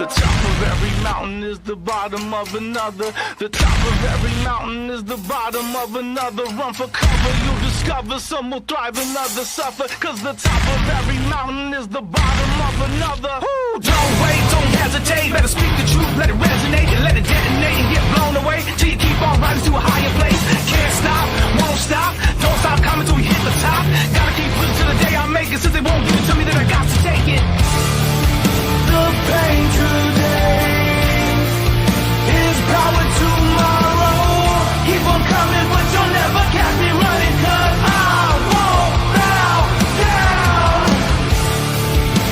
The top of every mountain is the bottom of another. The top of every mountain is the bottom of another. Run for cover, you discover some will thrive and others suffer. Cause the top of every mountain is the bottom of another. Ooh, don't wait, don't hesitate. Better speak the truth, let it resonate and let it detonate and get blown away till you keep on rising to a higher place. Can't stop, won't stop, don't stop coming till we hit the top. Gotta keep pushing till the day I make it, since they won't give it to me, then I got to take it. The pain today is power tomorrow. Keep on coming, but you'll never catch me running, cause I won't bow down.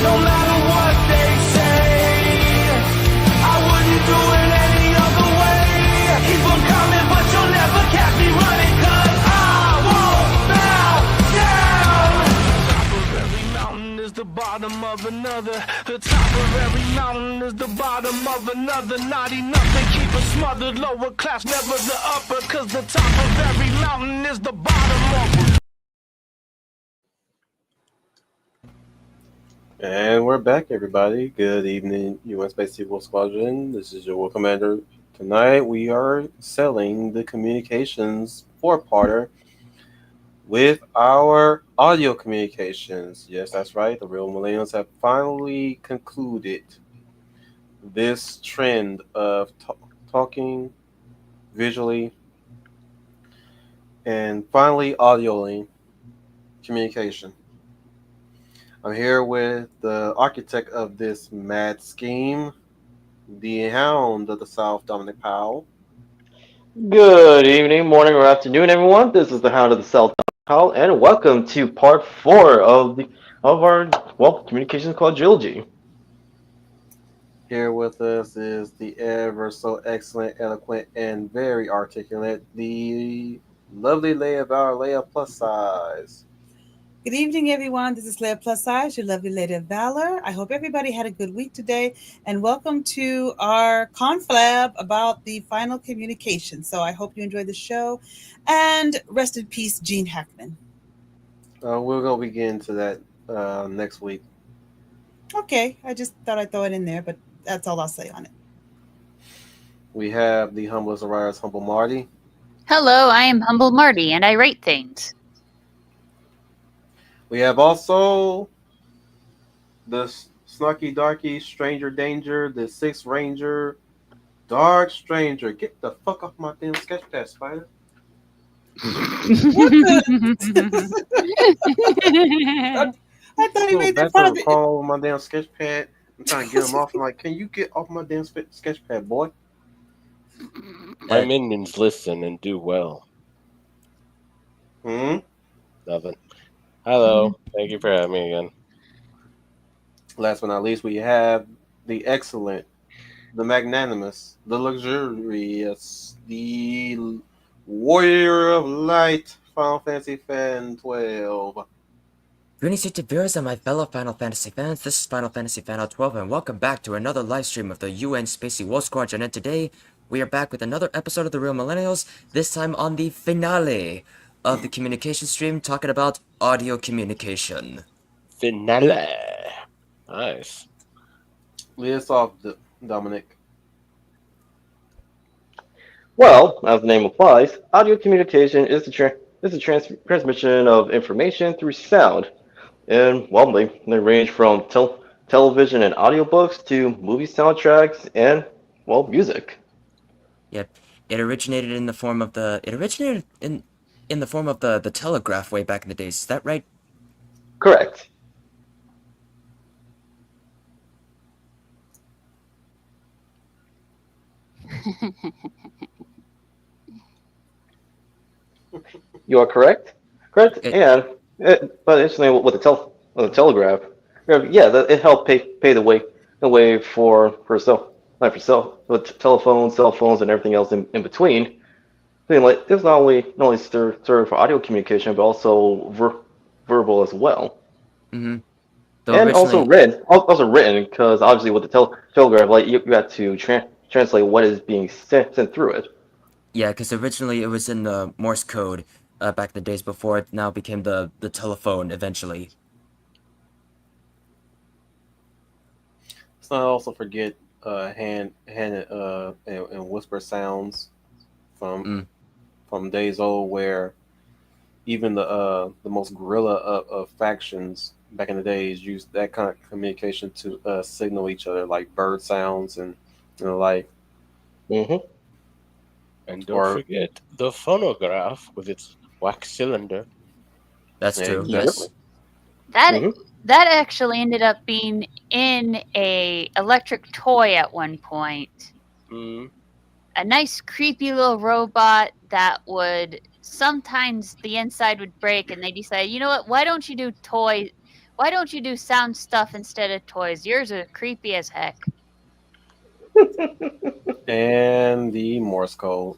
No matter what they say, I wouldn't do it any other way. Keep on coming, but you'll never catch me running, cause I won't bow down. The top of every mountain is the bottom of another. The top of every mountain is the bottom of another. Not enough, they keep us smothered. Lower class, never the upper. Cause the top of every mountain is the bottom of. And we're back, everybody. Good evening, UN Space Sequel Squadron. This is your War Commander. Tonight we are selling the communications four-parter with our audio communications. Yes, that's right. The real Millennials have finally concluded this trend of talking visually and finally audioing communication. I'm here with the architect of this mad scheme, the Hound of the South, Dominic Powell. Good evening, morning, or afternoon, everyone. This is the Hound of the South, Powell, and welcome to part 4 of our communications quadrilogy. Here with us is the ever so excellent, eloquent, and very articulate, the lovely Leia Bauer, Leia plus size. Good evening, everyone. This is Leia Plus Size, your lovely Lady of Valor. I hope everybody had a good week today, and welcome to our conflab about the final communication. So I hope you enjoyed the show, and rest in peace, Gene Hackman. We're going to begin to that next week. Okay, I just thought I'd throw it in there, but that's all I'll say on it. We have the humblest of writers, Humble Marty. Hello, I am Humble Marty, and I rate things. We have also the Snarky Darky Stranger Danger, the Sixth Ranger, Dark Stranger. Get the fuck off my damn sketchpad, Spider. I thought he made that fun fun of it. Crawl over my damn sketchpad. I'm trying to get him off. I'm like, can you get off my damn sketchpad, boy? My minions listen and do well. Nothing. Hello. Thank you for having me again. Last but not least, we have the excellent, the magnanimous, the luxurious, the warrior of light, Final Fantasy Fan 12. Greetings to viewers and my fellow Final Fantasy fans. This is Final Fantasy Fan 12, and welcome back to another live stream of the UN Spacey War Squadron. And today, we are back with another episode of The Real Millennials, this time on the finale of the communication stream, talking about audio communication. Finale. Nice. Lead us off, Dominic. Well, as the name implies, audio communication is the transmission of information through sound. And, well, they range from television and audiobooks to movie soundtracks and, well, music. Yep. It originated in the form of the the telegraph way back in the days. Is that right? Correct. You are correct. Correct. But interestingly, with the telegraph, yeah, it helped pay the way for telephones, cell phones, and everything else in between. Like, this not only served for audio communication, but also verbal as well. Mm-hmm. And also written, because obviously with the telegraph, like you have to translate what is being sent through it. Yeah, because originally it was in the Morse code back in the days before it now became the telephone eventually. Let's not also forget and whisper sounds from Mm. from days old, where even the most guerrilla of factions back in the days used that kind of communication to signal each other, like bird sounds and like Hmm. And don't or forget the phonograph with its wax cylinder. That's true. exactly. Yes. That Hmm. that actually ended up being in a electric toy at one point. Mm. A nice creepy little robot that would sometimes the inside would break and they decided, you know what, why don't you do sound stuff instead of toys? Yours are creepy as heck. And the Morse code.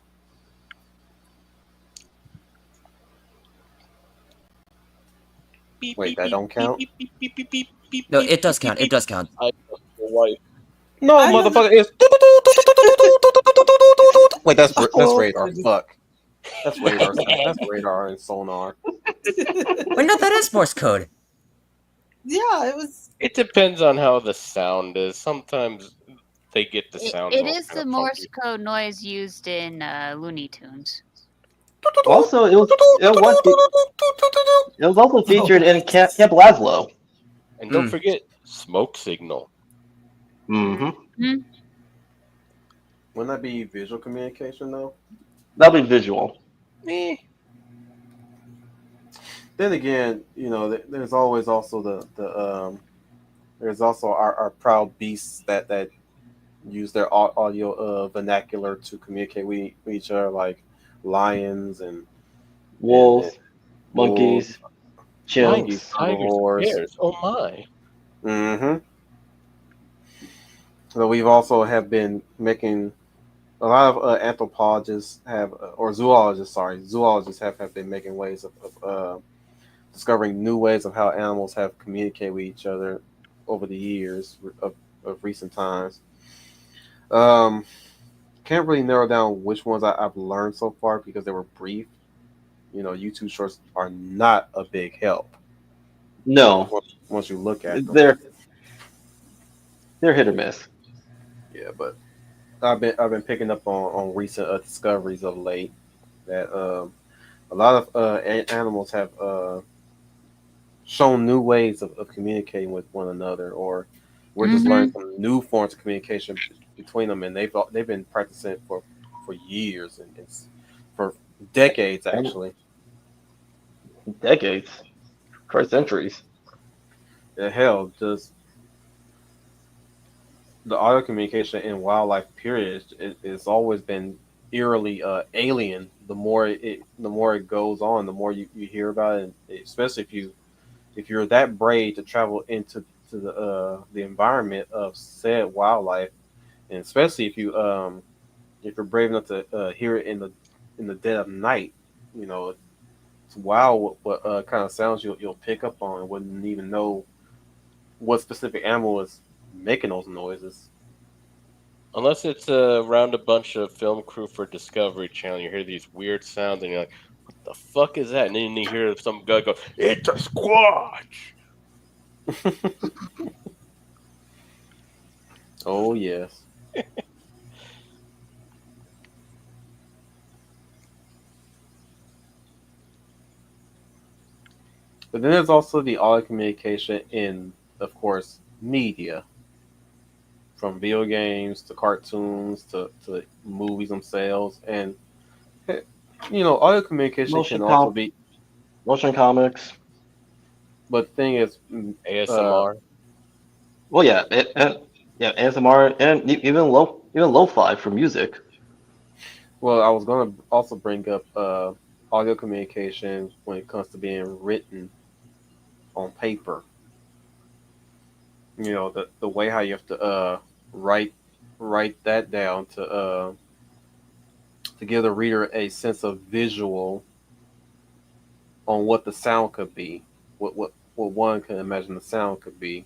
Beep Wait, beep that beep don't beep count. beep beep beep beep beep beep No, beep it does beep count. It beep. does count. I lost your wife. No, I know motherfucker, it's wait. That's Oh, radar. Fuck. That's radar. That's radar and sonar. Wait, no, that is Morse code. yeah, it was. It depends on how the sound is. Sometimes they get the It, sounds it all is kind the of Morse funky. code noise used in Looney Tunes. Also, it was also Oh, featured in Camp Lazlo. And don't Mm. forget smoke signal. Hmm. Mhm. Wouldn't that be visual communication though? That'll be visual. Eh. Then again, there's always also there's also our proud beasts that use their audio vernacular to communicate with each other, like lions and Wolves, wolves, monkeys, monkeys, Lions, chimps. tigers, and herbivores. bears. Oh my. Mm-hmm. So we've also have been making a lot of anthropologists have, or zoologists, sorry, zoologists have been making ways of discovering new ways of how animals have communicated with each other over the years of recent times. Um, can't really narrow down which ones I've learned so far because they were brief. YouTube shorts are not a big help No, once you look at them. they're hit or miss. Yeah, but I've been picking up on recent discoveries of late that a lot of animals have shown new ways of communicating with one another, or we're just learning Mhm. some new forms of communication between them, and they've been practicing it for years and it's for decades And actually. decades, for centuries. Hell, just the audio communication in wildlife period it's always been eerily alien. The more it goes on, the more you hear about it, and especially if you're that brave to travel into the environment of said wildlife, and especially if you're brave enough to hear it in the dead of night, you know it's wild what kind of sounds you'll pick up on and wouldn't even know what specific animal is making those noises. Unless it's around a bunch of film crew for Discovery Channel, you hear these weird sounds and you're like, what the fuck is that? And then you hear some guy go, it's a squatch! Oh yes. But then there's also the audio communication in, of course, media, from video games to cartoons to movies themselves, and eh, audio communication Motion can also com, be. motion comics. But the thing is, uh, ASMR. Well, yeah, yeah, ASMR and even lo-fi for music. well, I was gonna also bring up audio communication when it comes to being written on paper. The way how you have to write write that down to give the reader a sense of visual on what the sound could be, what one can imagine the sound could be.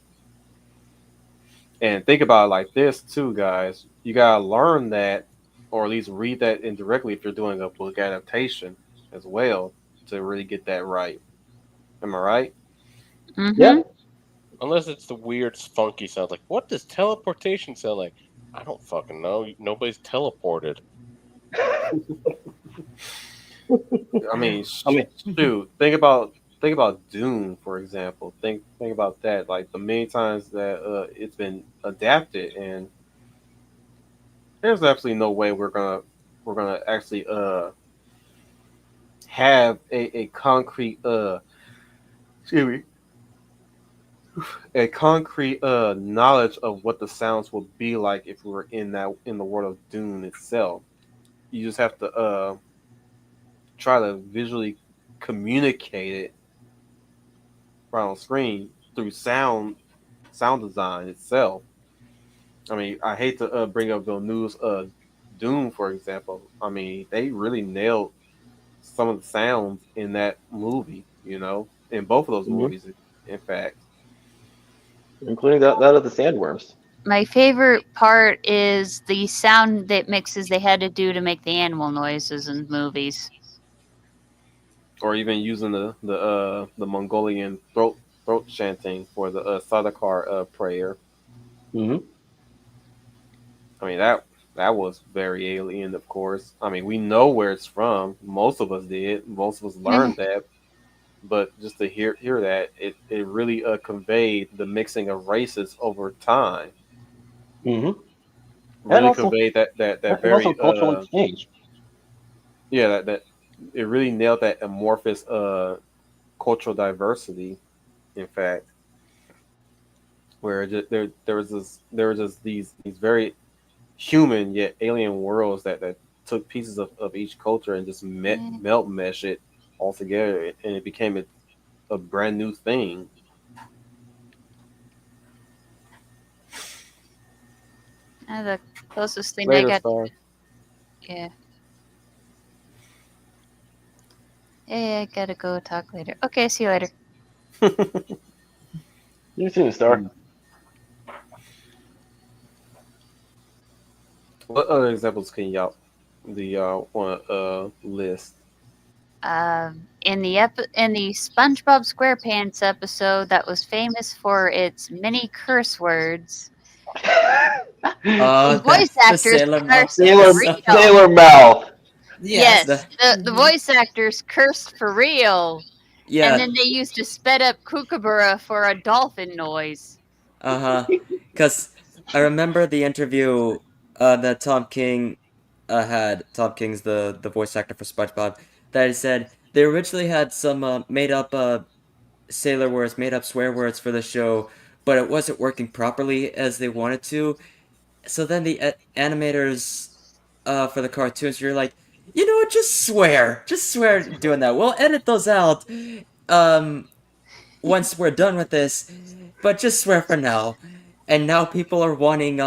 And think about it like this too, guys. You gotta learn that, or at least read that indirectly if you're doing a book adaptation as well to really get that right. Am I right? Mhm. Yep. Unless it's the weird, funky sounds. Like, what does teleportation sound like? I don't fucking know. Nobody's teleported. I mean, I mean, shoot. Think about Doom, for example. Think about that. Like the many times that it's been adapted, and there's absolutely no way we're gonna actually have a concrete excuse me, a concrete knowledge of what the sounds will be like if we were in the world of Dune itself. You just have to try to visually communicate it right on screen through sound design itself. I mean, I hate to bring up the news Doom, for example. I mean, they really nailed some of the sounds in that movie, in both of those mhm, movies, in fact. including that of the sandworms. My favorite part is the sound that mixes they had to do to make the animal noises in movies. Or even using the Mongolian throat chanting for the Sadakar prayer. Hmm. I mean, that was very alien, of course. I mean, we know where it's from. Most of us did. Most of us learned that. But just to hear that, it really conveyed the mixing of races over time. Hmm. And Really also, conveyed that and also very cultural exchange. yeah, that it really nailed that amorphous cultural diversity. In fact, where there was just these very human yet alien worlds that took pieces of each culture and just melt mesh it all together, and it became a brand new thing. The closest thing I Later, got, Star. yeah. Hey, I gotta go talk later. Okay, see you later. You too, Star. What other examples can y'all do y'all want to list? In the SpongeBob SquarePants episode that was famous for its many curse words, the voice The actors Sailor Mouse cursed for Sailor episode. real. Sailor Mouth. Yes. The Yes, the voice actors cursed for real, and yeah, then they used a sped up kookaburra for a dolphin noise. Cause I remember the interview that Tom King had. Tom King's the voice actor for SpongeBob. That he said they originally had some made up sailor words, made up swear words for the show, but it wasn't working properly as they wanted to. So then the animators for the cartoons, you're like, you know what, just swear doing that. We'll edit those out um once we're done with this, but just swear for now. And now people are wanting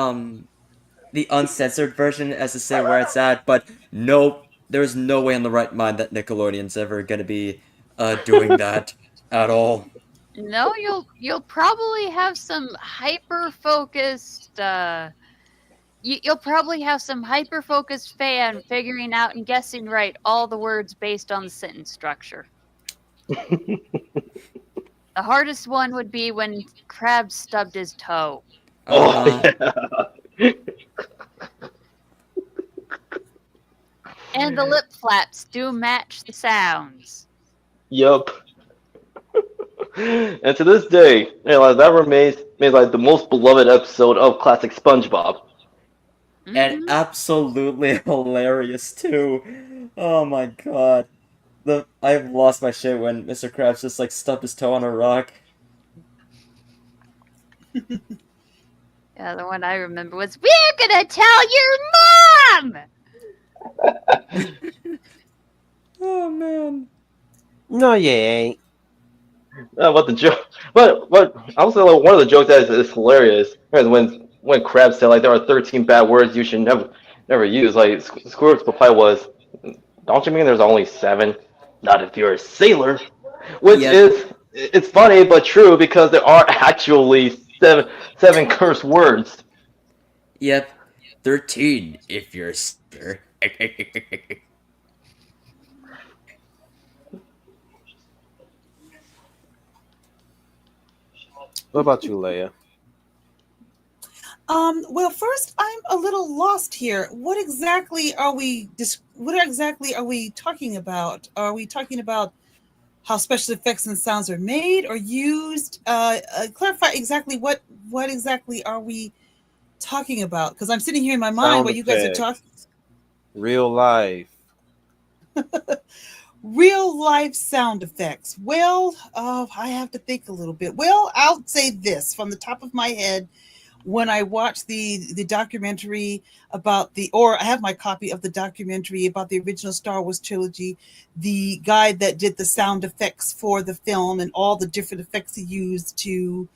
the uncensored version as to say where it's at, but nope, there's no way in the right mind that Nickelodeon's ever gonna be doing that at all. No, you'll probably have some hyper focused. You'll probably have some hyper focused fan figuring out and guessing right all the words based on the sentence structure. The hardest one would be when Krabs stubbed his toe. Oh Uh-huh. yeah. And the lip flaps do match the sounds. Yup. And to this day, like, that remains like the most beloved episode of classic SpongeBob. And Hmm. absolutely hilarious too. Oh my god. I've lost my shit when Mr. Krabs just like stubbed his toe on a rock. Yeah, the one I remember was, "We're gonna tell your mom!" Oh man. No, you ain't. What the joke? But I would say like one of the jokes that is hilarious is when Krabs said like there are 13 bad words you should never use. Like Squirt's reply was, "Don't you mean there's only seven? Not if you're a sailor." Which Yep. is it's funny but true because there are actually seven curse words. Yep. 13 if you're a sister. What about you, Leia? Well, first, I'm a little lost here. What exactly are we talking about? Are we talking about how special effects and sounds are made or used? Clarify exactly what exactly are we talking about? Because I'm sitting here in my mind Sound while you guys are talking. effects, real life. Real life sound effects. Well, I have to think a little bit. Well, I'll say this from the top of my head. When I watched the documentary about or I have my copy of the documentary about the original Star Wars trilogy, the guy that did the sound effects for the film and all the different effects he used to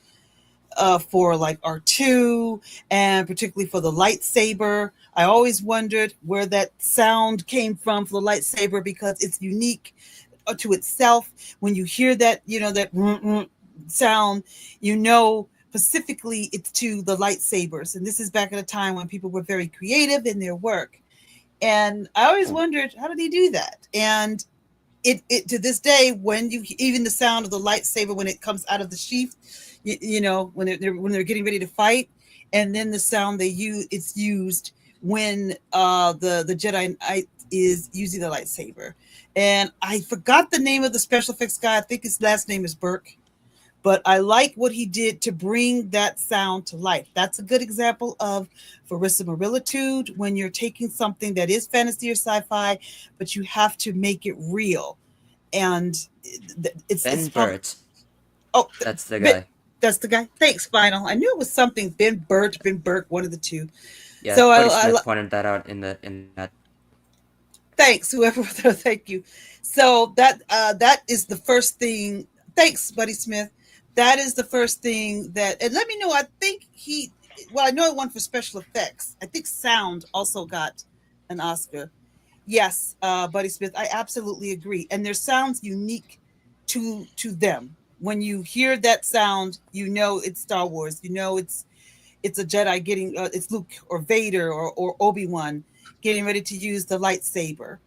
for like R2 and particularly for the lightsaber. I always wondered where that sound came from for the lightsaber because it's unique to itself. When you hear that, that sound, specifically it's to the lightsabers. And this is back at a time when people were very creative in their work. And I always wondered, how did he do that? And it to this day, when you even the sound of the lightsaber when it comes out of the sheath, when they're getting ready to fight, and then the sound it's used when the Jedi Knight is using the lightsaber. And I forgot the name of the special effects guy. I think his last name is Burke. But I like what he did to bring that sound to life. That's a good example of verisimilitude when you're taking something that is fantasy or sci-fi, but you have to make it real. And it's Ben Burt. oh, That's the guy. that's the guy. Thanks, Final. I knew it was something Ben Burt, Ben Burke, one of the two. Yeah, So Buddy Smith pointed that out in that. Thanks, whoever. Thank you. So that is the first thing. Thanks, Buddy Smith. That is the first thing that. And let me know. I think I know it won for special effects. I think sound also got an Oscar. Yes, Buddy Smith. I absolutely agree. And their sounds unique to them. When you hear that sound, it's Star Wars. It's a Jedi getting it's Luke or Vader or Obi-Wan getting ready to use the lightsaber.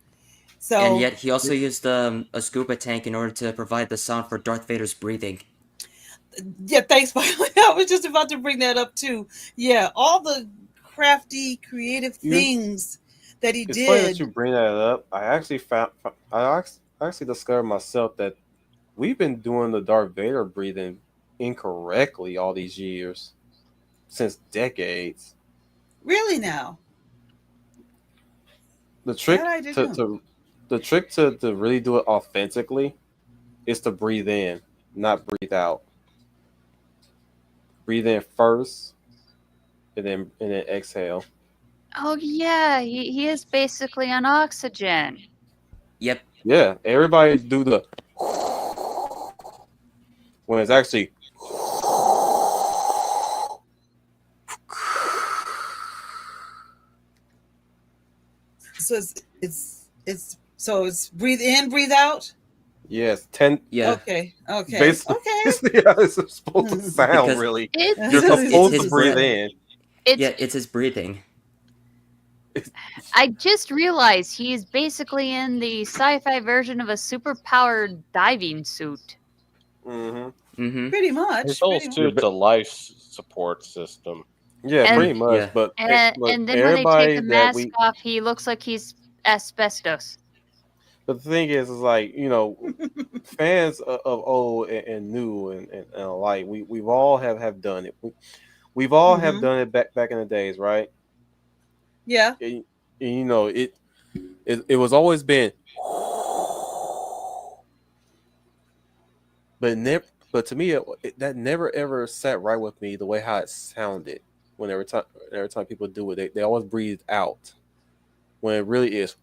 So And yet he also used a scuba tank in order to provide the sound for Darth Vader's breathing. yeah, thanks, Violet. I was just about to bring that up too. Yeah, all the crafty, creative things that he It's funny that did. you bring that up. I actually discovered myself that we've been doing the Darth Vader breathing incorrectly all these years, since decades. Really now. The That trick I didn't to, know. to the trick to really do it authentically is to breathe in, not breathe out. Breathe in first, and then exhale. Oh yeah, he is basically on oxygen. Yep. Yeah, everybody do the when it's actually So it's breathe in, breathe out. yes 10. Yeah. Okay. Basically, Okay. how it's supposed to sound. Because Really, It's you're supposed his to breathe breath. in. it's Yeah, it's his breathing. I just realized he's basically in the sci-fi version of a super-powered diving suit. Hmm. Mm-hmm. Pretty His much. whole Pretty much. suit's a life support system. Yeah, And- pretty much. Yeah. But And then when they take the mask off, he looks like he's asbestos. but the thing is like fans of old and new and alike. We've all have done it. We've all have Mhm. done it back in the days, right? Yeah. It was always been, but never. But to me, that never ever sat right with me the way how it sounded. When every time people do it, they always breathe out when it really is.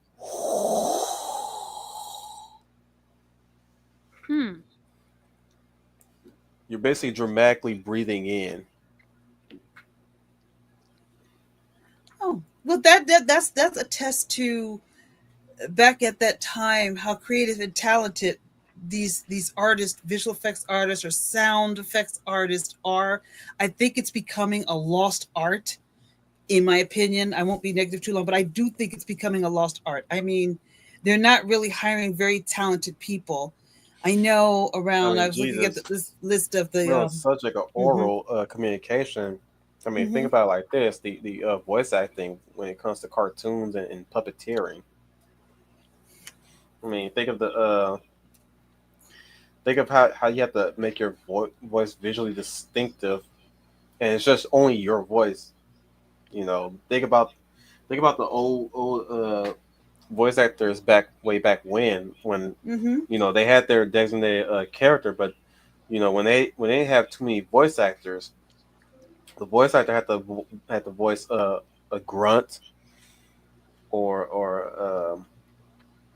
You're basically dramatically breathing in. Oh, well, that's a test to back at that time how creative and talented these artists, visual effects artists or sound effects artists are. I think it's becoming a lost art, in my opinion. I won't be negative too long, but I do think it's becoming a lost art. I mean, they're not really hiring very talented people. I know around. I was looking at Jesus, this list of we're on the. such like an Mhm. oral communication. I mean, think Mhm. about it like this: the voice acting when it comes to cartoons and puppeteering. I mean, think of how you have to make your voice visually distinctive, and it's just only your voice. Think about the old voice actors way back when Mhm. they had their designated character, but when they have too many voice actors, the voice actor had to voice a grunt or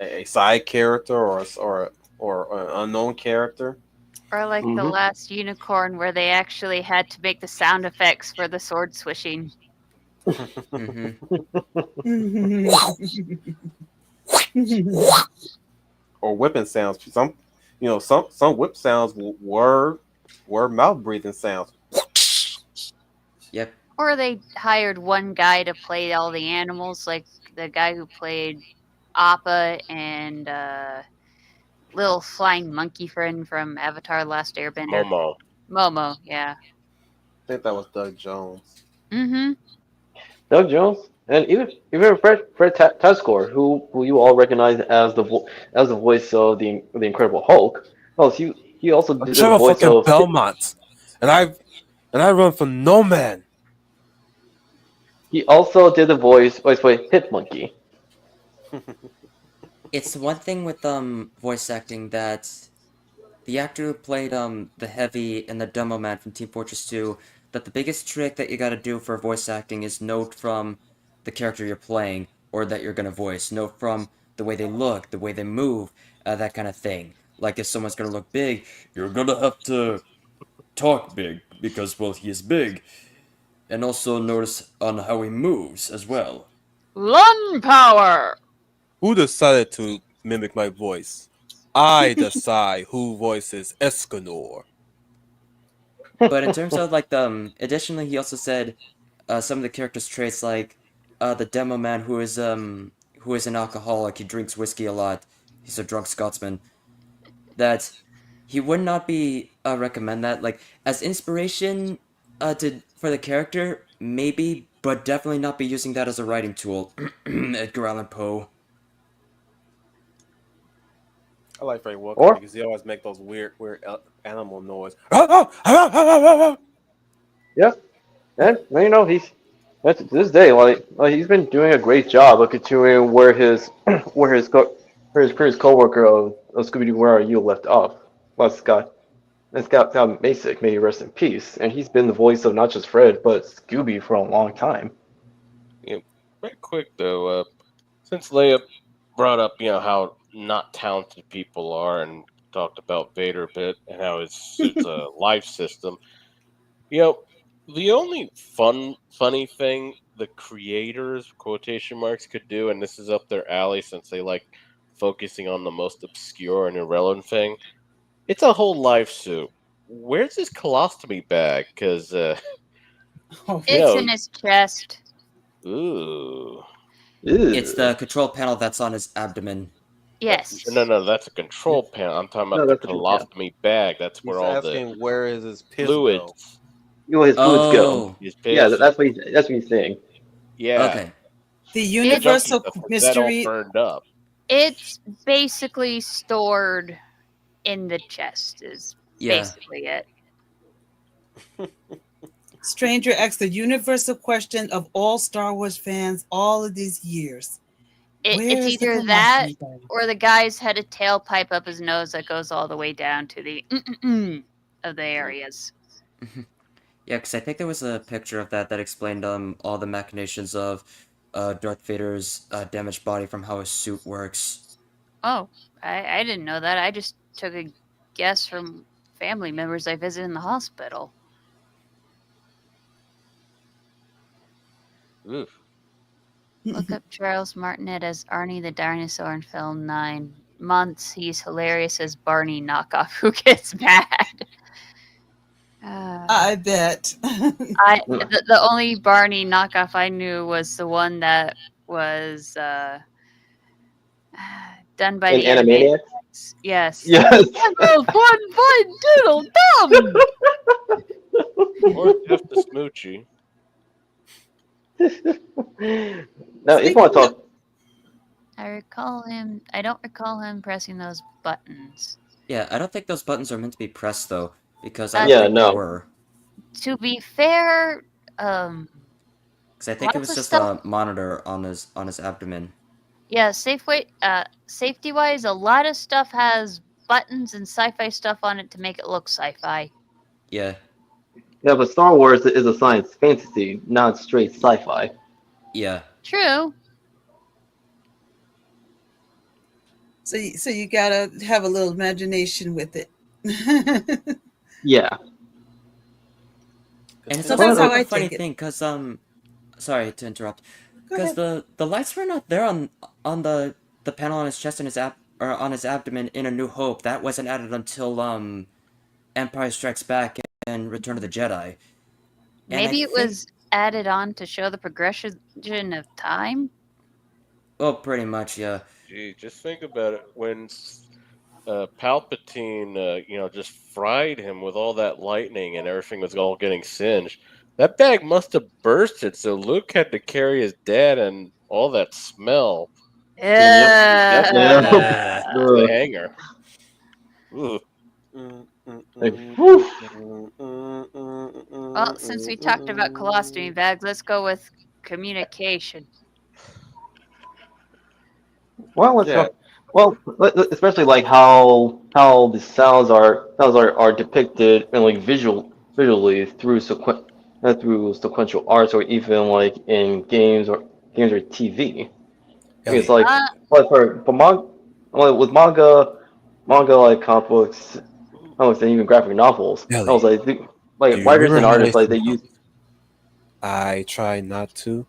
a side character or an unknown character. Or like the Hmm. last unicorn where they actually had to make the sound effects for the sword swishing. Mm-hmm. Or whipping sounds. Some whip sounds were mouth breathing sounds. Yep. Or they hired one guy to play all the animals, like the guy who played Appa and little flying monkey friend from Avatar: Last Airbender. Momo. Momo, yeah. I think that was Doug Jones. Mm-hmm. Doug Jones, and even Fred Taskor, who you all recognize as as the voice of the Incredible Hulk. Oh, he also I'm did the Trevor voice fucking of Belmont, and I run for no man. he also did the voice for Hit Monkey. It's one thing with voice acting that the actor who played the Heavy and the Demo Man from Team Fortress 2, that the biggest trick that you gotta do for voice acting is note from the character you're playing or that you're gonna voice. Note from the way they look, the way they move, that kind of thing. Like if someone's gonna look big, you're gonna have to talk big because well he is big. And also notice on how he moves as well. Lung power! Who decided to mimic my voice? I decide who voices Escanor. But in terms of like the additionally he also said some of the characters' traits like the demo man who is an alcoholic, he drinks whiskey a lot, he's a drunk Scotsman, that he would not be recommend that like as inspiration to for the character, maybe, but definitely not be using that as a writing tool. Edgar Allan Poe. I like Frank Welker Or because he always make those weird animal noise. yeah, and well, to this day, like he's been doing a great job of continuing where his where his previous coworker of Scooby Doo Where Are You left off. Well, Scott Masick, may he rest in peace, and he's been the voice of not just Fred but Scooby for a long time. Yeah, right quick though, since Leia brought up, how not talented people are, and talked about Vader a bit and how it suits a life system. You know, the only funny thing the creators quotation marks could do, and this is up their alley since they like focusing on the most obscure and irrelevant thing. It's a whole life suit. Where's his colostomy bag? Because Oh, you It's know, in his chest. ooh, It's Ew. the control panel that's on his abdomen. no, Yes. no, that's a control panel. I'm talking No, about the that's the truth. Yeah, colostomy bag. That's He's where all the asking where is his piss go. fluids, his fluids go. Oh, his Yeah, piss, that's what he's saying. yeah, okay. the the junkie universal stuff. 'Cause that all mystery. burned up. It's basically stored in the chest, is Yeah. basically it. Stranger X, the universal question of all Star Wars fans all of these years. Where It's is the either that colostomy bag? or the guy's had a tailpipe up his nose that goes all the way down to the of the areas. Yeah, because I think there was a picture of that explained all the machinations of Darth Vader's damaged body from how his suit works. Oh, I didn't know that. I just took a guess from family members I visited in the hospital. Oof. Look up Charles Martinet as Arnie the dinosaur in film 9. Months, he's hilarious as Barney knockoff who gets mad. I bet. The only Barney knockoff I knew was the one that was done by In the Animaniacs? Animaniacs. Yes. Yes. I'm a fun diddle dum. Or Jeff the Smoochie. Now, if you want to Speaking of, talk, I don't recall him pressing those buttons. Yeah, I don't think those buttons are meant to be pressed though, because I don't yeah, think they no, were. To be fair, Because I think it lots was of just stuff. a monitor on his abdomen. Yeah, safety wise, a lot of stuff has buttons and sci-fi stuff on it to make it look sci-fi. Yeah, yeah, but Star Wars is a science fantasy, not straight sci-fi. yeah. True. so you gotta have a little imagination with it. Yeah, And it's So also that's kind how of a I funny take it. thing, cause sorry to interrupt, Go because ahead. the lights were not there on the panel on his chest and his or on his abdomen in A New Hope. That wasn't added until Empire Strikes Back and Return of the Jedi. And I Maybe it think, was added on to show the progression of time. well, pretty much, yeah. Gee, just think about it. When Palpatine, just fried him with all that lightning and everything was all getting singed. That bag must have bursted, so Luke had to carry his dad and all that smell yep, yeah. Uh, to the hangar. Ooh. Like, whew. well, since we talked about colostomy bags, let's go with communication. Well, let's Yeah, go. Well, especially like how the sounds are depicted and like visually through sequential arts or even like in games or TV. I mean, it's Elliot. like for with manga like comic books, and even graphic novels. I was Elliot, like do like you writers remember and how they artists like they said use. I try not to?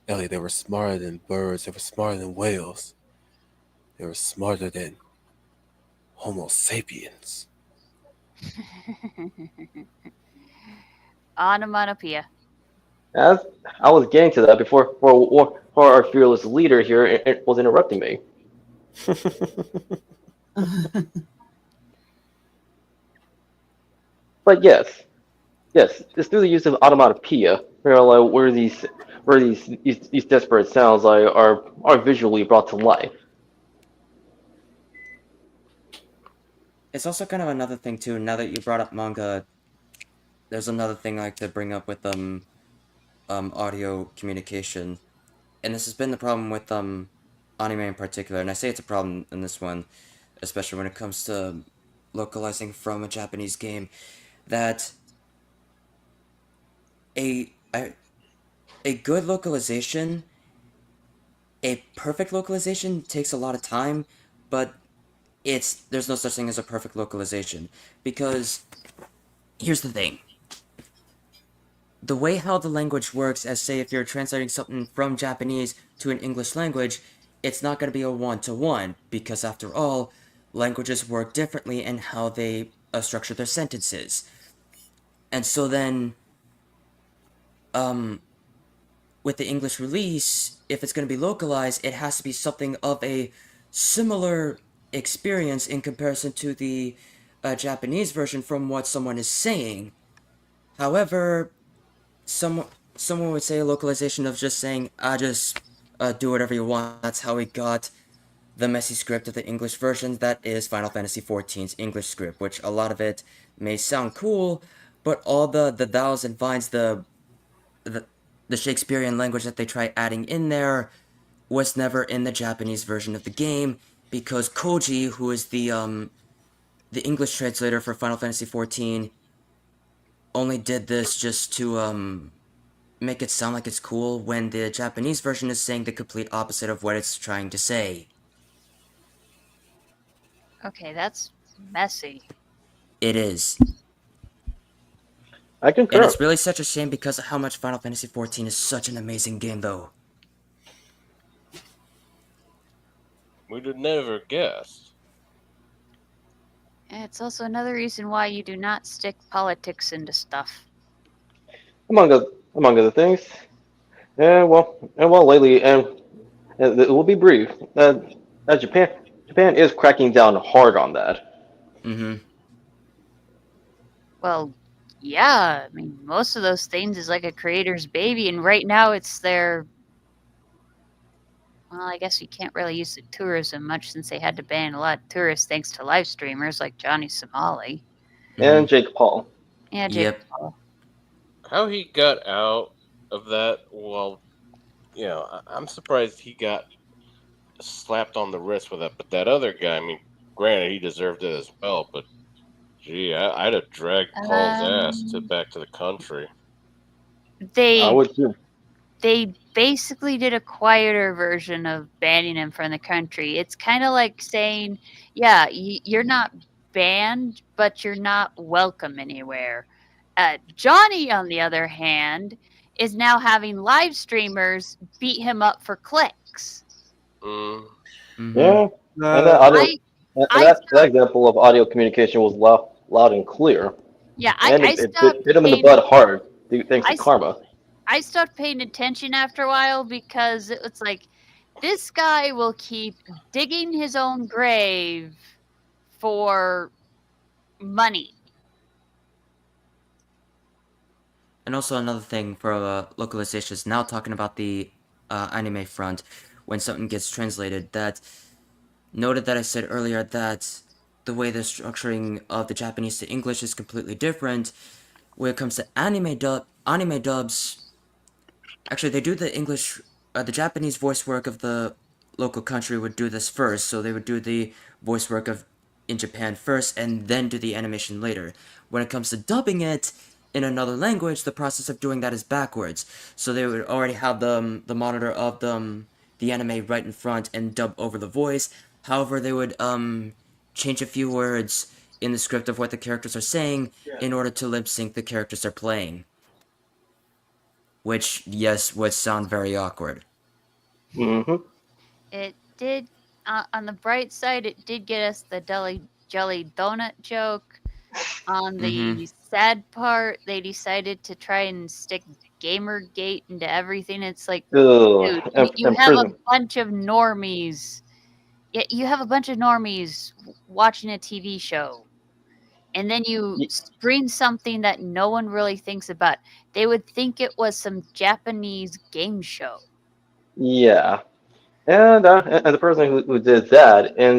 Elliot, they were smarter than birds. They were smarter than whales. They were smarter than Homo sapiens. Onomatopoeia. As I was getting to that before our fearless leader here was interrupting me. But yes, it's through the use of automatopoeia where these desperate sounds are visually brought to life. It's also kind of another thing too. Now that you brought up manga, there's another thing I like to bring up with audio communication, and this has been the problem with anime in particular. And I say it's a problem in this one, especially when it comes to localizing from a Japanese game. That a a good localization, a perfect localization takes a lot of time, but there's no such thing as a perfect localization because here's the thing. The way how the language works, as say if you're translating something from Japanese to an English language, it's not going to be a one-to-one because after all, languages work differently in how they structure their sentences. And so then, with the English release, if it's going to be localized, it has to be something of a similar experience in comparison to the Japanese version from what someone is saying. However, someone would say a localization of just saying, "I just do whatever you want." That's how we got the messy script of the English version. That is Final Fantasy XIV's English script, which a lot of it may sound cool, but all the thous and vines, the the Shakespearean language that they try adding in there was never in the Japanese version of the game because Koji, who is the English translator for Final Fantasy XIV, only did this just to make it sound like it's cool when the Japanese version is saying the complete opposite of what it's trying to say. Okay, that's messy. It is. I And concur. it's really such a shame because of how much Final Fantasy XIV is such an amazing game, though. We'd have never guessed. It's also another reason why you do not stick politics into stuff. Among other things. And lately, and it will be brief. That Japan is cracking down hard on that. Mm-hmm. Well, Yeah, I mean, most of those things is like a creator's baby, and right now it's their. Well, I guess you can't really use the tourism much since they had to ban a lot of tourists thanks to live streamers like Johnny Somali. And Mm-hmm. Jake Paul. Yeah, Jake Yep. Paul. How he got out of that? Well, I'm surprised he got slapped on the wrist with that. But that other guy, I mean, granted, he deserved it as well. But gee, I'd have dragged Paul's ass to Um, back to the country. I they would too. they basically did a quieter version of banning him from the country. It's kind of like saying, yeah, you're not banned, but you're not welcome anywhere. Johnny, on the other hand, is now having live streamers beat him up for clicks. Mm, Mm-hmm. Yeah, and that Uh, audio, I and I that stopped. example of audio communication was loud and clear, Yeah, and I it stopped hit him in the paying. butt hard thanks to I karma. I stopped paying attention after a while because it was like this guy will keep digging his own grave for money. And also another thing for localization is now talking about the anime front, when something gets translated, that noted that I said earlier that the way the structuring of the Japanese to English is completely different. When it comes to anime dubs, actually they do the English, the Japanese voice work of the local country would do this first, so they would do the voice work of in Japan first and then do the animation later. When it comes to dubbing it in another language, the process of doing that is backwards. So they would already have the monitor of the anime right in front and dub over the voice. However, they would change a few words in the script of what the characters are saying in order to lip sync the characters are playing. Which, yes, would sound very awkward. Hmm. It did, on the bright side, it did get us the jelly donut joke. On Mm-hmm. the sad part, they decided to try and stick Gamergate into everything. It's like, Ugh, dude, you and have a prison. bunch of normies. Yeah, you have a bunch of normies watching a TV show, and then you Y- screen something that no one really thinks about. They would think it was some Japanese game show. Yeah, and the person who did that in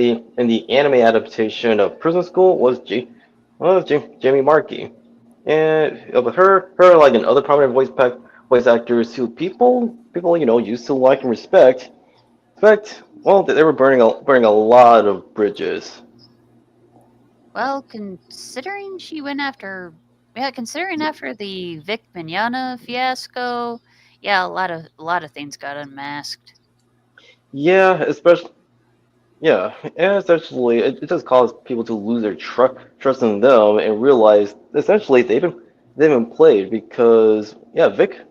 the anime adaptation of Prison School was Jamie Markey, and with her like and other prominent voice actors who people used to like and respect. In fact, well, they were burning a lot of bridges. Well, considering after the Vic Mignogna fiasco, yeah, a lot of things got unmasked. Yeah, especially yeah, and essentially it just caused people to lose their trust in them and realize essentially they've been played because yeah, Vic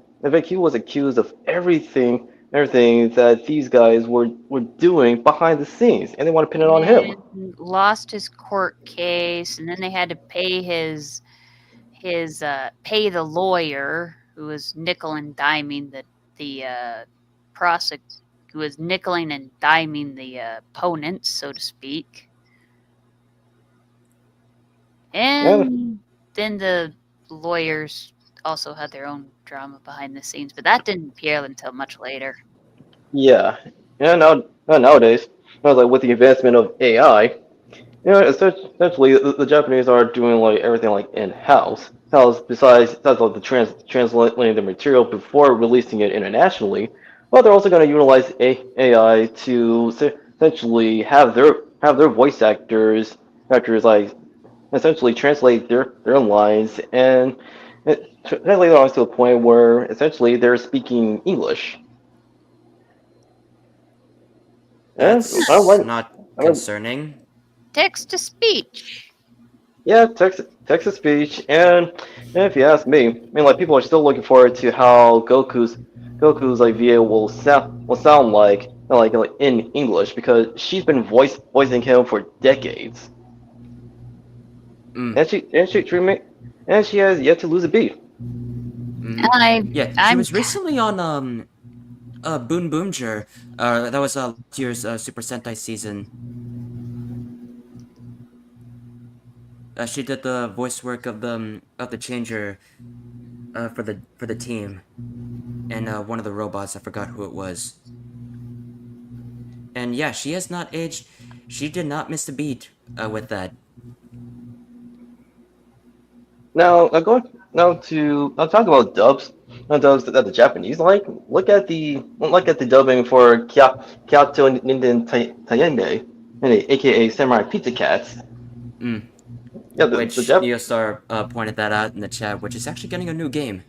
he was accused of everything that these guys were doing behind the scenes, and they want to pin it on him. And lost his court case, and then they had to pay pay the lawyer who was nickel and diming the prosec who was nickeling and diming the opponents, so to speak. And And then the lawyers also had their own drama behind the scenes, but that didn't appear until much later. yeah, and nowadays, like with the advancement of AI, essentially the Japanese are doing like everything like in house. House besides like the translating the material before releasing it internationally, but they're also going to utilize AI to essentially have their voice actors like essentially translate their lines and translate it to a point where essentially they're speaking English. And I don't That's like not I don't, concerning. Text to speech. yeah, text to speech, and if you ask me, I mean, like people are still looking forward to how Goku's like VA will sound like in English because she's been voicing him for decades, Mm. and she has yet to lose a beat. Mm. I Yeah, she I'm was recently on Boon Boomjer. That was last year's Super Sentai season. She did the voice work of the changer for the team, and one of the robots. I forgot who it was. And yeah, she has not aged. She did not miss a beat with that. Now, I'll talk about dubs. Not dubs that the Japanese like. Look at the dubbing for Kyato Ninden Tayende, aka Samurai Pizza Cats. Mm. Yeah, the Which Jap. Neostar pointed that out in the chat, which is actually getting a new game.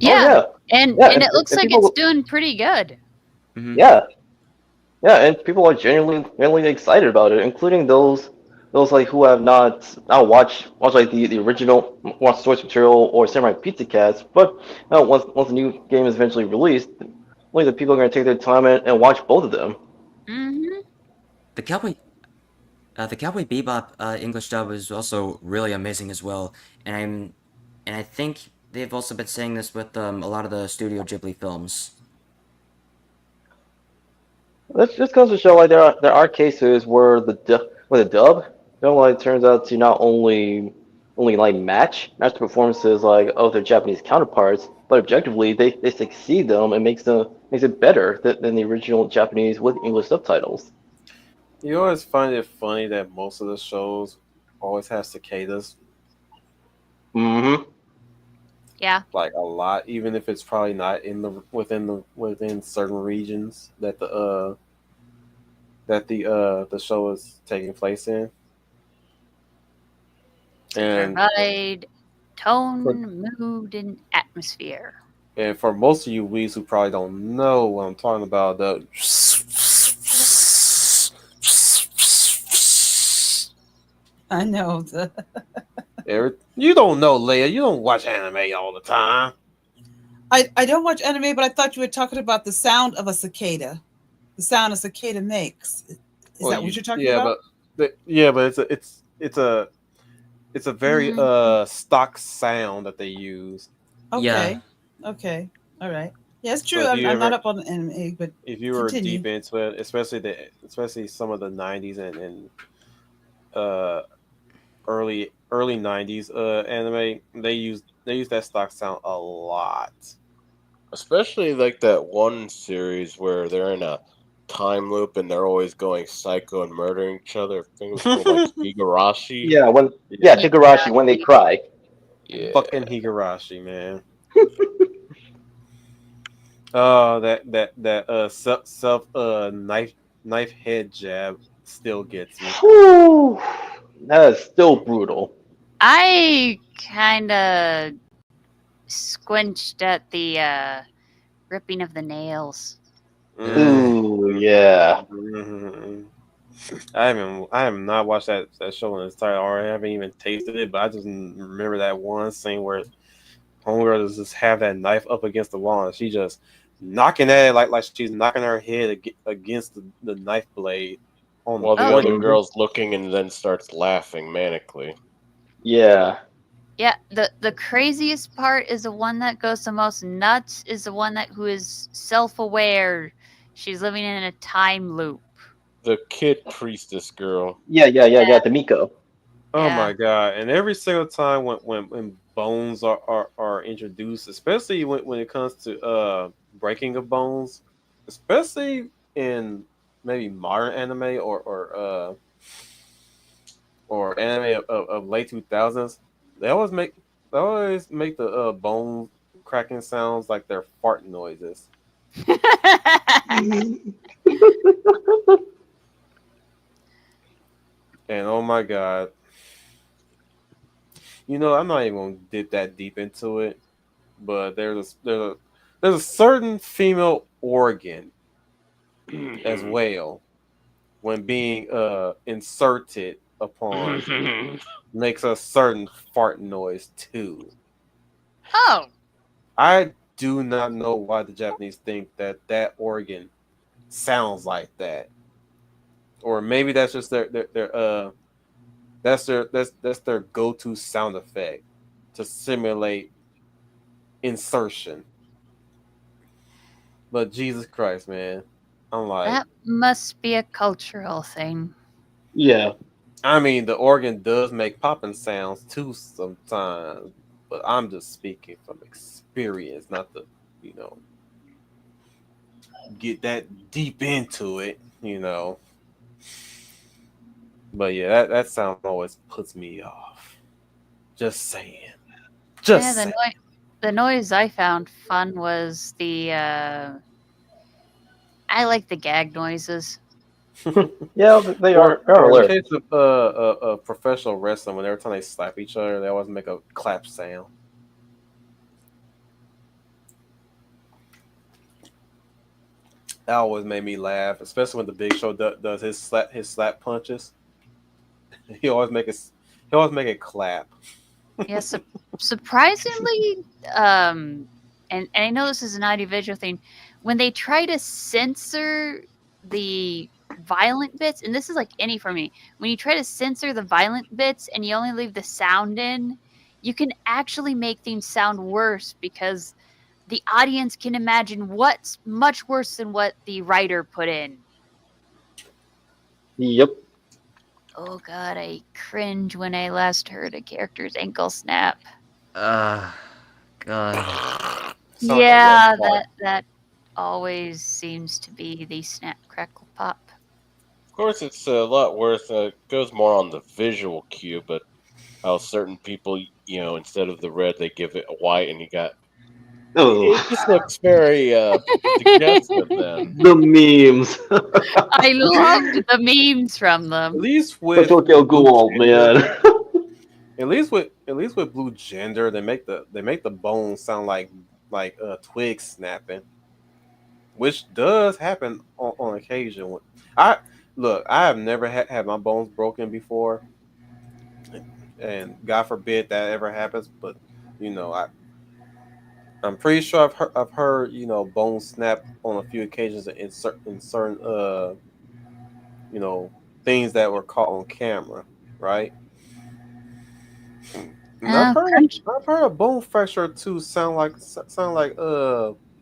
Oh Yeah, yeah, and yeah, it looks and like it's people. doing pretty good. Mm-hmm. Yeah, yeah, and people are genuinely excited about it, including those like who have not watched like the original watch source material or Samurai Pizza Cats, but once the new game is eventually released, only the people are gonna take their time and watch both of them. Hmm. The Cowboy the Cowboy Bebop English dub is also really amazing as well, and I think they've also been saying this with a lot of the Studio Ghibli films. This just goes to show like there are cases where the dub like turns out to not only like match the performances like of their Japanese counterparts, but objectively they succeed them and makes it better than the original Japanese with English subtitles. You always find it funny that most of the shows always have cicadas, Hmm. Yeah. like a lot, even if it's probably not in within certain regions that the show is taking place in. To And provide for, tone, mood, and atmosphere. and for most of you wees who probably don't know what I'm talking about, the I know. you don't know, Leia. You don't watch anime all the time. I don't watch anime, but I thought you were talking about the sound of a cicada. The sound a cicada makes. Is Well, that what you're talking about? but it's a very Mm, stock sound that they use. Yeah, Okay. Okay. All right. Yeah, it's So true. if I'm, you I'm not ever up on anime, but if you were continue. deep into it, especially some of the '90s and uh early '90s anime, they use that stock sound a lot. Especially like that one series where they're in a time loop and they're always going psycho and murdering each other. I think it was called like Higurashi. Yeah, Yeah, Higurashi when they cry. Yeah. fucking Higurashi, man. Oh, that self knife head jab still gets me. Whew, that is still brutal. I kind of squinched at the ripping of the nails. Ooh, yeah. Mhm. I have not watched that show in its entirety, or I haven't even tasted it. But I just remember that one scene where homegirl just have that knife up against the wall, and she just knocking at it like she's knocking her head against the knife blade on the While the other wood. Hmm. girl's looking and then starts laughing manically. Yeah. Yeah, the craziest part is the one that goes the most nuts is the one who is self-aware. She's living in a time loop. The kid priestess girl. Yeah. The Miko. Oh Yeah. my god! And every single time when bones are introduced, especially when it comes to breaking of bones, especially in maybe modern anime or anime of late 2000s, they always make the bone cracking sounds like they're fart noises. And oh my god, I'm not even gonna dip that deep into it, but there's a certain female organ as well when being inserted upon makes a certain fart noise too. Oh, I do not know why the Japanese think that organ sounds like that, or maybe that's just their go-to sound effect to simulate insertion. But Jesus Christ, man, I'm like, that must be a cultural thing. Yeah. I mean, the organ does make popping sounds too sometimes, but I'm just speaking from experience, not to, you know, get that deep into it, you know. But yeah, that sound always puts me off. Just saying. Yeah, Just saying. the noise I found fun was the I like the gag noises. Yeah, they Or are or in the hilarious. case of professional wrestling, when every time they slap each other, they always make a clap sound. That always made me laugh, especially when the Big Show does his slap punches. He always make it he always make it clap. Yeah, surprisingly, and I know this is an audiovisual thing, when they try to censor the violent bits, and this is like any for me, when you try to censor the violent bits and you only leave the sound in, you can actually make things sound worse because the audience can imagine what's much worse than what the writer put in. Yep. Oh god, I cringe when I last heard a character's ankle snap. Ah, God. Sound like a wet Yeah, fart. that always seems to be the snap crackle pop. Of course, it's a lot worse. It goes more on the visual cue, but how certain people, instead of the red, they give it a white, and you got Oh, it just looks very suggestive. Then the memes. I loved the memes from At them. least The with Tokyo Blue Ghoul, Gender, man. at least with Blue Gender, they make the bones sound like twig snapping, which does happen on occasion. I look, I have never had my bones broken before, and God forbid that ever happens. But I'm pretty sure I've heard bones snap on a few occasions in certain you know things that were caught on camera, right? And Crunch. I've heard a bone fracture or two sound like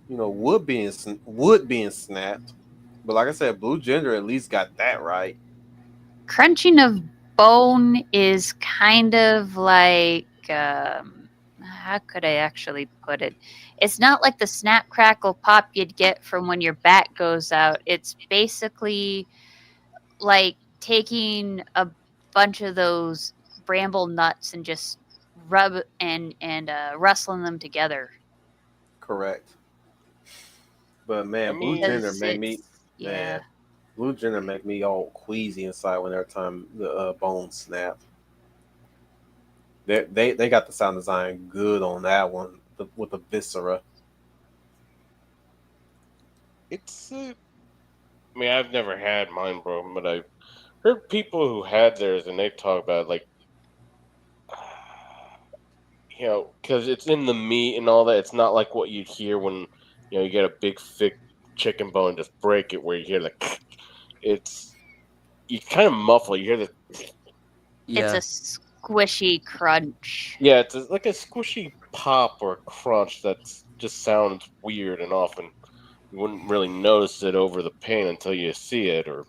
wood being snapped. But like I said, Blue Gender at least got that right. Crunching of bone is kind of like how could I actually put it? It's not like the snap crackle pop you'd get from when your bat goes out. It's basically like taking a bunch of those bramble nuts and just rub and rustling them together. Correct. But I man, Blue mean, Gender Because made me it's yeah. man. Blue Gender make me all queasy inside when every time the bones snap. They got the sound design good on that one with the viscera. it's. I mean, I've never had mine broken, but I've heard people who had theirs, and they talk about like, because it's in the meat and all that. It's not like what you'd hear when you get a big thick chicken bone and just break it, where you hear like, it's you kind of muffle. You hear the It's Yeah. a squishy crunch. yeah, it's like a squishy pop or crunch that just sounds weird, and often you wouldn't really notice it over the pain until you see it or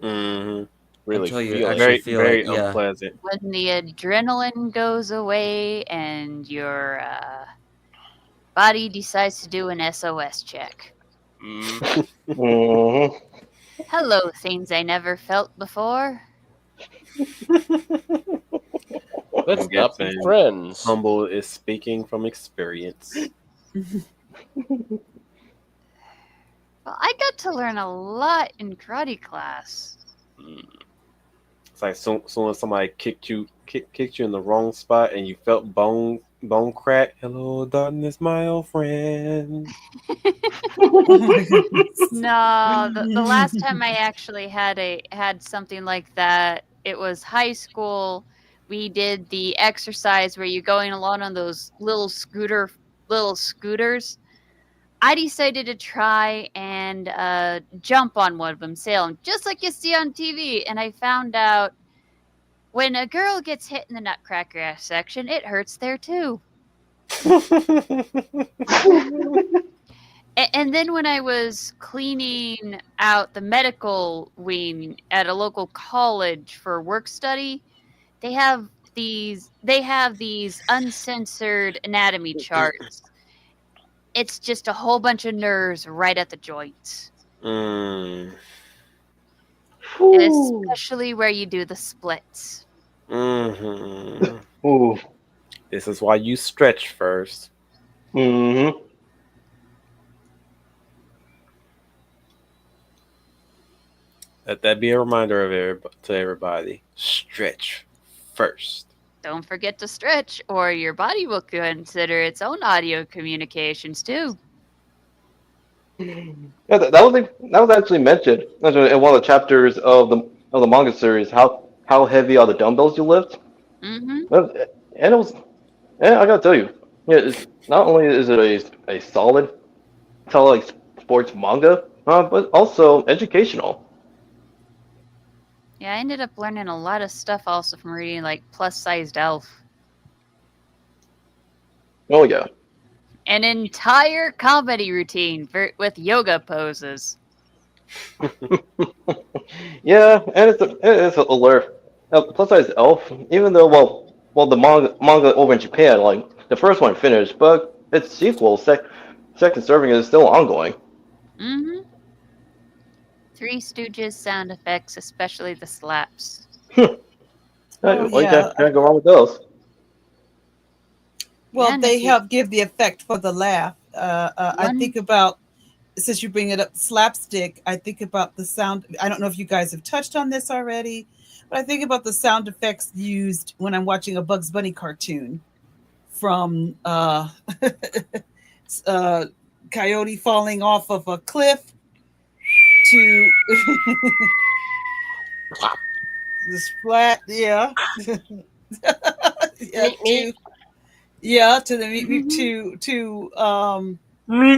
Hmm. really Until you feel it. actually Very feel it, very yeah. unpleasant. When the adrenaline goes away and your body decides to do an SOS check. Mm, Mhm. Hello, things I never felt before. let's I'm not be guessing friends. Humble is speaking from experience. Well, I got to learn a lot in karate class. Mm. It's like soon as somebody kicked you in the wrong spot and you felt bone crack. Hello, darkness, my old friend. Oh my goodness. No, the last time I actually had something like that, it was high school. We did the exercise where you're going along on those little scooters. I decided to try and jump on one of them, sailing just like you see on TV. And I found out when a girl gets hit in the nutcracker section, it hurts there too. And then when I was cleaning out the medical wing at a local college for work study, they have these uncensored anatomy charts. It's just a whole bunch of nerves right at the joints. Mm. And Whew. especially where you do the splits. Hmm. Ooh. This is why you stretch first. Mm-hmm. Let that be a reminder to everybody. Stretch first. Don't forget to stretch, or your body will consider its own audio communications too. Yeah, that was actually mentioned in one of the chapters of the manga series. How heavy are the dumbbells you lift? Mm-hmm. And it was, and I gotta tell you, yeah, not only is it a solid, like sports manga, but also educational. Yeah, I ended up learning a lot of stuff also from reading like Plus Sized Elf. Oh yeah. An entire comedy routine with yoga poses. Yeah, and it's a alert. Plus size elf, even though well the manga over in Japan, like the first one finished, but its sequel, second serving is still ongoing. Mm-hmm. Three Stooges sound effects, especially the slaps. Oh Well, you yeah. can't go wrong with those. Well, And if they you help give the effect for the laugh. I one think about, since you bring it up, slapstick. I think about the sound. I don't know if you guys have touched on this already, but I think about the sound effects used when I'm watching a Bugs Bunny cartoon, from uh, coyote falling off of a cliff to the splat. Yeah, yeah. To yeah, to the meet me to one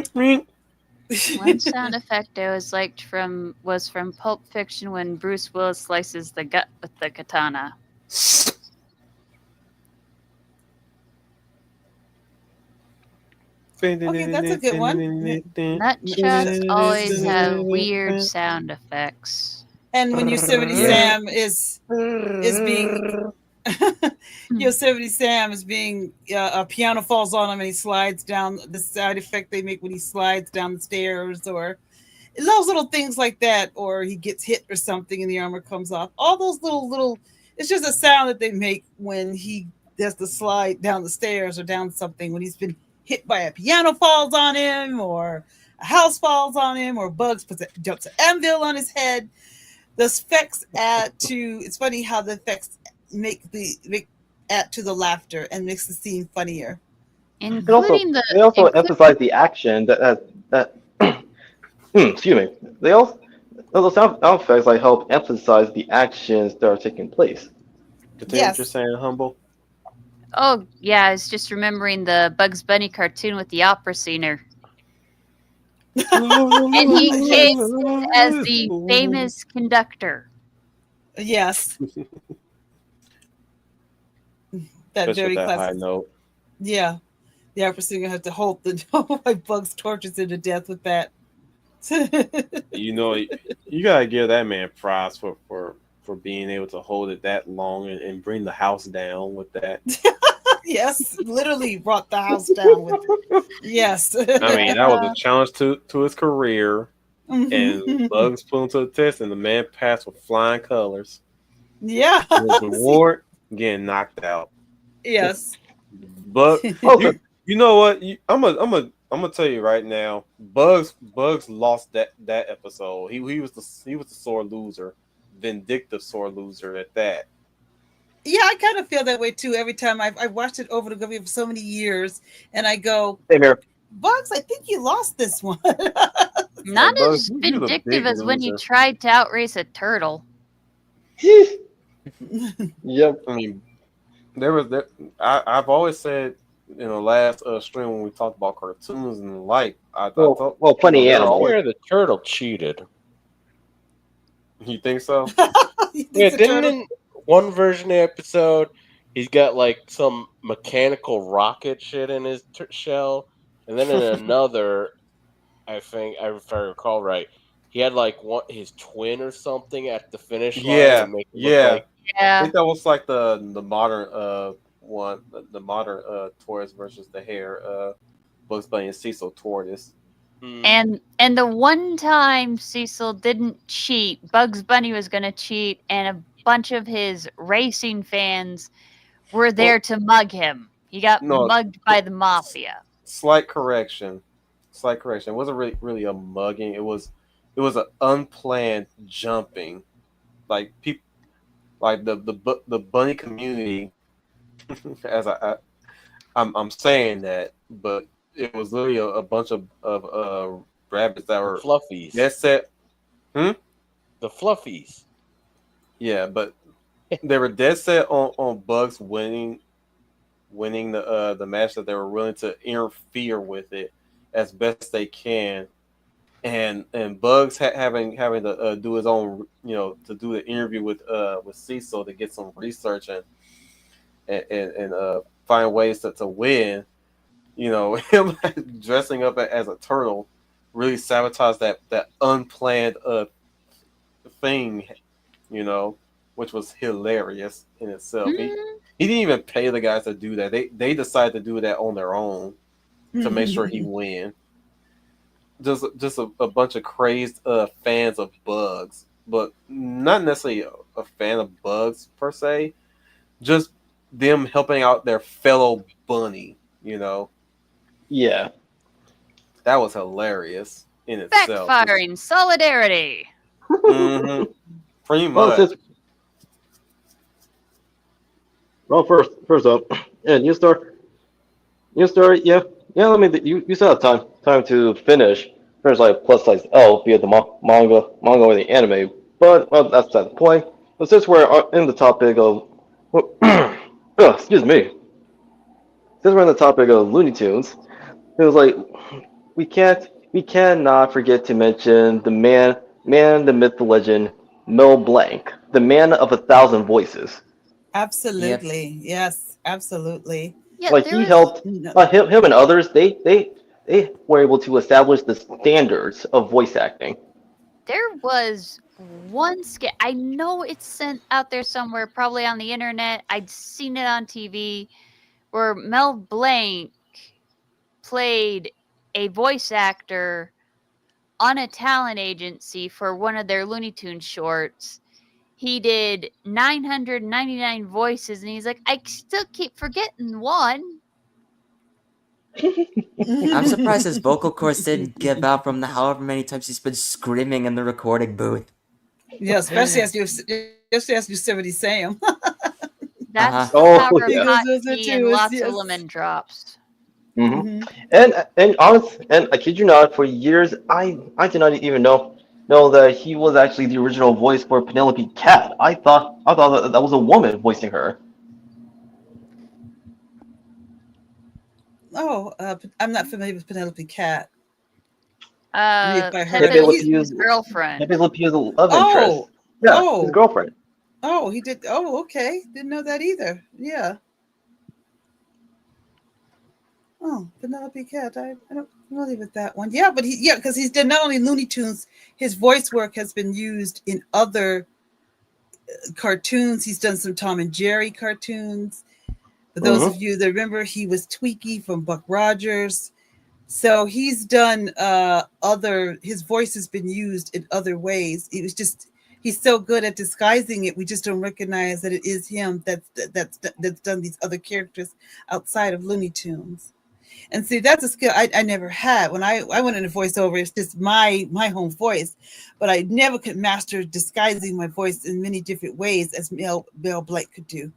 sound effect I was liked was from Pulp Fiction when Bruce Willis slices the gut with the katana. Okay, that's a good one. Nutchucks always have weird sound effects. And when Yosemite Yeah. Sam is being Yosemite Sam is being a piano falls on him and he slides down, the side effect they make when he slides down the stairs, or those little things like that, or he gets hit or something and the armor comes off. All those little, it's just a sound that they make when he does the slide down the stairs or down something, when he's been hit by a piano falls on him, or a house falls on him, or Bugs jumps an anvil on his head. The effects add to, it's funny how the effects make add to the laughter and makes the scene funnier. And also, Including the they also include emphasize the action that excuse me. They also those sound effects like help emphasize the actions that are taking place. Continue what you're Yes. saying, humble. Oh yeah, I was just remembering the Bugs Bunny cartoon with the opera singer. And he came as the famous conductor. Yes. That Especially with very that high classic. note. Yeah. The opera singer had to hold the like Bugs tortures him to death with that. You know, you gotta give that man props for being able to hold it that long and bring the house down with that. Yes, literally brought the house down with it. Yes. I mean, that was a challenge to his career, and Mhm. Bugs put him to the test, and the man passed with flying colors. Yeah. His See, reward, getting knocked out. yes. But Also, you know what? I'm gonna tell you right now. Bugs lost that episode. He was the sore loser, vindictive sore loser at that. Yeah, I kind of feel that way too. Every time I've watched it over and over for so many years, and I go, same here. Bugs, I think you lost this one. Not Bugs, as you're the vindictive big as when you loser. tried to outrace a turtle. Yep. I mean, I've always said in the last stream when we talked about cartoons and the like. I thought Funny there was animal. always. Where the turtle cheated. You think so? You think Yeah, the didn't turtle? in one version of the episode he's got like some mechanical rocket shit in his shell, and then in another, I think, if I recall right, he had like his twin or something at the finish line Yeah, and make it look yeah. like. I Yeah. think that was like the modern one, the modern tortoise versus the hair Bugs Bunny and Cecil tortoise. Hmm. And the one time Cecil didn't cheat, Bugs Bunny was going to cheat, and a bunch of his racing fans were there Well, to mug him. He got no, mugged by the mafia. slight correction. Slight correction. It wasn't really a mugging. It was an unplanned jumping. Like people, like the bunny community. as I'm saying that, but it was literally a bunch of rabbits that The were Fluffies. dead set. The Fluffies. Yeah, but they were dead set on Bugs winning the match, that they were willing to interfere with it as best they can, and Bugs having to do his own, to do the interview with Cecil to get some research and find ways to win. Him dressing up as a turtle really sabotaged that unplanned thing, which was hilarious in itself. He didn't even pay the guys to do that. They decided to do that on their own to make sure he win. Just a bunch of crazed fans of Bugs, but not necessarily a fan of Bugs per se. Just them helping out their fellow bunny. Yeah. That was hilarious in itself. Backfiring solidarity. Hmm. Pretty Well, much. since well, first up, yeah, you start, yeah. I mean, you still have time to finish like plus size L via the manga or the anime, but well, that's beside the point. But since we're in the topic of, excuse me, since we're in the topic of Looney Tunes, it was like we cannot forget to mention the myth, the legend, Mel Blanc, the man of 1,000 voices. Yep. Absolutely. Yes, absolutely. Yeah, Like there he was helped No. him and others. They were able to establish the standards of voice acting. there was one skit. I know it's sent out there somewhere, probably on the internet. I'd seen it on TV where Mel Blanc played a voice actor on a talent agency for one of their Looney Tunes shorts. He did 999 voices, and he's like, I still keep forgetting one. I'm surprised his vocal cords didn't give out from the however many times he's been screaming in the recording booth. Yeah, especially as Yosemite Sam. Uh-huh. That's the Oh power of He yeah. goes hot those are tea and too. lots of Yes. lemon drops. hmm Hmm. And I kid you not, for years I did not even know that he was actually the original voice for Penelope Cat. I thought that was a woman voicing her. Oh, I'm not familiar with Penelope Cat. Maybe if I heard Pepe it. Le Pepe He, Pew's girlfriend. Pepe Le Pew's love interest. oh, Yeah, his oh, girlfriend. oh, he did. Oh, okay. Didn't know that either. Yeah. Oh, Penelope Cat. I don't familiar with that one. Yeah, but because he's done not only Looney Tunes, his voice work has been used in other cartoons. He's done some Tom and Jerry cartoons. For those of hmm you that remember, he was Tweaky from Buck Rogers. So he's done other. His voice has been used in other ways. It was just he's so good at disguising it. We just don't recognize that it is him that's done these other characters outside of Looney Tunes. And see, that's a skill I never had. When I went into voiceover, it's just my home voice, but I never could master disguising my voice in many different ways as Mel Blanc could do.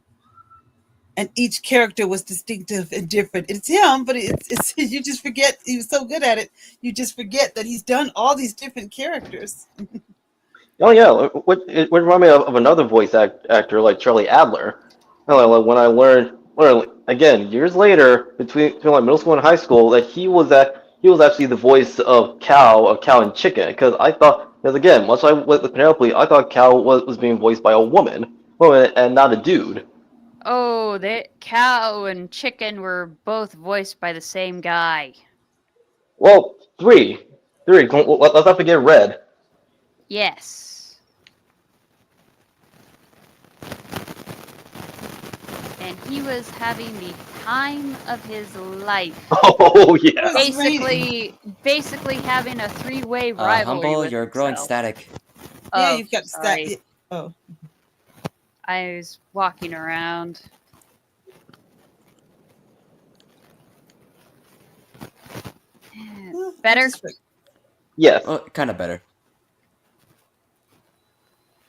And each character was distinctive and different. It's him, but it's you just forget he was so good at it. You just forget that he's done all these different characters. Oh yeah, it would remind me of another voice actor like Charlie Adler. Like when I learned again years later between like middle school and high school that he was actually the voice of Cow and Chicken because because again much like with Penelope I thought Cow was being voiced by a woman and not a dude. Oh, the cow and chicken were both voiced by the same guy. Well, three. 3. Let's not forget Red. Yes. And he was having the time of his life. Oh yeah. It was raining. Basically having a three-way rivalry Humble, with you're growing himself. static. Yeah, Oh, you've got sorry. Oh, I was walking around. Better? Yes. Well, kind of better.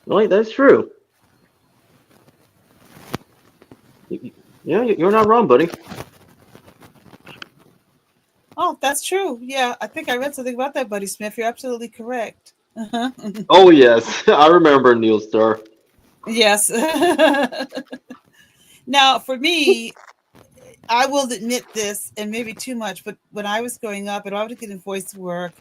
No, that's true. Yeah, you're not wrong, buddy. Oh, that's true. Yeah, I think I read something about that, Buddy Smith. You're absolutely correct. Uh-huh. Oh yes, I remember Neil Star. Yes. Now, for me, I will admit this, and maybe too much, but when I was growing up and I was getting voice work,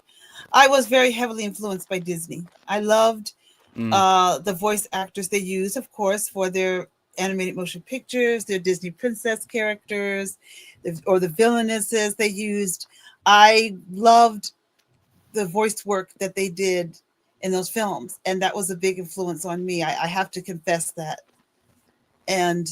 I was very heavily influenced by Disney. I loved the voice actors they use, of course, for their animated motion pictures, their Disney princess characters, or the villainesses they used. I loved the voice work that they did in those films, and that was a big influence on me. I have to confess that. And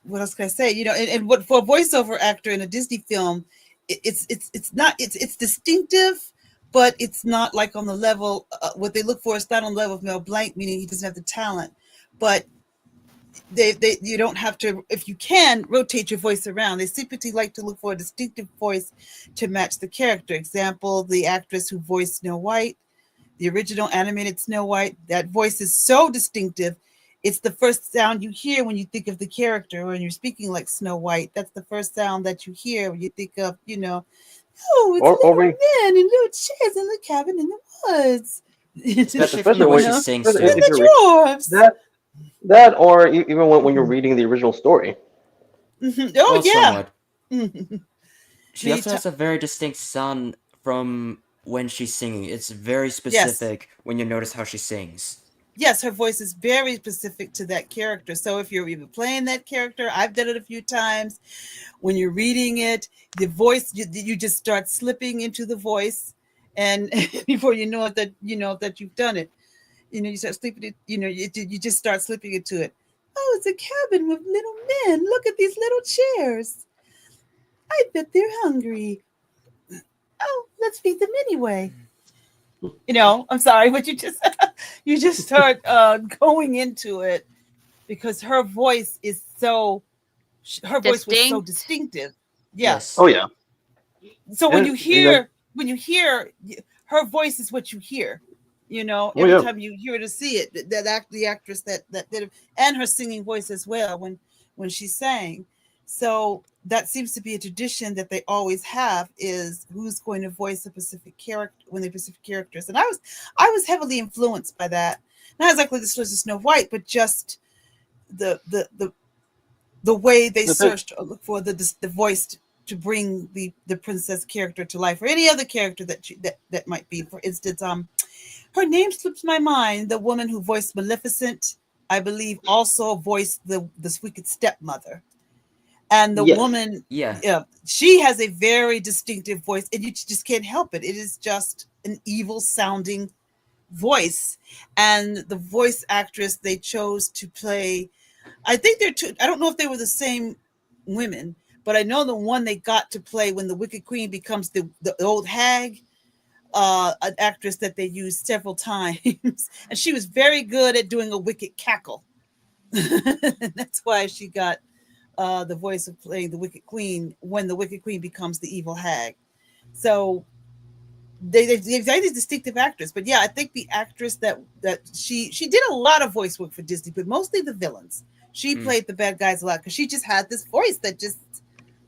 what else can I say? And what for a voiceover actor in a Disney film, it's not it's distinctive, but it's not like on the level. What they look for is not on the level of Mel Blanc, meaning he doesn't have the talent, but they you don't have to, if you can, rotate your voice around. They typically like to look for a distinctive voice to match the character. Example: the actress who voiced Snow White, the original animated Snow White. That voice is so distinctive. It's the first sound you hear when you think of the character. When you're speaking like Snow White, that's the first sound that you hear when you think of, oh, it's Or little we, men in little chairs in the cabin in the woods. Especially from the especially way when she you, sings especially too. if The you read dwarves. that, or even when you're reading the original story. Oh, Well, yeah. somewhat. She also has a very distinct sound from when she's singing. It's very Yes. specific when you notice how she sings. Yes, her voice is very specific to that character. So if you're even playing that character, I've done it a few times. When you're reading it, the voice, you just start slipping into the voice, and before you know it, that you've done it. You start sleeping it. You just start slipping into it. Oh, it's a cabin with little men. Look at these little chairs. I bet they're hungry. Oh, let's feed them anyway. I'm sorry, but you just start going into it because her voice is her voice was so Distinct. distinctive. Yeah. Yes. Oh yeah. So when And, you you know, hear her voice is what you hear. oh Every yeah. time you hear it or see it, the actress that did it, and her singing voice as well when she sang. So that seems to be a tradition that they always have, is who's going to voice a specific character when they're specific characters. And I was heavily influenced by that. Not exactly the stories of Snow White, but just the way they The thing, searched for the voice to bring the princess character to life, or any other character that might be. For instance, her name slips my mind. The woman who voiced Maleficent, I believe, also voiced the wicked stepmother. And the yes. woman, Yeah. she has a very distinctive voice, and you just can't help it. It is just an evil sounding voice. And the voice actress they chose to play, I think they're two. I don't know if they were the same women, but I know the one they got to play when the Wicked Queen becomes the old hag, an actress that they used several times, and she was very good at doing a wicked cackle. That's why she got the voice of playing the Wicked Queen when the Wicked Queen becomes the evil hag. So they've these distinctive actors. But yeah, I think the actress that she did a lot of voice work for Disney, but mostly the villains. She played the bad guys a lot because she just had this voice that just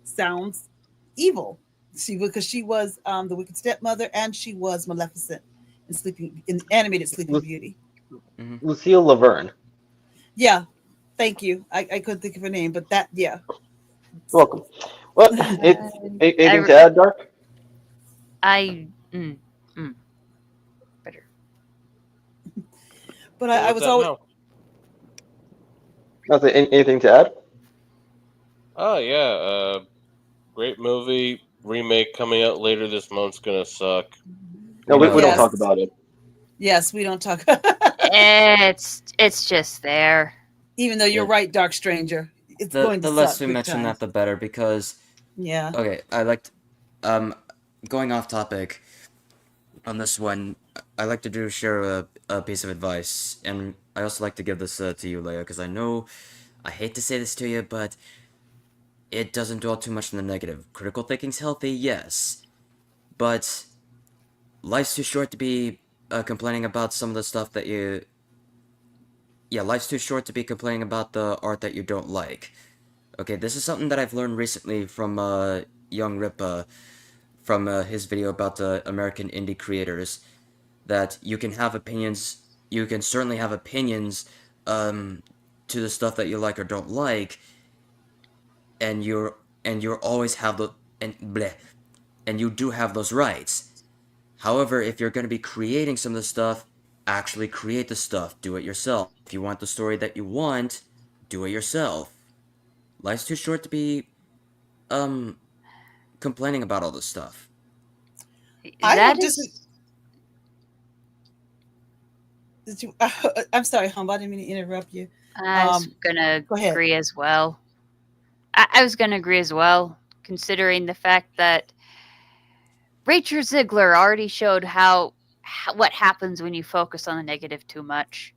sounds evil. Because she was the Wicked Stepmother, and she was Maleficent in animated Sleeping Beauty. Lucille Laverne. Yeah, thank you. I couldn't think of her name, but yeah. Welcome. Well, anything to add, Dark? I better. But Go I with was that always now. Anything to add? Oh yeah, great movie. Remake coming out later this month's gonna suck. No, I we know. don't Yes. talk about it. Yes, we don't talk. It's just there. Even though you're Yeah. right, Dark Stranger, it's The going to the less suck we big mention time. that, the better. Because Yeah. okay, I liked going off topic on this one. I like to share a piece of advice, and I also like to give this to you, Leia, because I know I hate to say this to you, but it doesn't dwell too much on the negative. Critical thinking's healthy, yes, but life's too short to be complaining about some of the stuff that you. Yeah, life's too short to be complaining about the art that you don't like. Okay, this is something that I've learned recently from Young Ripa from his video about the American indie creators. That you can have opinions. You can certainly have opinions to the stuff that you like or don't like, and you're always have the and bleh, and you do have those rights. However, if you're going to be creating some of the stuff, actually create the stuff. Do it yourself. If you want the story that you want, do it yourself. Life's too short to be um complaining about all this stuff. I That don't disagree. is, I'm sorry, Hum. I didn't mean to interrupt you. I was gonna Go ahead. agree as well. I was gonna agree as well, considering the fact that Rachel Ziegler already showed how what happens when you focus on the negative too much.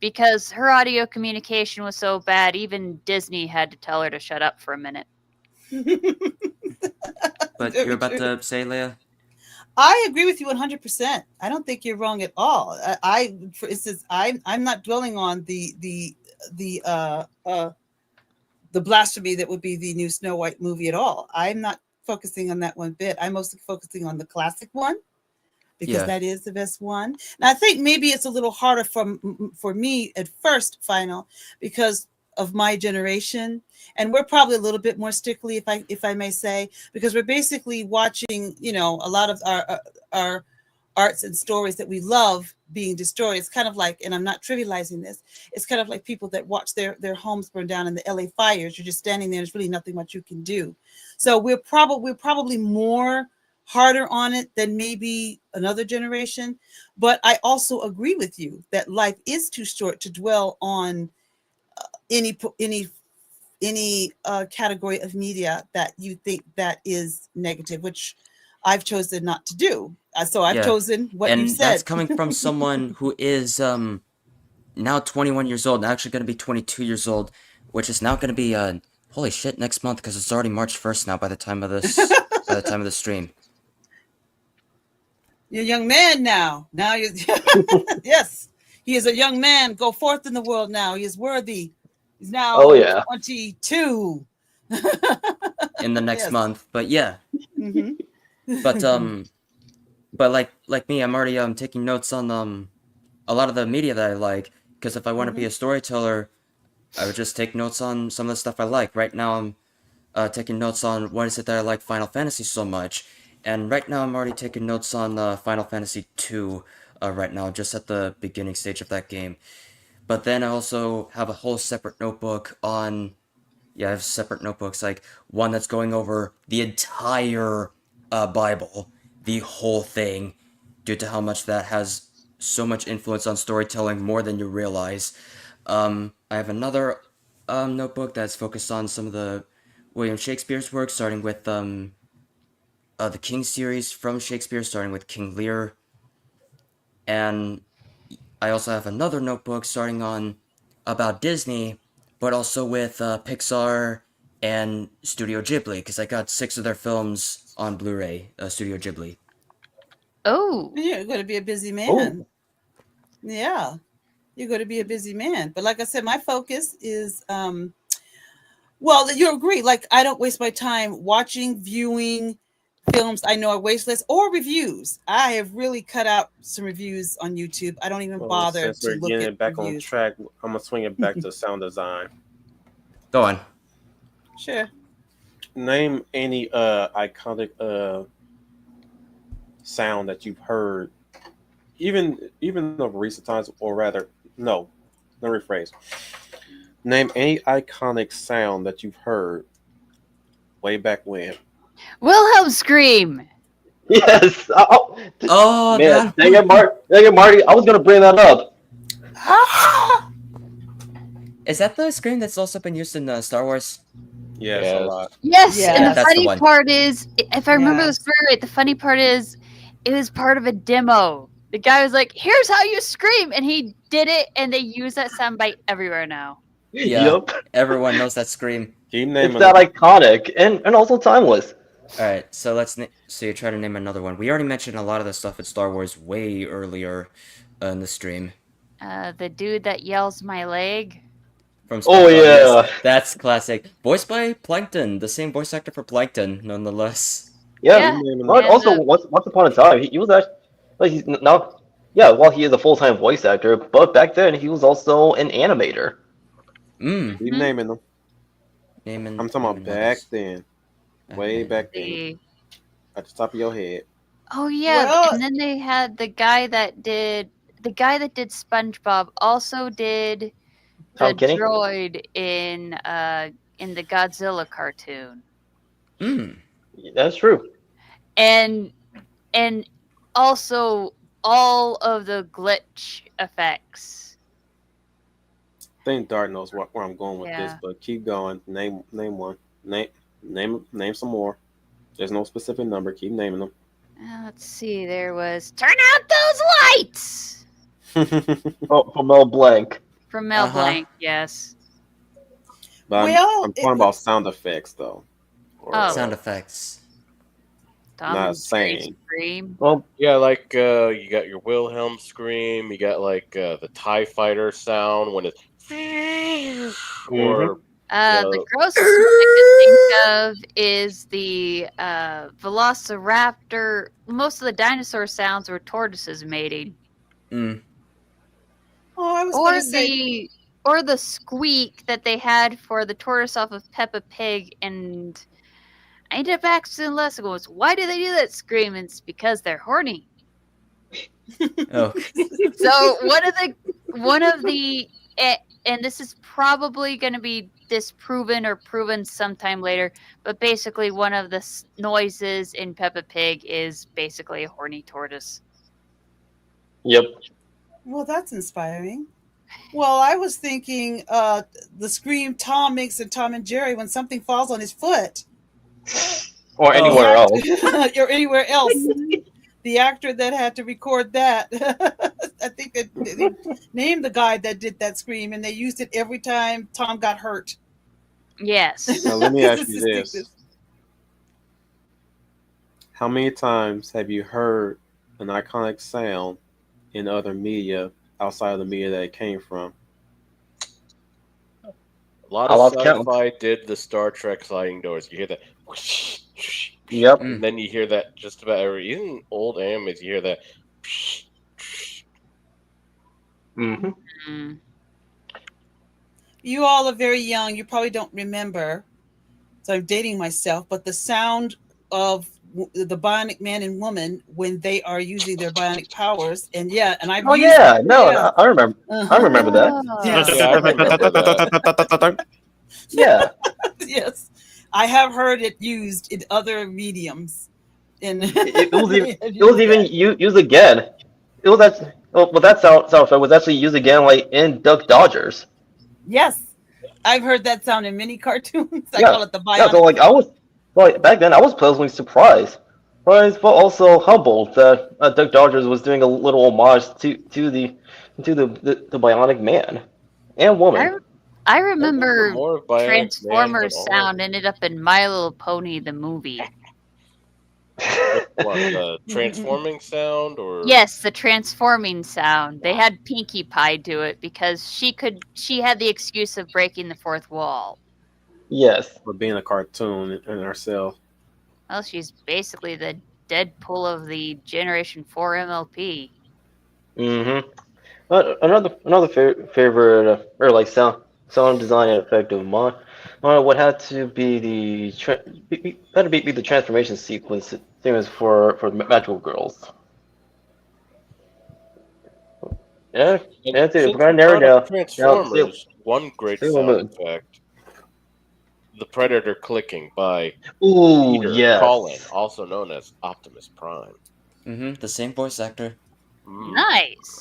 Because her audio communication was so bad, even Disney had to tell her to shut up for a minute. But Very you're about true. to say, Leia? I agree with you 100%. I don't think you're wrong at all. For instance, I'm not dwelling on the the blasphemy that would be the new Snow White movie at all. I'm not focusing on that one bit. I'm mostly focusing on the classic one because Yeah. that is the best one. And I think maybe it's a little harder for me at first, Final, because of my generation, and we're probably a little bit more stickly, if I may say, because we're basically watching, a lot of our arts and stories that we love being destroyed. It's kind of like, and I'm not trivializing this, it's kind of like people that watch their homes burn down in the LA fires. You're just standing there. There's really nothing much you can do. So we're probably more harder on it than maybe another generation. But I also agree with you that life is too short to dwell on any category of media that you think that is negative, which I've chosen not to do. So I've Yeah. chosen what you And that's said. coming from someone who is now 21 years old, actually going to be 22 years old, which is now going to be holy shit next month because it's already March 1st now by the time of this stream. You're a young man now. Now you yes, he is a young man. Go forth in the world now. He is worthy. He's now Oh yeah. 22. In the next Yes. month. But yeah. Mhm. But like me, I'm already taking notes on a lot of the media that I like because if I want to be a storyteller, I would just take notes on some of the stuff I like. Right now I'm taking notes on what is it that I like Final Fantasy so much. And right now I'm already taking notes on Final Fantasy 2 right now, just at the beginning stage of that game. But then I also have a whole separate notebook on I have separate notebooks, like one that's going over the entire Bible, the whole thing, due to how much that has so much influence on storytelling, more than you realize. I have another notebook that's focused on some of the William Shakespeare's works, starting with the King series from Shakespeare, starting with King Lear. And I also have another notebook starting on about Disney, but also with Pixar and Studio Ghibli, because I got 6 of their films on Blu-ray, Studio Ghibli. Oh, You're going to be a busy man. Yeah, you're going to be a busy man. But like I said, my focus is, well, you agree. Like, I don't waste my time watching, viewing films I know are wasteless or reviews. I have really cut out some reviews on YouTube. I don't even Well, bother since to we're look getting at it back on reviews. track, I'm gonna swing it back to sound design. Go on. Sure. Name any iconic sound that you've heard, even of recent times, or rather, no, let me rephrase. Name any iconic sound that you've heard way back when. Wilhelm scream. Yes. Oh, Man, that dang it, one. Dang it, Marty. I was gonna bring that up. Is that the scream that's also been used in Star Wars? Yes, a Yes. lot. Yes, and Yeah, the Yes. that's the funny one. part is, if I remember the Yes. story right, the funny part is, it was part of a demo. The guy was like, "Here's how you scream," and he did it, and they use that soundbite everywhere now. Yeah, Yup. everyone knows that scream. Keep It's naming that them. iconic and also timeless. All right, so so you try to name another one. We already mentioned a lot of the stuff in Star Wars way earlier in the stream The dude that yells "my leg." from Oh SpongeBob. Yes, yeah. that's classic. Voiced by Plankton, the same voice actor for Plankton, nonetheless. Yeah. Keep Yeah, naming them. But and also, once upon a time, he was actually like he's now. Yeah, well, he is a full-time voice actor, but back then he was also an animator. Keep mhm, naming them. I'm talking about Naming back others. then. Back Way then. back then. the At the top of your head. oh yeah, Well, and then they had the guy that did SpongeBob also did the Tom Kenny. droid in the Godzilla cartoon. Mm. That's true. And and also all of the glitch effects. I think Dart knows where I'm going with this, Yeah. but keep going. Name one. Name some more. There's no specific number. Keep naming them. Let's see. There was "Turn out those lights" Oh, from Mel Blanc. from Mel Uh-huh. Blanc. Yes. But well, I'm talking about sound effects though, or Oh. Sound effects. Tom not and Jerry saying. scream. Well, Yeah, like you got your Wilhelm scream, you got like the TIE fighter sound when it's or The grossest one I could think of is the Velociraptor. Most of the dinosaur sounds were tortoises mating, Mm. oh, I was or going to say, the squeak that they had for the tortoise off of Peppa Pig. And I ended up asking Les, goes, "Why do they do that scream?" And it's because they're horny. Oh. So one of the and this is probably going to be disproven or proven sometime later, but basically one of the noises in Peppa Pig is basically a horny tortoise. yep. well, that's inspiring. Well, I was thinking the scream Tom makes in Tom and Jerry when something falls on his foot. Or Oh. anywhere else. Or anywhere else. The actor that had to record that, I think that they named the guy that did that scream, and they used it every time Tom got hurt. Yes. Now let me It's ask you distinctive. this: how many times have you heard an iconic sound in other media outside of the media that it came from? a lot I of lost count. sci-fi did the Star Trek sliding doors. You hear that, Yep. Mm. and then you hear that just about every even old animes. You hear that. Mm-hmm. Mm. You all are very young. You probably don't remember. So I'm dating myself, but the sound of the bionic man and woman when they are using their bionic powers, and yeah, and I've Oh used yeah, it. no, Yeah. I remember. I remember that. Yes. Yeah, I remember that. Yeah. Yes, I have heard it used in other mediums. And It was even I've it was used even that. used again. It was actually well that sound effect was actually used again like in Duck Dodgers. Yes, I've heard that sound in many cartoons. I Yeah. call it the Yeah, so bionic like I was like back then I was pleasantly surprised. Surprised but also humbled that Duck Dodgers was doing a little homage to the Bionic Man and I, woman. I I remember remember more of Bionic Man, but Transformers sound ended up in My Little Pony the movie. what the transforming sound or Yes, the transforming sound. They had Pinkie Pie do it because she had the excuse of breaking the fourth wall. Yes. For being a cartoon in herself. Well, she's basically the Deadpool of the Generation 4 MLP. Mm-hmm. Another favorite or like sound design and effect of mine would have to be be the transformation sequence sequence for Magical Girls. Yeah, and that's it. We're since gonna you narrow it brought up down. Now, Transformers, one great Sailor sound Moon. effect The Predator Clicking by Ooh, Peter Cullen, yes. also known as Optimus Prime. The same voice actor. Mm. Nice.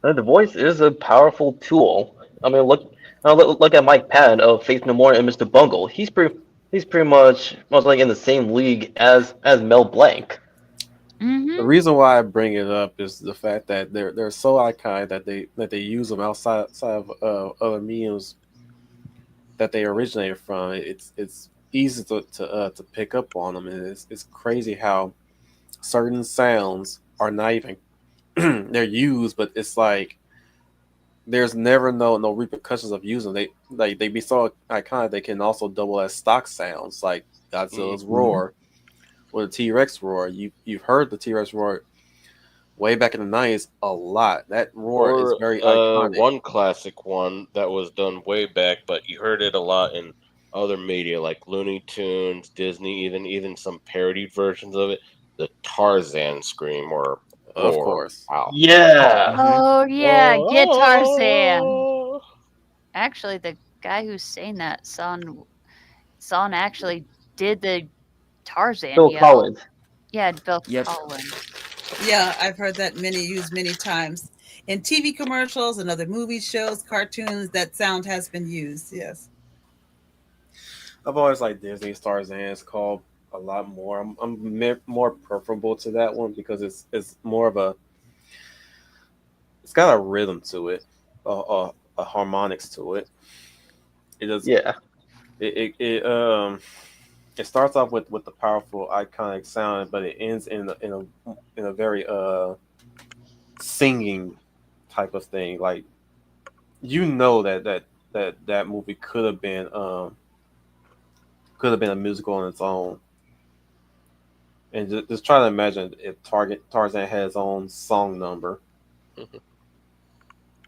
The voice is a powerful tool. I mean, look at Mike Patton of Faith No More and Mr. Bungle. He's pretty much like in the same league as Mel Blanc. The Mm-hmm. reason why I bring it up is the fact that they're so iconic that they use them outside of other mediums that they originated from. It's easy to pick up on them, and it's crazy how certain sounds are not even they're used, but it's like there's never no repercussions of using them. They be so iconic they can also double as stock sounds, like Godzilla's Mm. roar or the T Rex roar. You've heard the T Rex roar way back in the 90s a lot. That roar is Or very iconic. one classic one that was done way back, but you heard it a lot in other media like Looney Tunes, Disney, even some parodied versions of it. The Tarzan scream or Of roar. course. Wow. Yeah. Mm-hmm. Oh yeah, Guitar Sam. Oh. Actually, the guy who's saying that son actually did the Tarzan Phil yell. Collins. Yeah, Bill Yep. Collins. Yeah, I've heard that used many times in TV commercials and other movie shows, cartoons. That sound has been used. Yes. I've always liked Disney Tarzan's called a lot more. More preferable to that one because it's more of a it's got a rhythm to it, a harmonics to it. It does Yeah. it starts off with the powerful iconic sound, but it ends in a very singing type of thing. Like that movie could have been a musical on its own. And just try to imagine if Tarzan had his own song number.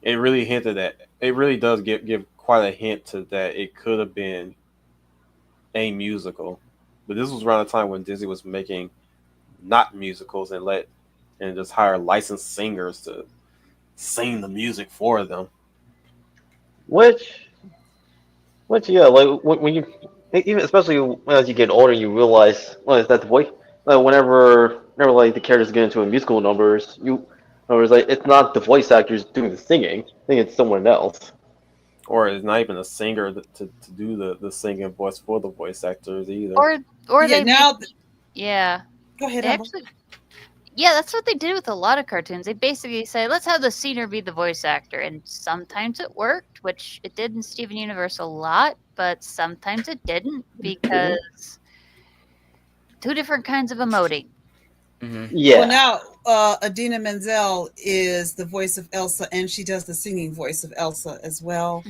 It really hinted at it really does give quite a hint to that it could have been a musical. But this was around the time when Disney was making not musicals and just hire licensed singers to sing the music for them. Which, yeah, like when you, even especially as you get older, you realize that the voice, whenever like the characters get into a musical numbers, like it's not the voice actors doing the singing. I think it's someone else. Or it's not even a singer to do the singing voice for the voice actors either. Or Yeah. they Now, yeah. go ahead, They Humble. actually yeah, that's what they did with a lot of cartoons. They basically say, let's have the scener be the voice actor. And sometimes it worked, which it did in Steven Universe a lot, but sometimes it didn't because two different kinds of emoting. Mm-hmm. Yeah. Well, now Adina Menzel is the voice of Elsa, and she does the singing voice of Elsa as well.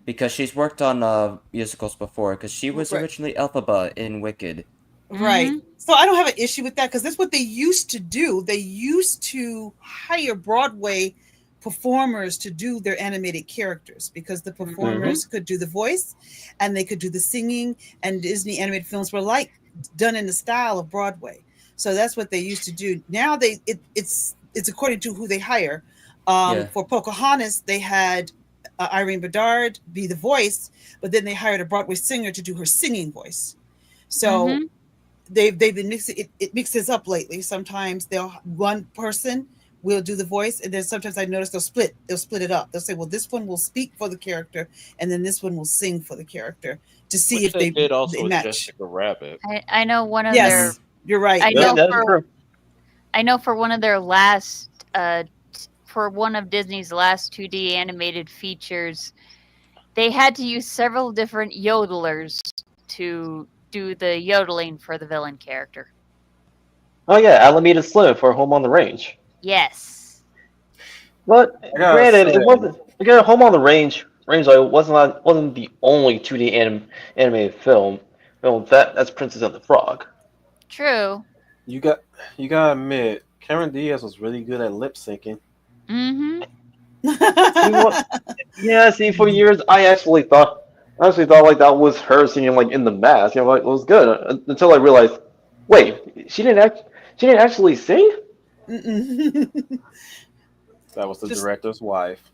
Because she's worked on musicals before. Because she was Right. originally Elphaba in Wicked. Right. Mhm. So I don't have an issue with that because that's what they used to do. They used to hire Broadway performers to do their animated characters because the performers could do the voice and they could do the singing, and Disney animated films were like done in the style of Broadway. So that's what they used to do. Now it's according to who they hire. Yeah. For Pocahontas, they had Irene Bedard be the voice, but then they hired a Broadway singer to do her singing voice. So Mhm. they've been mixing it mixes up lately. Sometimes one person will do the voice, and then sometimes I notice they'll split it up. They'll say, well, this one will speak for the character, and then this one will sing for the character to see Which if they did they also with match. Jessica Rabbit. I know one of their Yes, you're right. I Yeah, know that's for true. I know for one of their last for one of Disney's last 2D animated features, they had to use several different yodelers to do the yodeling for the villain character. Oh yeah, Alameda Slim for Home on the Range. Yes. But I gotta granted, say, it wasn't. Again, Home on the Range like wasn't the only 2D animated film. That's Princess and the Frog. True. you got you gotta admit, Cameron Diaz was really good at lip syncing. Mm-hmm. See what? Yeah. See, for years I actually thought like that was her singing like in the mask. Like it was good until I realized, wait, she didn't actually sing. Mm-mm. That was the Just director's wife.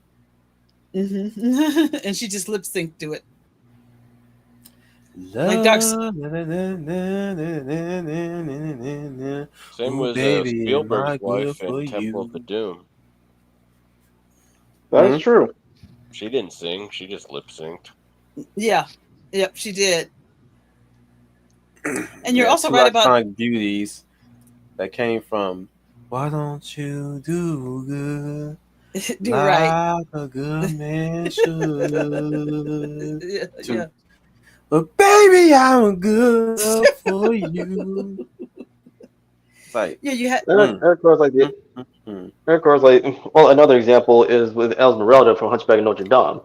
and she just lip synced to it. Like Love. Same Ooh, with baby, am Spielberg's I good wife for in Temple of the you? Doom. That is Hmm? true. She didn't sing; she just lip synced. Yeah. Yep, she did. And you're Yeah, also two right about iconic beauties that came from Why Don't You Do Good you're right. Like a Good Man Should? Yeah, To yeah. But baby, I'm good for you. It's like, Yeah, you had mm, And of course, like mm, mm, mm, and of course, like well, another example is with Esmeralda from Hunchback of Notre Dame.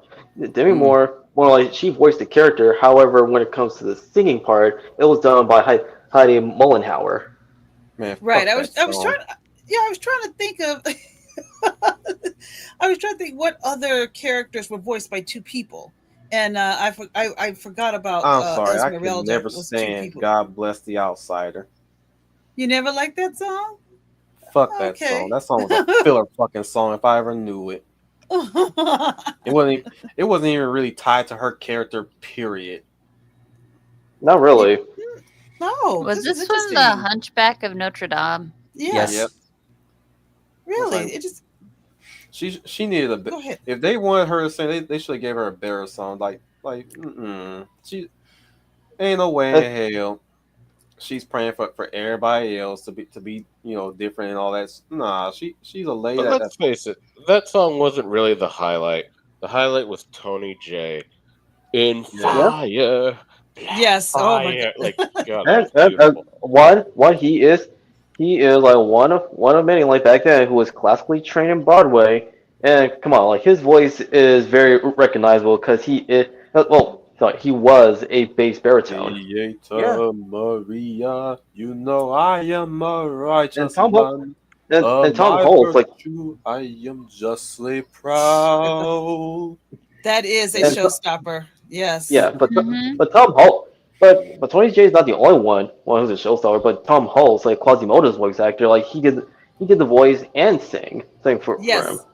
Demi mm. Moore, more like she voiced the character. However, when it comes to the singing part, it was done by Heidi Mollenhauer. Man, right. fuck I was that I was trying song. yeah, I was trying to think of I was trying to think what other characters were voiced by two people. And I forgot about I'm sorry, I could Esmeralda never was two stand people. God Bless the Outsider. You never liked that song? Fuck that song. Okay. That song was a filler fucking song if I ever knew it. It wasn't. It wasn't even really tied to her character. Period. Not Yeah, really. no, Was this is this from the interesting. Hunchback of Notre Dame? Yep. Yes, It's really. like It just she needed a bit. go ahead. If they wanted her to sing, they should have gave her a better song. She ain't no way And, in hell she's praying for everybody else to be different and all that. Nah, she's a lady But that let's face it, that song wasn't really the highlight. The highlight was Tony J. In yeah. yeah, fire, black Yes. Oh my fire. god. Like God, that was and beautiful. one he is like one of many like back then who was classically trained in Broadway. And come on, like his voice is very recognizable because he is well, sorry, he was a bass baritone. Yeah. Creator Maria, you know I am a And righteous Tom Ho- man. and Tom My Holtz like virtue, I am justly proud. That is a and showstopper. Yes. yeah, Mm-hmm. but Tom Holt, but Tony J is not the only one who's a showstopper. But Tom Holtz, like Quasimodo's voice actor, like he did the voice and sing for him. Yes.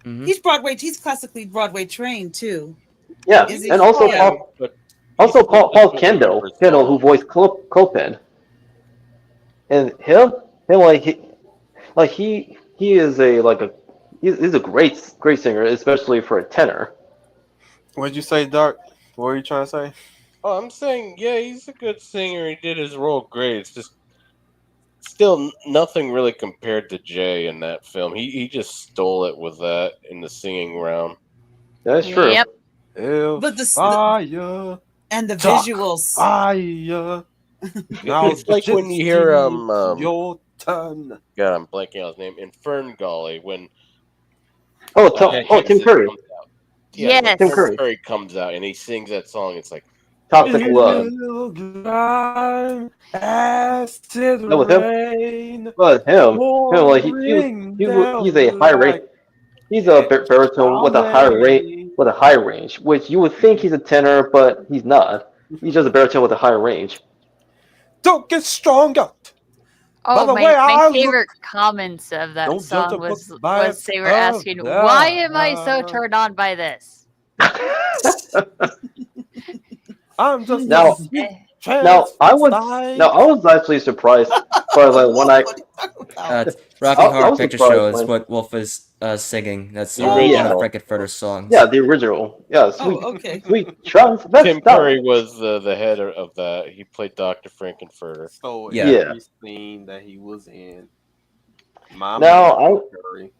Hmm. He's Broadway. He's classically Broadway trained too. Yeah, He Is was and he? also Yeah. fine, Paul but he also still Paul, just Paul couldn't remember his Kendall who song. voiced Clopin, and him like he is he's a great singer, especially for a tenor. What'd you say, Dark? What were you trying to say? Oh, I'm saying, yeah, he's a good singer. He did his role great. It's just still nothing really compared to Jay in that film. He just stole it with that in the singing realm. That is true. Yep. But Fire, and the talk visuals. fire. Now It's like when you hear Gypsy, it's your turn. God, I'm blanking on his name, in Fern Gully when Oh, Hank Tim Hensman Curry, comes out. Yeah, when Tim Tim Yes. Curry, Curry comes out and he sings that song, it's like Toxic Love. It'll drive acid No, with him, rain but him like pouring he's a down high rate. like He's a baritone with a high rate rain. with a high range, which you would think he's a tenor, but he's not. He's just a baritone with a high range. Don't get stronger by Oh, the way my I favorite look. comments of that Don't judge song a book was by its they were asking, "Why am I so cover. turned on by this?" I'm just a now, sweet now transvestite. I was actually surprised for like when What are you talking about? It's Rocky I Horror was Picture surprised Show is when what Wolf is singing. That's the one of yeah original. Frankenfurter's yeah songs. the original yeah Oh, okay. sweet Tim Curry transvestite was the head of that. He played Dr. Frankenfurter. Stole Yeah. yeah. every scene that he was in. My Now man, I Curry.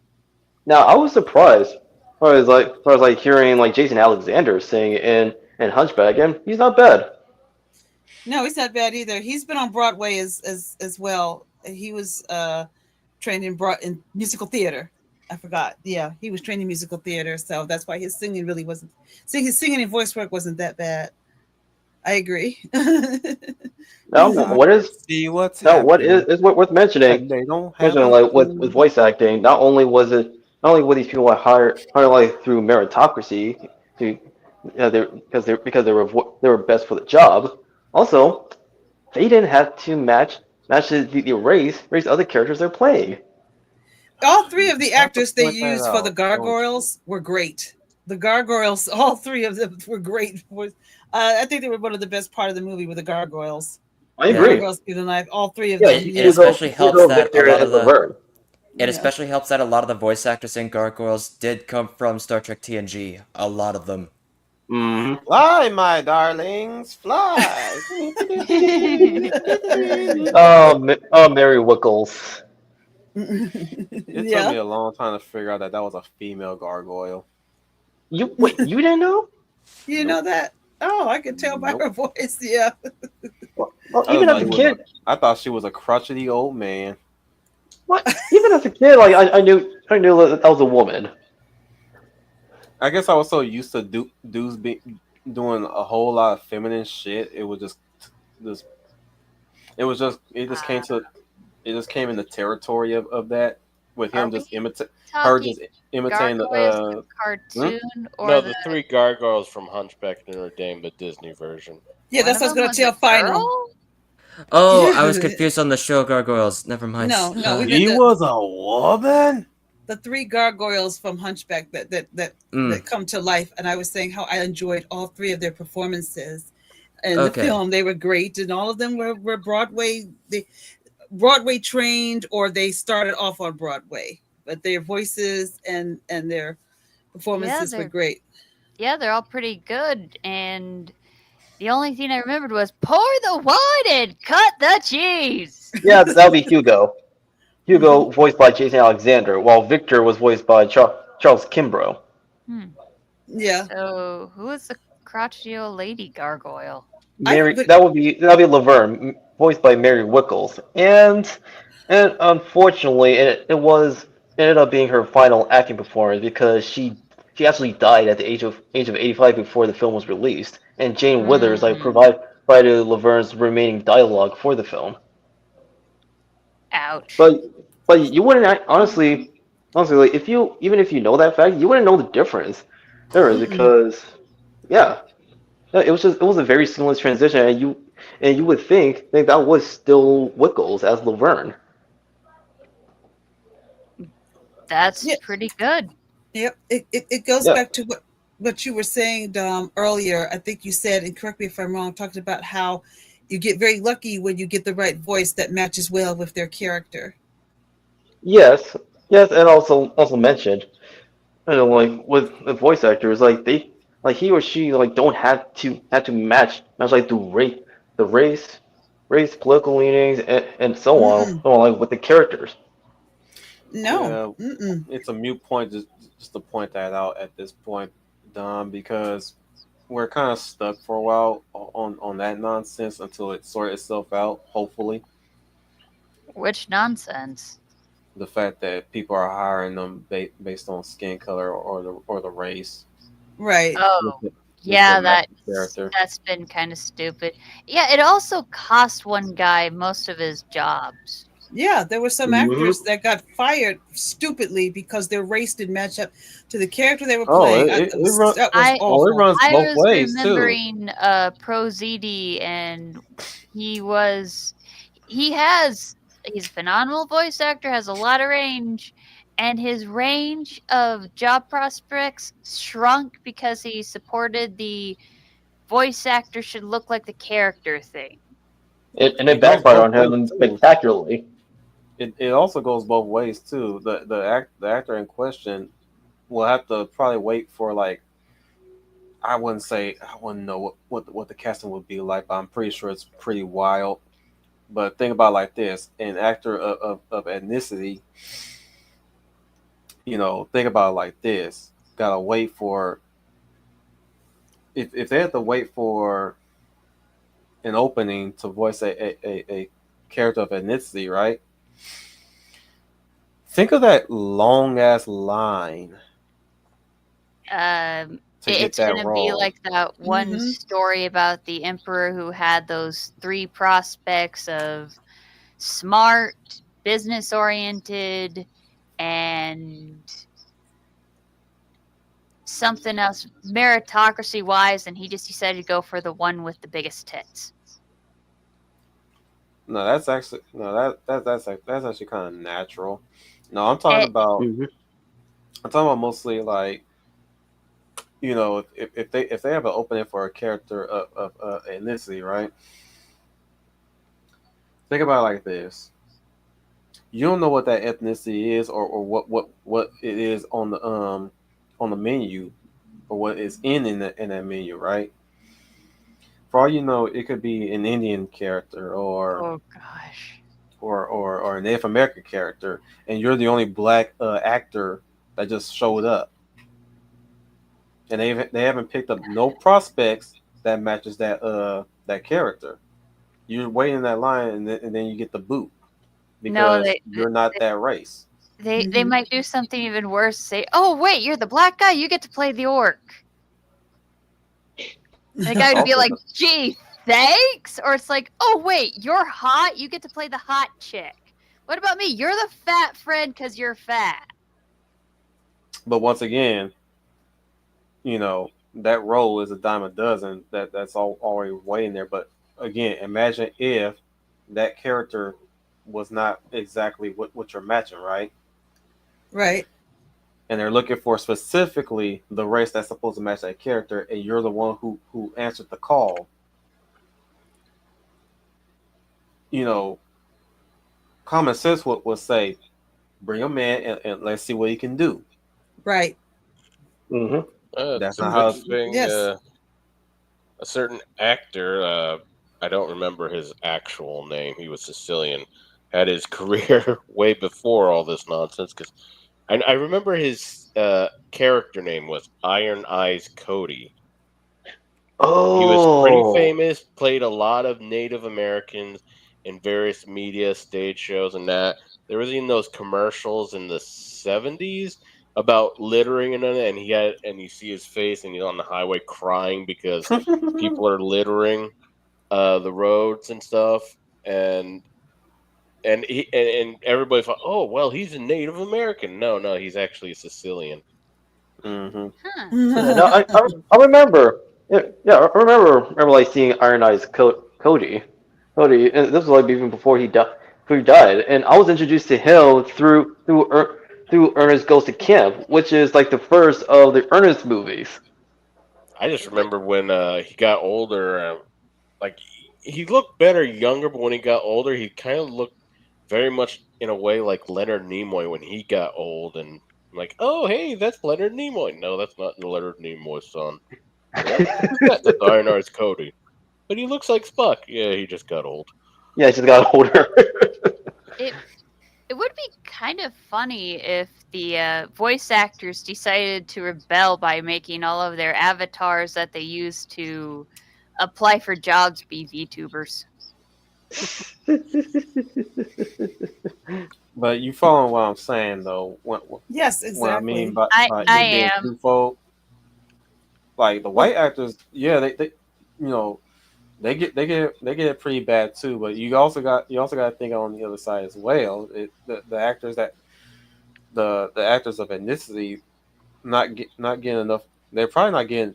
now I was surprised. I was like hearing like Jason Alexander sing in Hunchback, and he's not bad. No, he's not bad either. He's been on Broadway as well. He was trained in musical theater. I forgot. Yeah, he was trained in musical theater, so that's why his singing really wasn't. See, his singing and voice work wasn't that bad. I agree. Now I what can is see what's now what happening, is worth mentioning. and they don't have Mentioning a like with clue. voice acting, not only were these people like hired like through meritocracy to because they were best for the job. Also, they didn't have to match the race other characters they're playing. all three of the You have to actors they point that used for the out, don't you? gargoyles were great. The gargoyles, all three of them were great. I think they were one of the best part of the movie with the gargoyles. I The Yeah. agree. gargoyles through the knife, all three of Yeah, them. It Yeah, especially helps Hugo, that a Victor, lot of and the Laverne. it yeah. especially helps that a lot of the voice actors in Gargoyles did come from Star Trek TNG. A lot of them. Hmm. Fly, my darlings, fly. Oh, Mary Wickles. It took Yeah, me a long time to figure out that that was a female gargoyle. You wait, you didn't know? you know Nope, that. Oh, I could tell by nope. her voice. Yeah, Well, I just even thought as he a was a. kid, I thought she was a crotchety old man. what? Even as a kid, like I knew that was a woman. I guess I was so used to dudes doing a whole lot of feminine shit. It was just it just came to it just came in the territory of that with Are him we just imita her talking just imitating the gargoyles the hmm? cartoon or No, the the three gargoyles from Hunchback of Notre Dame, the Disney version. yeah. one That's of what I was them gonna was a tell. Final. girl? Oh, I was Yeah. confused on the show Gargoyles. Never mind. No, no. We did He was a woman. the three gargoyles from Hunchback Mm, that come to life, and I was saying how I enjoyed all three of their performances in the okay. film. They were great, and all of them were Broadway. They Broadway trained, or they started off on Broadway, but their voices and their Yeah, performances were great. they're all pretty good. And the only thing I remembered was pour the wine and cut the cheese. Yeah, that would be Hugo. Hmm. Hugo, voiced by Jason Alexander, while Victor was voiced by Charles Kimbrough. Hmm. Yeah, So who is the crotchety old lady gargoyle? I Mary, but that would be Laverne, voiced by Mary Wickles, and unfortunately, it ended up being her final acting performance because she actually died at the age of 85 before the film was released, and Jane Withers provided Laverne's remaining dialogue for the film. Ouch. But you wouldn't honestly like, if you even if you know that fact, you wouldn't know the difference there is mm-mm. because yeah. No, it was a very seamless transition, and you would think that was still Wickles as Laverne. That's Yeah, pretty good. yep. It goes Yeah. back to what you were saying earlier. I think you said, and correct me if I'm wrong, talking about how you get very lucky when you get the right voice that matches well with their character. Yes. Yes, and also mentioned, like with the voice actors, like he or she like don't have to match like the race, political leanings, and Mm-mm. so on like with the characters. No. Yeah, Mm-mm. it's a mute point just to point that out at this point, Dom, because we're kind of stuck for a while on that nonsense until it sort itself out. Hopefully, Which nonsense. the fact that people are hiring them based on skin color or the race Right. Oh, just to, just to yeah, match the character. that's been kind of stupid. Yeah, it also cost one guy most of his jobs. Yeah, there were some actors Hmm. that got fired stupidly because their race didn't match up to the character they were Oh, playing. That was I it awful. runs I both was ways too. remembering Pro ZD, and he was he has he's a phenomenal voice actor, has a lot of range, and his range of job prospects shrunk because he supported the voice actor should look like the character thing. And it It goes backfired both on ways him too. spectacularly. It also goes both ways too. The actor in question will have to probably wait for like I wouldn't know what the casting would be like, but I'm pretty sure it's pretty wild. But think about it like this: an actor of ethnicity, think about it like this: gotta wait for if they have to wait for an opening to voice a character of ethnicity, right? Think of that long ass line to get It's that gonna be role. like that one Mm-hmm. story about the emperor who had those three prospects of smart, business oriented, and something else meritocracy wise, and he just decided to go for the one with the biggest tits. No, that's actually no that's actually kind of natural. No, I'm talking Eh, about. Hmm. I'm talking about mostly like if they have an opening for a character of ethnicity, right? Think about it like this: you don't know what that ethnicity is, or what it is on the menu, or what is in that menu, right? For all you know, it could be an Indian character oh gosh. or a Native American character, and you're the only black actor that just showed up, and they haven't picked up no prospects that matches that character. You're waiting in that line, and then you get the boot No, because you're not that race. they might do something even worse. Say, "Oh wait, you're the black guy. You get to play the orc." And the guy would be Also, like, "Gee, thanks," or it's like, "Oh wait, you're hot. You get to play the hot chick." What about me? You're the fat friend because you're fat. but once again, that role is a dime a dozen. That's all already waiting there. But again, imagine if that character was not exactly what you're matching, right? Right. And they're looking for specifically the race that's supposed to match that character, and you're the one who answered the call. You know, common sense would say, bring him in and let's see what he can do. Right. Hmm. That's It's a not good how. thing. Yes. A certain actor, I don't remember his actual name. He was Sicilian. Had his career way before all this nonsense. Because I remember his character name was Iron Eyes Cody. He was pretty Oh. famous, played a lot of Native Americans in various media, stage shows, and that. There was even those commercials in the 70s about littering and you see his face and he's on the highway crying because people are littering the roads and stuff, and and everybody thought, oh well, he's a Native American. No, he's actually a Sicilian. Hmm. Huh. Yeah, no, I remember. Yeah, yeah, I remember like seeing Iron Eyes Cody. Cody, and this was like even before he died, and I was introduced to him through Ernest Goes to Camp, which is like the first of the Ernest movies. I just remember when he got older, like he looked better younger, but when he got older, he kind of looked very much in a way like Leonard Nimoy when he got old, and I'm like, oh hey, that's Leonard Nimoy. No, that's not Leonard Nimoy's son. Who's that? That's Iron Eyes Cody. But he looks like Spock. Yeah, he just got old. Yeah, he just got older. It it would be kind of funny if the voice actors decided to rebel by making all of their avatars that they use to apply for jobs be VTubers. But you following what I'm saying though? Yes, What I mean exactly. by I it being am. twofold, like the Well, white actors, yeah, they you know they get it pretty bad too. But you also got to think on the other side as well. The actors the actors of ethnicity not getting enough. They're probably not getting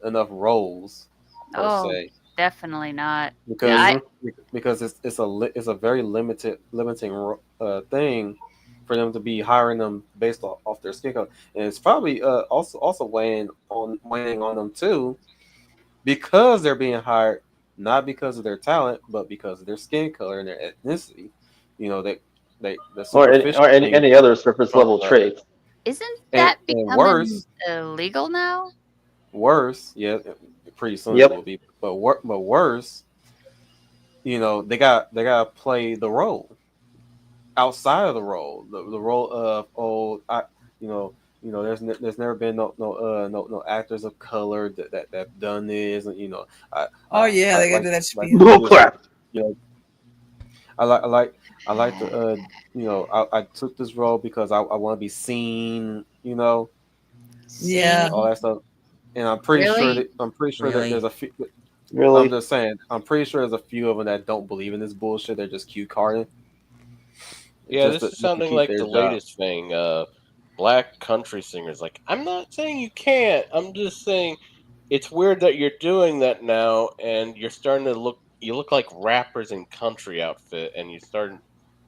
enough roles per Oh, se definitely not. because I Hmm. it's a very limiting thing for them to be hiring them based off their skin color, and it's probably also weighing on them too because they're being hired not because of their talent but because of their skin color and their ethnicity. The Or superficial things any other surface come level up, traits. isn't and that and becoming illegal now? worse, yeah, pretty soon it will Yep. be, but worse, they got to play the role outside of the role of you know there's never been no actors of color that done this, and I oh yeah, I they gotta like do that like spiel. to do Bull this, crap. you know I like to I took this role because I want to be seen, Yeah. all that Seen? stuff, and I'm pretty sure that Really? there's a few. I'm Really? just saying, I'm pretty sure there's a few of them that don't believe in this bullshit. They're just cue carding Yeah, just this to, is just to sounding keep like their the job. latest thing. Black country singers. Like, I'm not saying you can't. I'm just saying it's weird that you're doing that now, and you're starting to look. You look like rappers in country outfit, and you start.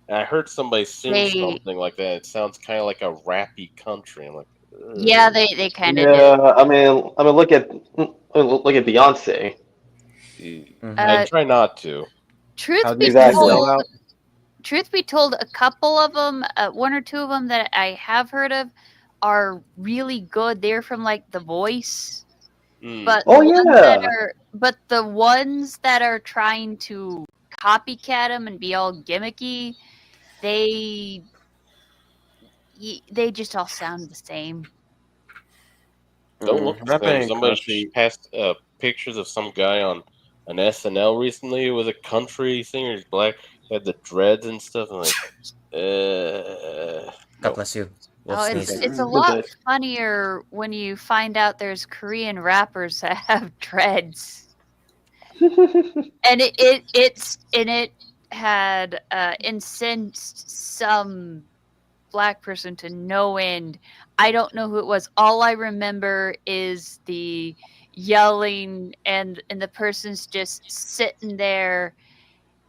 And I heard somebody sing They, something like that. It sounds kind of like a rappy country. I'm like, yeah, "Ugh." they kind of do. Yeah, look at Beyonce. I Uh, try not to. truth How do be you say Exactly. sell told, out? truth be told, a couple of them, one or two of them that I have heard of, are really good. They're from like The Voice, Mm. but Oh yeah. the ones that are trying to copycat them and be all gimmicky, they they just all sound the same. Don't look the Rapping same. and Somebody country. passed pictures of some guy on an SNL recently who was a country singer. He's black, had the dreads and stuff. I'm like, God no. bless you. We'll Oh, sneeze. it's a But lot funnier when you find out there's Korean rappers that have dreads. And it had incensed some black person to no end. I don't know who it was. All I remember is the yelling and the person's just sitting there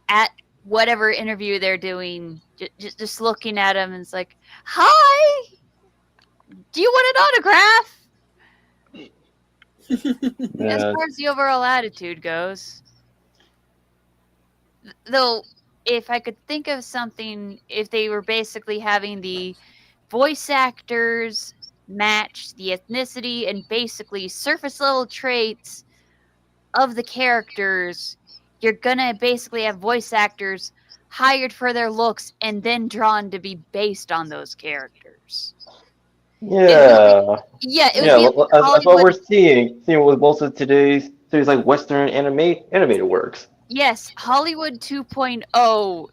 at whatever interview they're doing, just looking at him, and it's like, "Hi, do you want an autograph?" As yeah, far as the overall attitude goes, though, if I could think of something, if they were basically having the voice actors match the ethnicity and basically surface level traits of the characters, you're gonna basically have voice actors hired for their looks and then drawn to be based on those characters. It would be, yeah, yeah, it would yeah. be like That's what Hollywood. we're seeing with most of today's like Western animated works. Yes, Hollywood 2.0,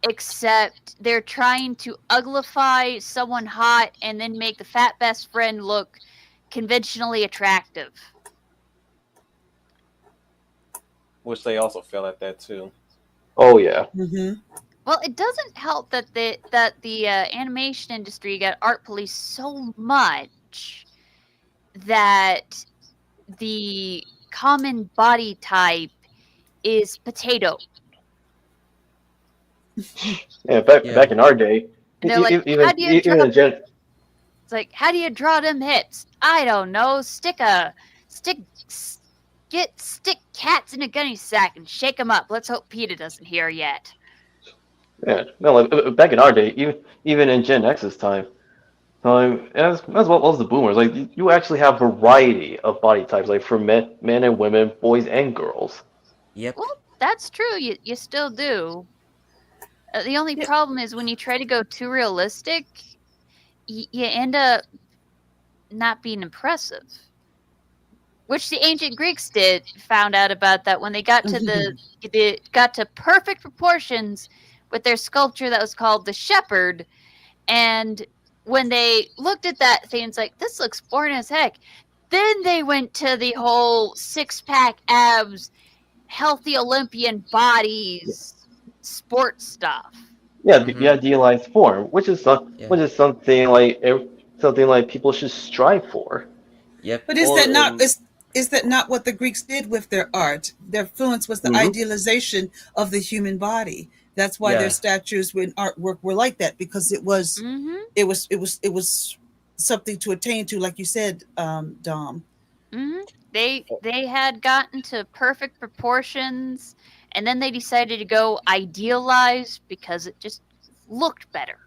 except they're trying to uglify someone hot and then make the fat best friend look conventionally attractive. Which they also fell at that too. Oh yeah. Mm-hmm. Well, it doesn't help that the animation industry got art police so much that the common body type is potato. Yeah, back Yeah. back in our day, And they're like, how do you even draw? in Gen. It's like, how do you draw them hips? I don't know. Stick cats in a gunny sack and shake them up. Let's hope PETA doesn't hear yet. Yeah, no, like back in our day, even in Gen X's as well as the boomers, like you actually have variety of body types, like for men and women, boys and girls. Yep. Well, that's true. You still do. The only Yeah. problem is when you try to go too realistic, you end up not being impressive. Which the ancient Greeks found out about that when they got to got to perfect proportions with their sculpture that was called the shepherd. And when they looked at that thing, it's like, this looks boring as heck. Then they went to the whole 6-pack abs, healthy Olympian bodies, sports stuff. Yeah, Mhm. the idealized form, which is Yeah. something like people should strive for. Yep. But is Or that not in is that not what the Greeks did with their art? Their influence was the Hmm. idealization of the human body. That's why their Yeah. statues and artwork were like that, because Mm-hmm. it was something to attain to, like you said, Dom. Mm-hmm. They had gotten to perfect proportions, and then they decided to go idealize because it just looked better.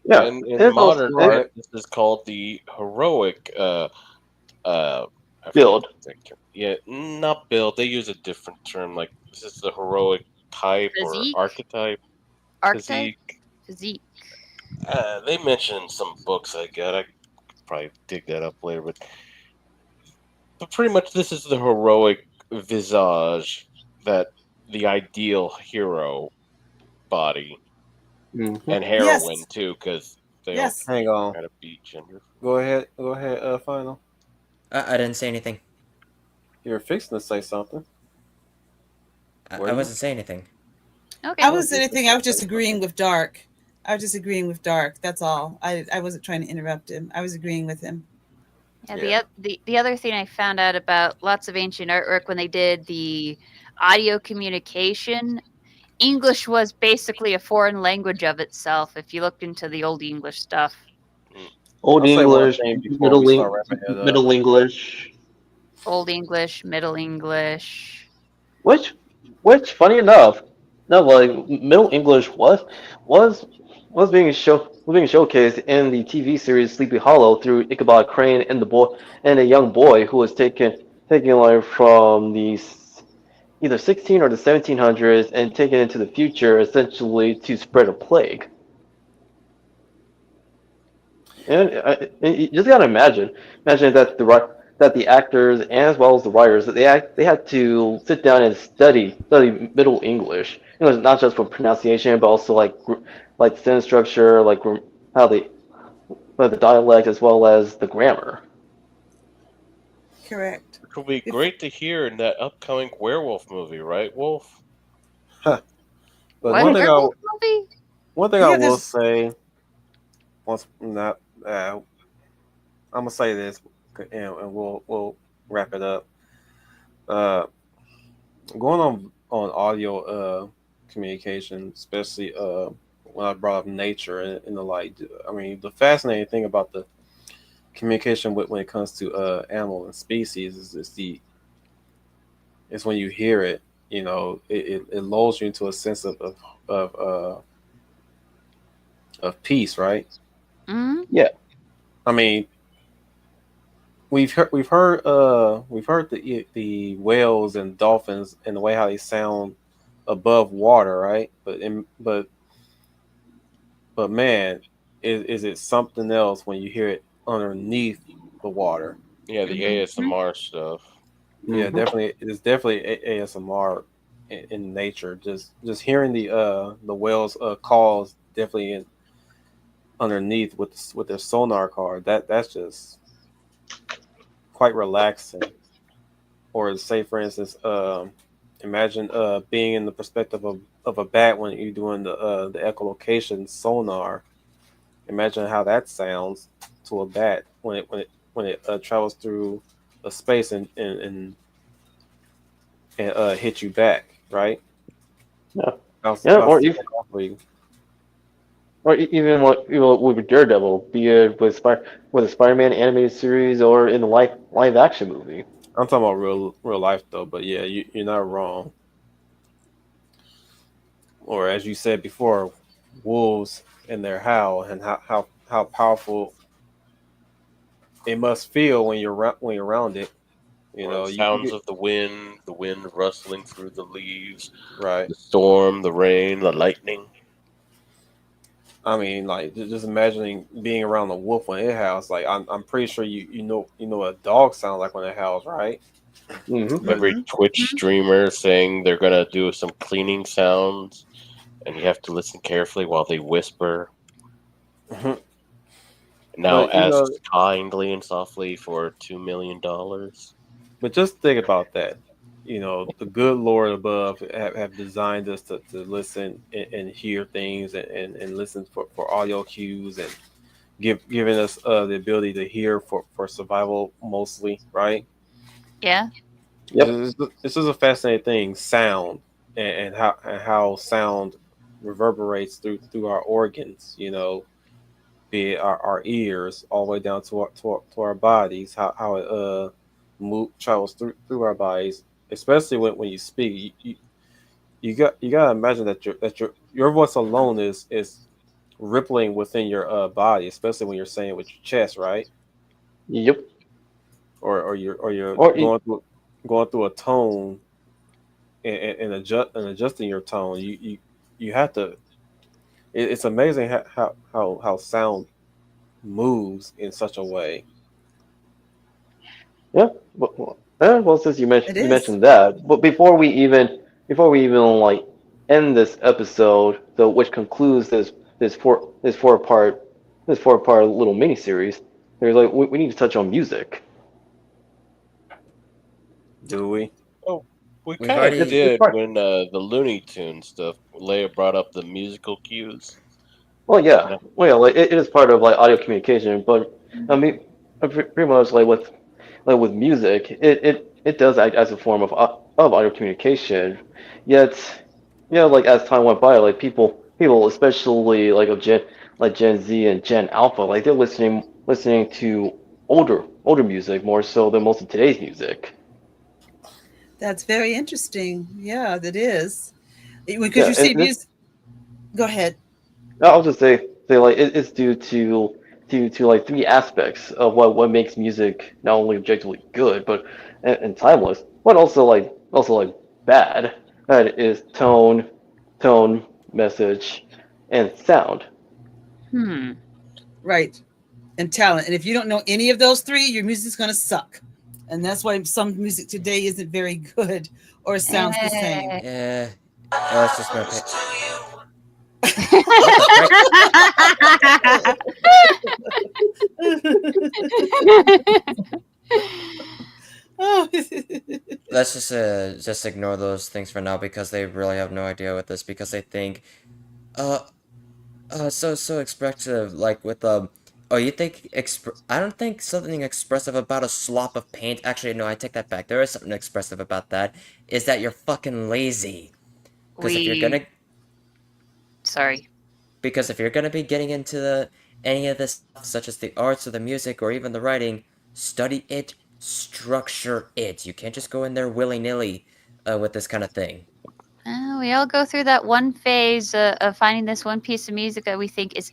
Yeah, in it's also modern it, art, this is called the heroic. I forget build. the term. Yeah, not build. They use a different term. Like this is the heroic type or Physique, archetype, archetype, physique. physique. They mentioned some books I got. I could probably dig that up later, but pretty much this is the heroic visage that the ideal hero body and heroine Yes, too, because they all yes. Hang on. gotta be gender. Go ahead. Go ahead. Final. I didn't say anything. You were fixing to say something. I wasn't saying anything. Okay. I wasn't anything. I was just agreeing with Dark. I was just agreeing with Dark. That's all. I wasn't trying to interrupt him. I was agreeing with him. Yeah, Yeah. the other thing I found out about lots of ancient artwork when they did the audio communication English was basically a foreign language of itself if you looked into the old English stuff. Mm. Old I'll say one English, thing before we start wrapping it up. Middle English, Old English, Middle English. which, funny enough, no, like Middle English was was being showcased in the TV series Sleepy Hollow through Ichabod Crane and the boy and a young boy who was taken like from the either 16 or the 1700s and taken into the future essentially to spread a plague. And you just gotta imagine that the actors and as well as the writers that they had to sit down and study Middle English. You know, not just for pronunciation, but also like sentence structure, how they the dialect as well as the grammar. Correct. Which will be If- great to hear in that upcoming werewolf movie, right, Wolf? But What one thing werewolf movie? I Yeah, will there's say, once not, I'm gonna say this, and we'll wrap it up. Uh, Going on audio communication, especially when I brought up nature and the like. I mean, the fascinating thing about the communication when it comes to animal and species is when you hear it. You know, it lulls you into a sense of of peace, right? Hmm. Yeah. I mean, we've heard the whales and dolphins and the way how they sound above water, right? But man, is it something else when you hear it underneath the water? Yeah, the Hmm. ASMR stuff. Yeah, Hmm. definitely. It's definitely ASMR in nature. Just hearing the whales calls definitely underneath with their sonar card. That's just quite relaxing. Or say, for instance, imagine being in the perspective of a bat when you're doing the echolocation sonar. Imagine how that sounds to a bat when it travels through a space and hit you back, right? Yeah. Yeah. How's that for you? Even with Daredevil, be it with the Spider-Man animated series or in the live action movie. I'm talking about real life though, but yeah, you're not wrong. Or as you said before, wolves and their howl and how powerful it must feel when when you're around it. You Or the know, you sounds get of the wind rustling through the leaves, right. the storm, the rain, the lightning. I mean, like just imagining being around a wolf when it howls. Like I'm pretty sure you know what a dog sounds like when it howls, right? Hmm. But Every hmm Twitch streamer saying they're gonna do some cleaning sounds, and you have to listen carefully while they whisper. Now but you ask know, kindly and softly for $2 million. but just think about that. You know, the good Lord above have designed us to listen and hear things and listen for audio cues and giving us the ability to hear for survival mostly, right? Yeah. Yep. This is a fascinating thing, sound and how sound reverberates through our organs. You know, be it our ears all the way down to our bodies, how it travels through our bodies, especially when you speak. You gotta imagine that your voice alone is rippling within your body, especially when you're saying it with your chest, right? Yep. Or you're Or e- going through a tone and adjusting your tone. You have to. It's amazing how sound moves in such a way. yeah. Well, since it you is. mentioned that, but before we even like end this episode, so which concludes this four part little mini series, there's like we need to touch on music. Do we? Oh, we We've kind of already It's did part. when the Looney Tunes stuff. Leia brought up the musical cues. Well, yeah. Yeah. Well, yeah. Like it is part of like audio communication, but I mean, pretty much with music, it does act as a form of audio communication. Yet like as time went by, like people especially like Gen Z and Gen Alpha, like they're listening to older music more so than most of today's music. That's very interesting. Yeah, that is. Because Yeah, you and see, this go ahead. I'll just say like it's due to like three aspects of what makes music not only objectively good but and timeless, but also like bad. That is tone, message, and sound. Hmm. Right. And talent. And if you don't know any of those three, your music's going to suck. And that's why some music today isn't very good or sounds the same. Eh. Yeah, it's just gonna pay. What the frick? Oh. Let's just ignore those things for now because they really have no idea with this because they think uh so expressive like with oh you think I don't think something expressive about a slop of paint. Actually, no, I take that back. There is something expressive about that. Is that you're fucking lazy. Because if you're we gonna sorry. because if you're gonna be getting into any of this stuff, such as the arts or the music or even the writing, study it, structure it. You can't just go in there willy nilly with this kind of thing. We all go through that one phase of finding this one piece of music that we think is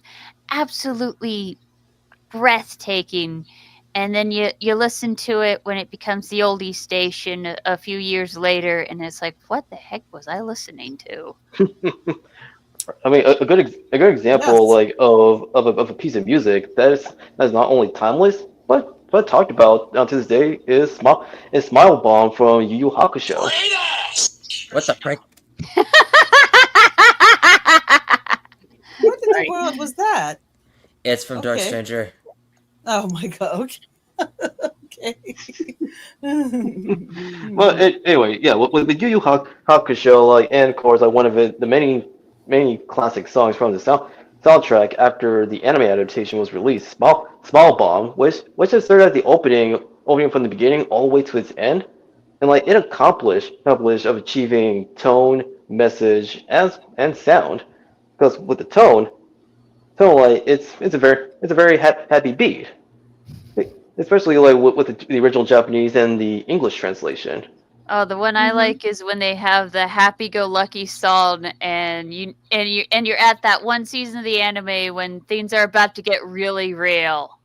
absolutely breathtaking, and then you listen to it when it becomes the oldie station a few years later, and it's like, what the heck was I listening to? I mean, a good example Yes. like of a piece of music that is not only timeless but talked about to this day is Smile Bomb from Yu Yu Hakusho. What the frick? What in the Sorry. world was that? It's from Dark Okay. Stranger. Oh my God. Okay. Well, anyway, yeah, with Yu Yu Hakusho, like, and of course, like one of the many classic songs from the soundtrack after the anime adaptation was released, Small Bomb, which is started at the opening from the beginning all the way to its end, and like it accomplished of achieving tone, message, and sound, because with the tone like it's a very happy beat, especially like with the original Japanese and the English translation. Oh, the one I Mhm. like is when they have the happy-go-lucky song, and you're at that one season of the anime when things are about to get really real.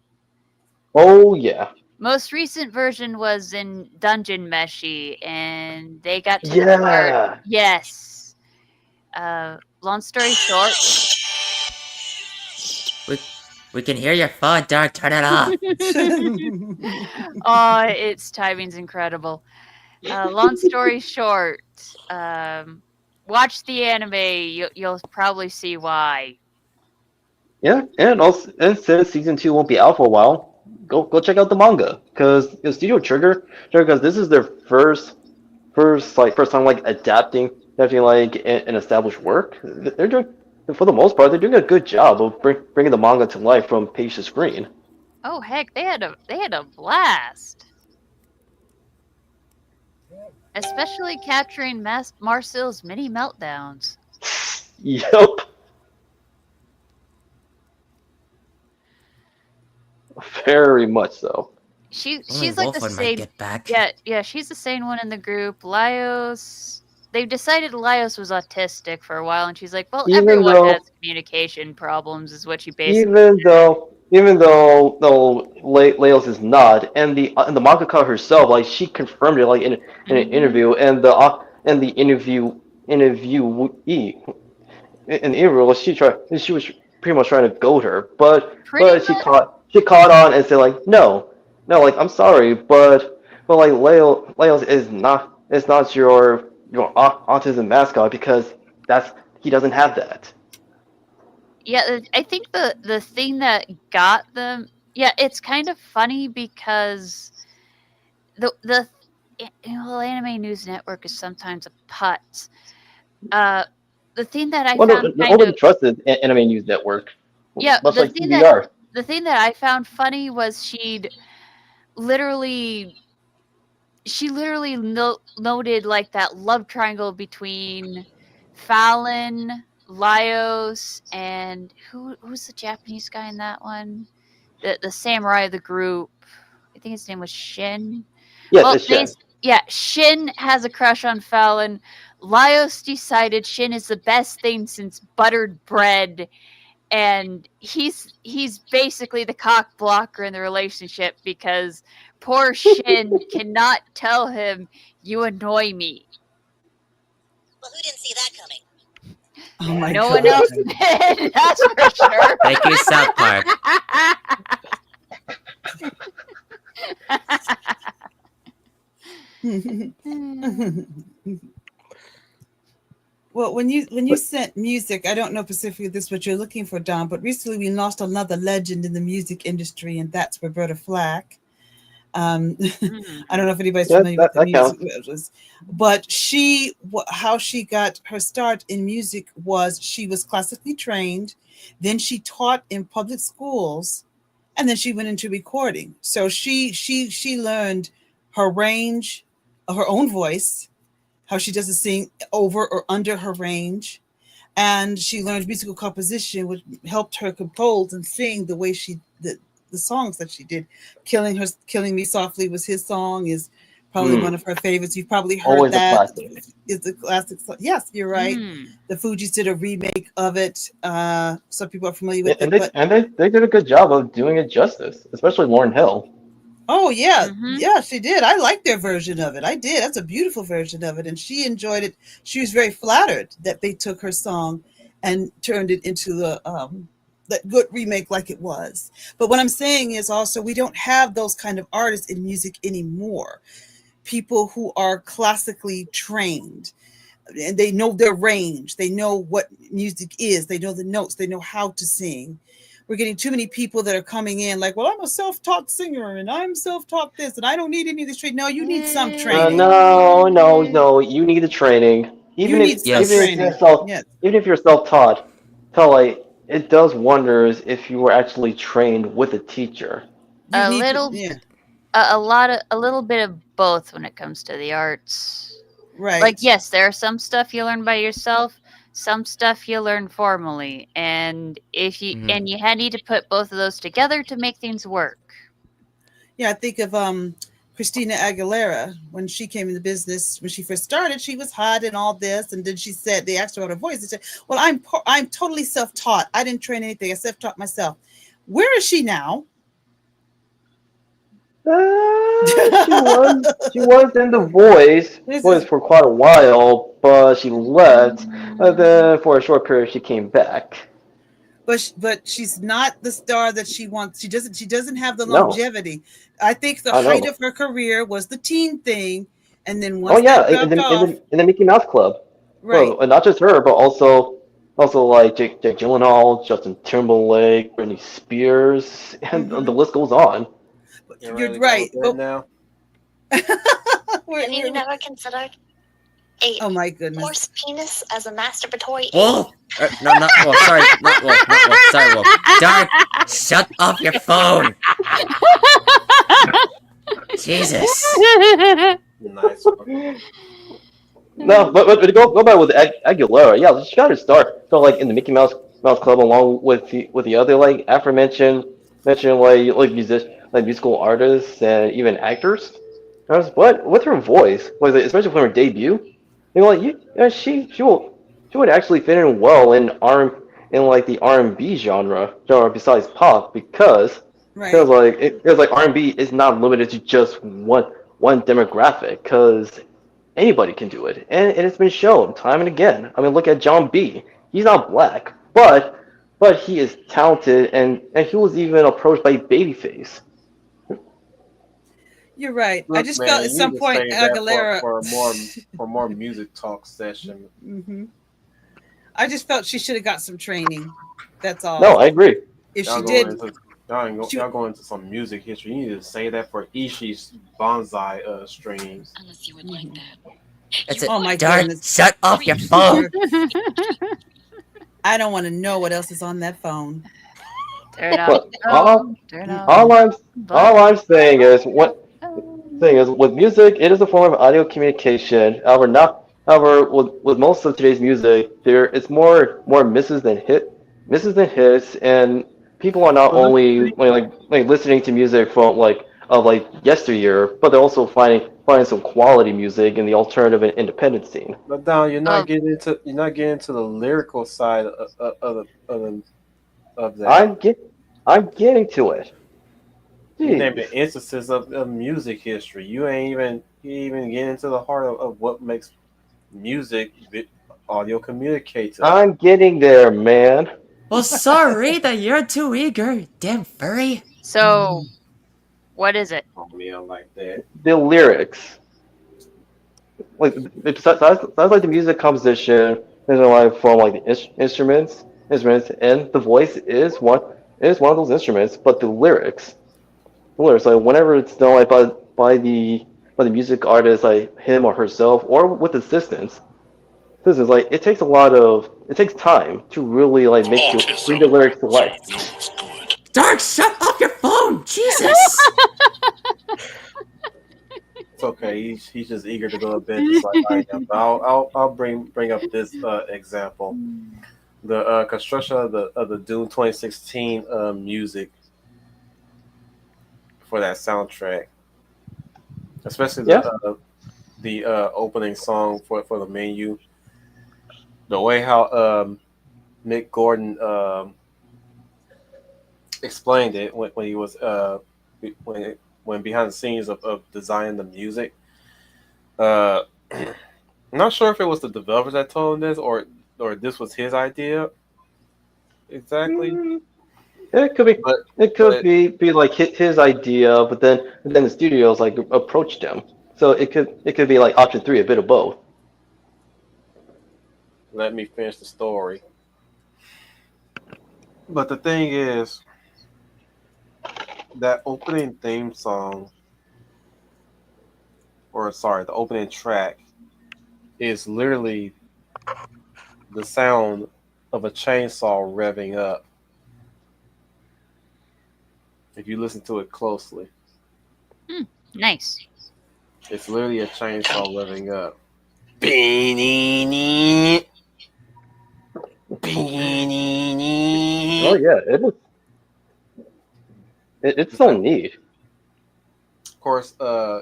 Oh yeah. Most recent version was in Dungeon Meshi, and they got to the part. Yeah. Yes. Long story short, We we can hear your phone, Dark. Turn it off. oh, its timing's incredible. Long story short, watch the anime. You'll probably see why. Yeah, and also, and since season two won't be out for a while, go check out the manga because Studio Trigger, because this is their first time like adapting like an established work. They're doing for the most part they're doing a good job of bringing the manga to life from page to screen. Oh heck, they had a blast, especially capturing Marcel's mini meltdowns. Yep, very much so. Only She's like the Wolfwood might same. get back. Yeah, she's the same one in the group. Laios. They've decided Laios was autistic for a while, and she's like, "Well, Even everyone has though communication problems," is what she basically even said. though even though Laos is not, and the mangaka herself, like she confirmed it, like in an Hmm. interview, and the interviewee in the interview, she was pretty much trying to goad her, Pretty but much. she caught on and said like no, like I'm sorry, but like Laos is not your autism mascot because that's he doesn't have that. Yeah, I think the thing that got them. Yeah, it's kind of funny because well, Anime News Network is sometimes a putt. Uh, the thing that I Well, found kind nobody of trusts the Anime News Network, yeah, much like PBR. the thing that I found funny was literally she literally noted like that love triangle between Fallon, Laios, and who's the Japanese guy in that one? The samurai of the group. I think his name was Shin. Yes, Well, it's Shin. yeah, Shin has a crush on Fallon. Laios decided Shin is the best thing since buttered bread, and he's basically the cock blocker in the relationship because poor Shin cannot tell him you annoy me. Well, who didn't see that coming? Oh my No god. one else did, that's for sure. Thank you, South Park. Well, when you sent music, I don't know specifically this is what you're looking for, Don, but recently we lost another legend in the music industry, and that's Roberta Flack. I don't know if anybody's Yeah, familiar with the that music, counts. but how she got her start in music was she was classically trained, then she taught in public schools, and then she went into recording. So she learned her range, her own voice, how she doesn't sing over or under her range. And she learned musical composition, which helped her compose and sing the way the songs that she did. Killing Me Softly was his song, is probably one of her favorites. You've probably heard Always a that. classic. It's a classic song. Yes, you're right. The Fugees did a remake of it. Some people are familiar with And it, but they did a good job of doing it justice, especially Lauryn Hill. oh yeah, yeah, she did. I liked their version of it. I did. That's a beautiful version of it, and she enjoyed it. She was very flattered that they took her song and turned it into that good remake like it was. But what I'm saying is also we don't have those kind of artists in music anymore. People who are classically trained and they know their range. They know what music is. They know the notes. They know how to sing. We're getting too many people that are coming in like, well, I'm a self-taught singer and I'm self-taught this and I don't need any of this training. No, you need some training. No. You need the training. You need some Yes. training. Yes. Even if you're self-taught, like it does wonders if you were actually trained with a teacher. You A need little, to, yeah, a little bit of both when it comes to the arts. right. Like, yes, there are some stuff you learn by yourself, some stuff you learn formally, and if you and you need to put both of those together to make things work. Yeah, I think of Christina Aguilera when she came in the business. When she first started, she was hot and all this, and then she said they asked her about her voice. They said, "Well, I'm totally self-taught. I didn't train anything. I self-taught myself." Where is she now? She was in The Voice for quite a while, but she left. Then for a short period, she came back. But she's not the star that she wants. She doesn't have the No. longevity. I think the I know. height of her career was the teen thing, and then Oh once yeah, that dropped off, in the Mickey Mouse Club. right? Well, and not just her, but also like Jake Gyllenhaal, Justin Timberlake, Britney Spears, and the list goes on. You're right. But now, Have you never considered a Oh my goodness! horse penis as a masturbatory aid? Wolf! No, not Wolf. Sorry, not Wolf. Not Wolf. Sorry, Wolf. Darn! Shut off your phone! Jesus. nice one. No, but to go back with Aguilera, yeah, she got her start. So like in the Mickey Mouse Club, along with the other like aforementioned musical artists and even actors. What with her voice, especially from her debut, she would actually fit in well in the R&B genre besides pop because Right. because R&B is not limited to just one demographic because anybody can do it, and it's been shown time and again. I mean, look at John B. He's not black, but he is talented, and he was even approached by Babyface. You're right. I Look, just man, felt at you some need to point save that Aguilera. for more music talk session. I just felt she should have got some training. That's all. No, I agree. If Y'all she going did, into, y'all going into some music history. You need to say that for Ishii's bonsai streams. Unless you would like that. That's it. Oh my Darn! goodness. Shut off your phone! I don't want to know what else is on that phone. Turn off But the all phone, turn off all I'm saying is with music, it is a form of audio communication. However, However, with most of today's music, it's more misses than hits, and people are not Well, that's only pretty. like listening to music from like yesteryear, but they're also finding some quality music in the alternative and independent scene. But now Oh, you're not getting into the lyrical side of that. I'm get I'm getting to it. You name Jeez. it instances of music history. You ain't even get into the heart of what makes music audio communicative. I'm getting there, man. Well, sorry that you're too eager. Damn furry. so what is it? Oh man, like that. The lyrics, like sounds like the music composition is like from like the instruments, and the voice is one of those instruments. But the lyrics, like whenever it's done like by the music artist, like him or herself, or with assistance, this is like it takes time to really like bring the lyrics to life. Dark, shut off your phone. Jesus. It's okay. He's just eager to go to bed, just like I am. But I'll bring up this example. The construction of the Doom 2016 music for that soundtrack, especially Yeah, the opening song for the menu. The way how Mick Gordon explained it when he was when behind the scenes of designing the music. Uh, I'm not sure if it was the developers that told him this or this was his idea exactly. mm, it could be. But It could but be like his idea, but then the studios like approached him. So it could be like option three, a bit of both. let me finish the story. But the thing is that opening theme song, or sorry, the opening track is literally the sound of a chainsaw revving up. If you listen to it closely, Nice. it's literally a chainsaw revving up. Beanie, Oh beanie. yeah, it is. It's so neat. Of course,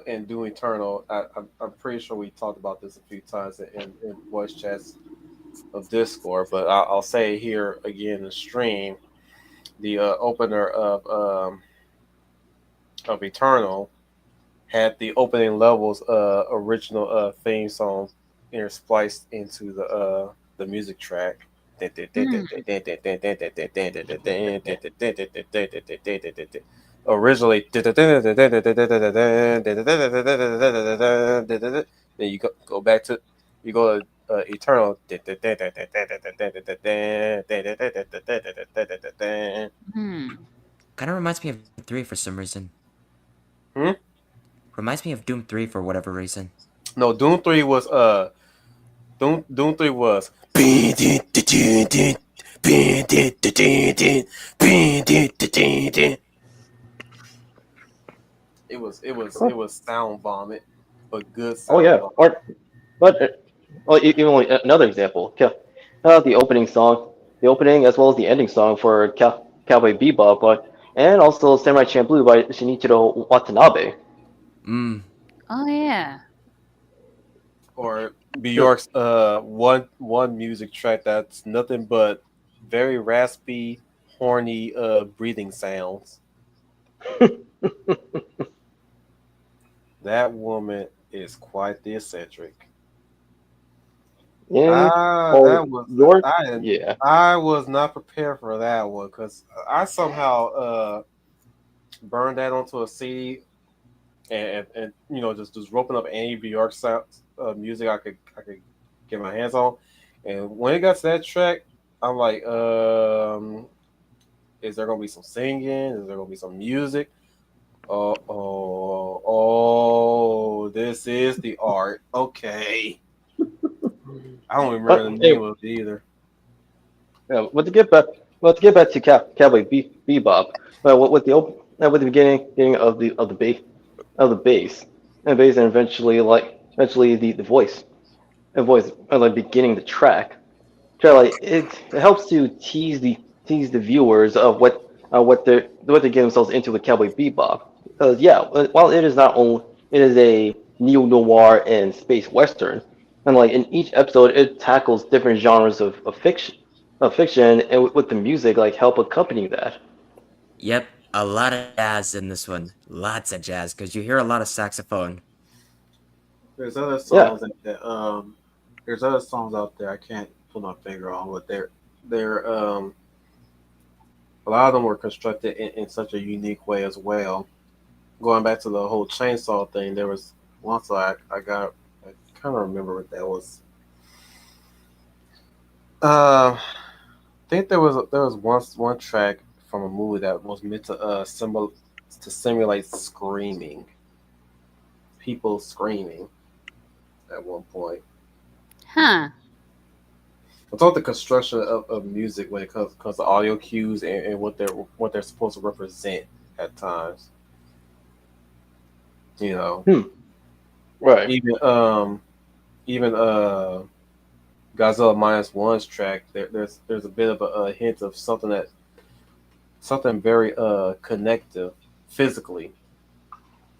in Doom Eternal, I'm pretty sure we talked about this a few times in voice chats of Discord, but I'll say it here again in the stream. The opener of Eternal had the opening levels original theme song interspliced into the music track. Originally, then you go back to you go to Eternal. Hmm. Kind of reminds me of 3 for some reason. Hmm? Reminds me of Doom 3 for whatever reason. No, Doom 3 was it was sound vomit, but good Oh sound yeah, vomit. well, even like another example, the opening song, the opening as well as the ending song for Cowboy Bebop, and also Samurai Champloo by Shinichiro Watanabe. Mmm. Oh yeah. Or Bjork's one music track that's nothing but very raspy, horny breathing sounds. That woman is quite the eccentric. In Ah, Paul that was York, I yeah. I was not prepared for that one because I somehow burned that onto a CD and just roping up any Bjork sound, music I could get my hands on. And when it got to that track, I'm like, is there gonna be some singing? Is there gonna be some music? This is the art. Okay. I don't remember the But hey, name of it either. yeah, but to get back to Cowboy Bebop, with the beginning of the bass, and eventually the voice. voice like beginning the track. So like it helps to tease the viewers of what they get themselves into with Cowboy Bebop. Because yeah, while it is not only it is a neo noir and space western, and like in each episode it tackles different genres of fiction, and with the music like help accompany that. Yep, a lot of jazz in this one. Lots of jazz, because you hear a lot of saxophone. There's other Yeah. songs there's other songs out there I can't put my finger on, but they're a lot of them were constructed in such a unique way as well. Going back to the whole chainsaw thing, there was once I got I kind of remember what that was. I think there was once one track from a movie that was meant to simulate screaming, people screaming at one point. Huh. I thought the construction of music when it comes to audio cues and what they're supposed to represent at times. You know, Right. even Godzilla minus one's track. There's a bit of a hint of something very connective physically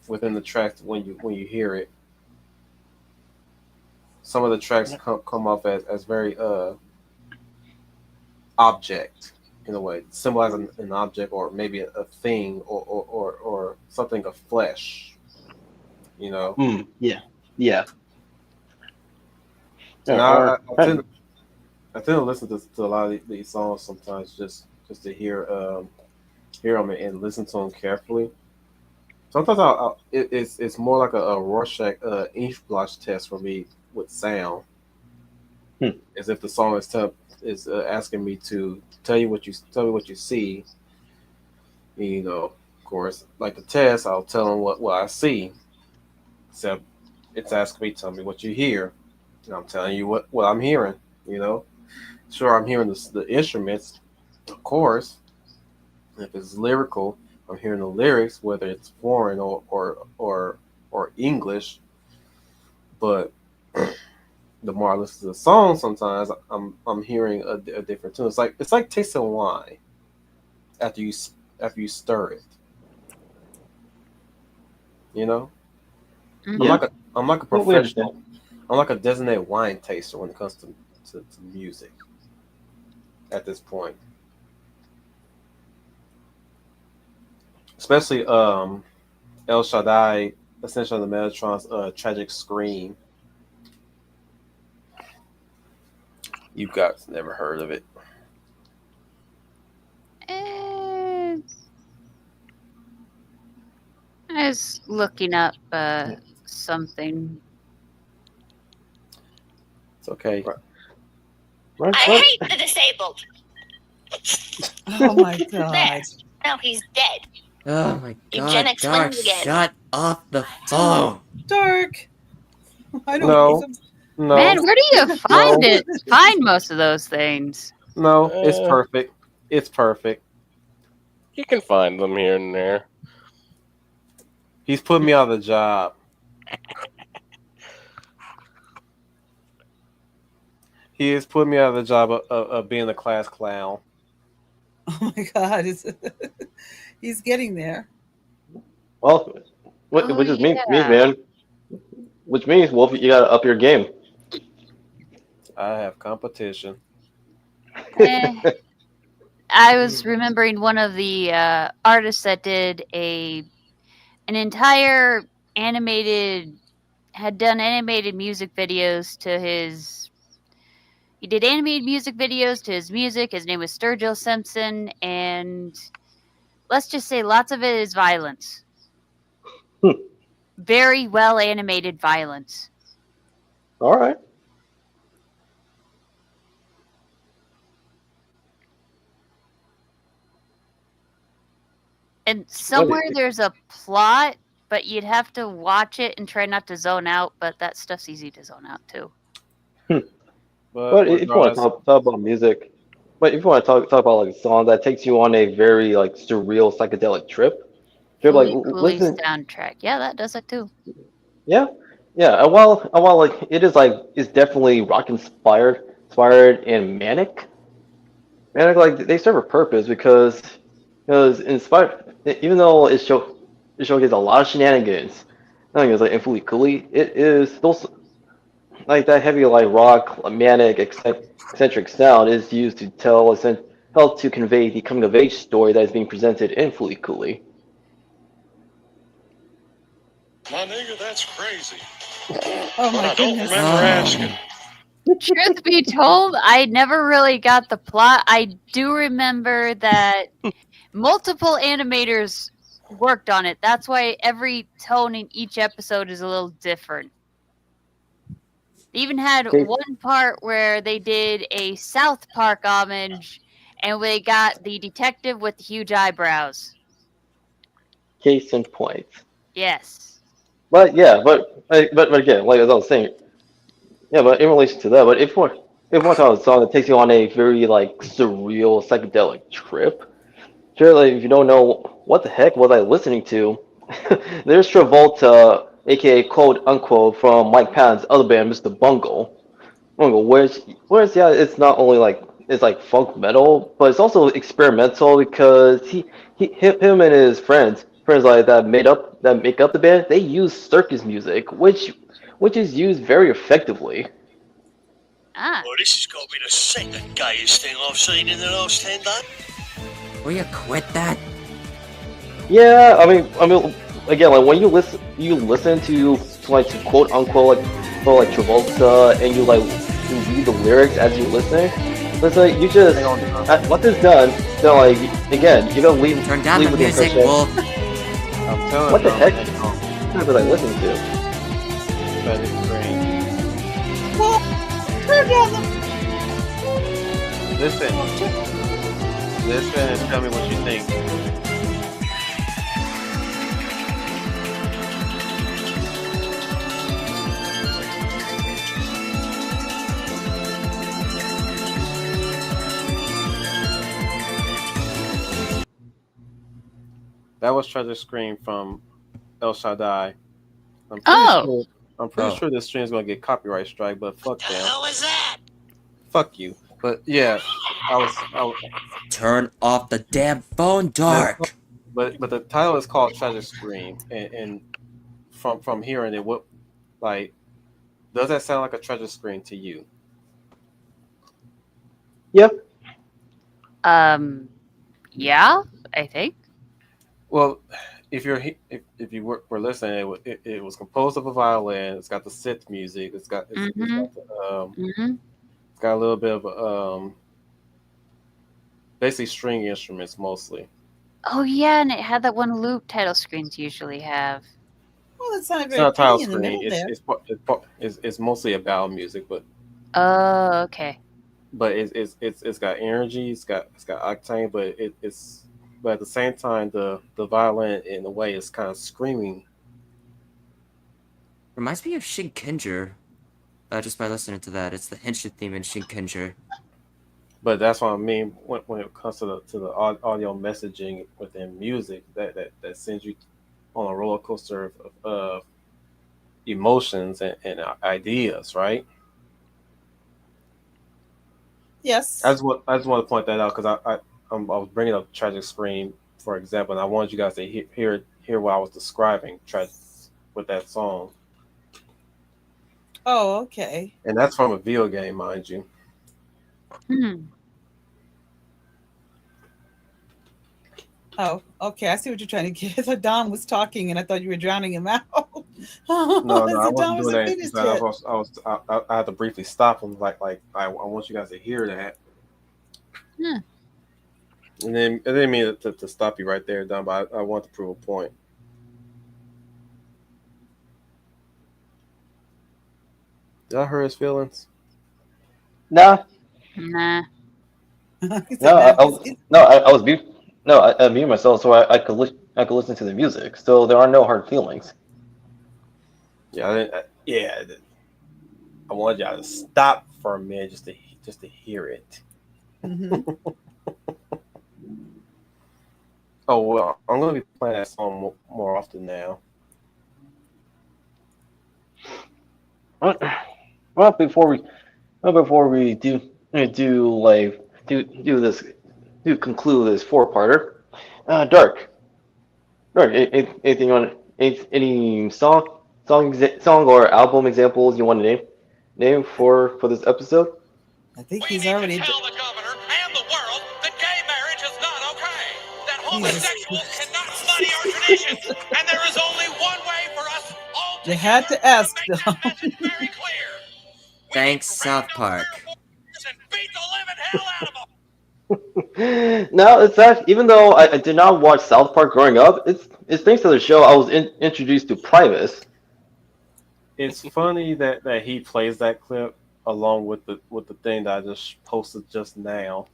within the tracks when you hear it. Some of the tracks come off as very object in a way, symbolizing an object or maybe a thing or something of flesh. You know, Yeah. Yeah. and Yeah. I tend to listen to a lot of these songs sometimes just to hear them and listen to them carefully. Sometimes it's more like a Rorschach ink blotch test for me with sound, as if the song is asking me to tell me what you see. You know, of course, like the test, I'll tell them what I see. Except it's asking me tell me what you hear, and I'm telling you what I'm hearing. You know, sure I'm hearing the instruments, of course. If it's lyrical, I'm hearing the lyrics, whether it's foreign or English. But the more I listen to the song, sometimes I'm hearing a different tune. It's like tasting wine after you stir it. You know, I'm Yeah. like a I'm like a Well, we understand. professional. I'm like a designated wine taster when it comes to music at this point. Especially El Shaddai, essentially the Metatron's tragic scream. You guys never heard of it. Eh, I was looking up something. It's okay. Right. I Right. hate the disabled. Oh my god. There. Now he's dead. Oh my god, Eugenics Dark, wins again. shut off the phone! Dark. I don't No. know. No, Man, where do you find No. it? Find most of those things. no, it's Uh. perfect. It's perfect. You can find them here and there. He's put me out of the job. He has put me out of the job of being a class clown. Oh my god. He's getting there. Well, which Oh, just means, yeah. man. Which means, Wolf, you gotta up your game. I have competition. Eh, I was remembering one of the artists that did an entire had done animated music videos to his. He did animated music videos to his music. His name was Sturgill Simpson, and let's just say lots of it is violence. Very well animated violence. All right. And somewhere there's a plot, but you'd have to watch it and try not to zone out. But that stuff's easy to zone out too. But if you want to regardless, talk about music, but if you want to talk about like a song that takes you on a very like surreal psychedelic trip, you're like Cooley listen, soundtrack. Yeah, that does it too. yeah, Yeah, and while like it is like it's definitely rock inspired and manic like they serve a purpose because inspired even though it showcases a lot of shenanigans. I think it's like in Fooly Cooly, it is those like that heavy like rock manic eccentric sound is used to help to convey the coming of age story that is being presented in Fooly Cooly. My nigga, that's crazy. Oh But my I don't goodness. remember asking. Truth be told, I never really got the plot. I do remember that multiple animators worked on it. That's why every tone in each episode is a little different. They even had Okay, one part where they did a South Park homage and they got the detective with the huge eyebrows. case in point. Yes. But yeah, but again, like as I was saying, yeah, but in relation to that, but if one time a song that takes you on a very like surreal psychedelic trip, sure, like if you don't know what the heck was I listening to, there's Travolta, aka quote unquote from Mike Patton's other band, Mr. Bungle. Bungle, where's yeah, it's not only like it's like funk metal, but it's also experimental because him and his friends like that make up the band, they use circus music, which is used very effectively. Ah. Well, this has got to be the second gayest thing I've seen in the last 10 days. Will you quit that? Yeah, I mean, again, like when you listen to like to quote unquote like for like Travolta, and you read the lyrics as you listen. It's like you just once it's done, then like again, you're gonna Turn down leave the with the music, impression, Wolf. I'm telling what the you, heck man, was I listening to? Tragic Scream. Well, turn down the. Listen, Oh, turn- listen, and tell me what you think. That was Tragic Scream from El Shaddai. I'm pretty Oh. sure. I'm pretty Oh. sure this stream's gonna get copyright strike, but fuck The them. hell was that? Fuck you. But yeah, I was Turn off the damn phone, Dark. but the title is called Tragic Scream, and from hearing it, what like does that sound like a tragic scream to you? Yep. Yeah, I think. Well, if you were listening, it was composed of a violin. It's got the synth music. Mm-hmm. It's got a little bit of basically string instruments mostly. Oh yeah, and it had that one loop title screens usually have. Well, that sounded It's very not a title pretty in the screen. middle there. It's mostly about music, Oh, okay. but it's got energy. It's got octane, but but at the same time the violin in a way is kind of screaming. Reminds me of Shinkenger. Just by listening to that, it's the Henshin theme in Shinkenger. But that's what I mean when it comes to the audio messaging within music that sends you on a roller coaster of emotions and ideas, right? Yes. I just want to point that out because I was bringing up Tragic Scream for example, and I wanted you guys to hear what I was describing with that song, Oh, okay. and that's from a video game, mind you. Hmm. Oh, okay. I see what you're trying to get. I thought Don was talking, and I thought you were drowning him out. No, I So wasn't Don doing wasn't that. finished Because yet. I had to briefly stop him, like I want you guys to hear that. Hmm. And then I didn't mean to stop you right there, Don, but I want to prove a point. Did I hurt his feelings? Nah, He Nah. said, no, "Nah, I was mute. No, I muted myself so I could listen to the music. So there are no hard feelings. Yeah, I didn't, yeah. I wanted y'all to stop for a minute just to hear it. Mhm. Oh well, I'm gonna be playing that song more often now. well, before we do conclude this four-parter, Dark, anything on any song or album examples you want to name for this episode? I think We he's need already. to tell the governor and the world that gay marriage is not okay. That homosexuals cannot muddy our traditions. And there is only one way for us all You had to ask, make Dom. that message very clear. We Thanks, need to South round up Park. and beat the living hell out of them. No, it's that even though I did not watch South Park growing up, it's thanks to the show I was introduced to Primus. It's funny that he plays that clip along with the thing that I just posted just now.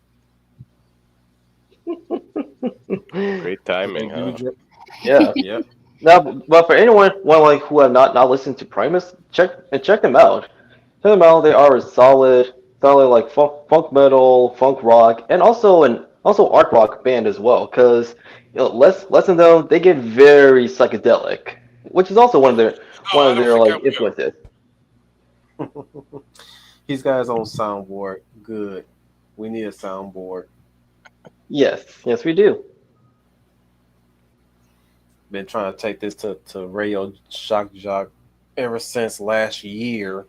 Great timing, They do huh? ju- Yeah. Yep. Now, but for anyone who have not listened to Primus, check them out. Check them out. They are a solid like funk metal, funk rock, and also art rock band as well. Because less than them, they get very psychedelic, which is also one Oh, I of don't their think like I will. influences. He's got his own soundboard. Good. We need a soundboard. Yes, we do. Been trying to take this to Radio Shock Jock ever since last year.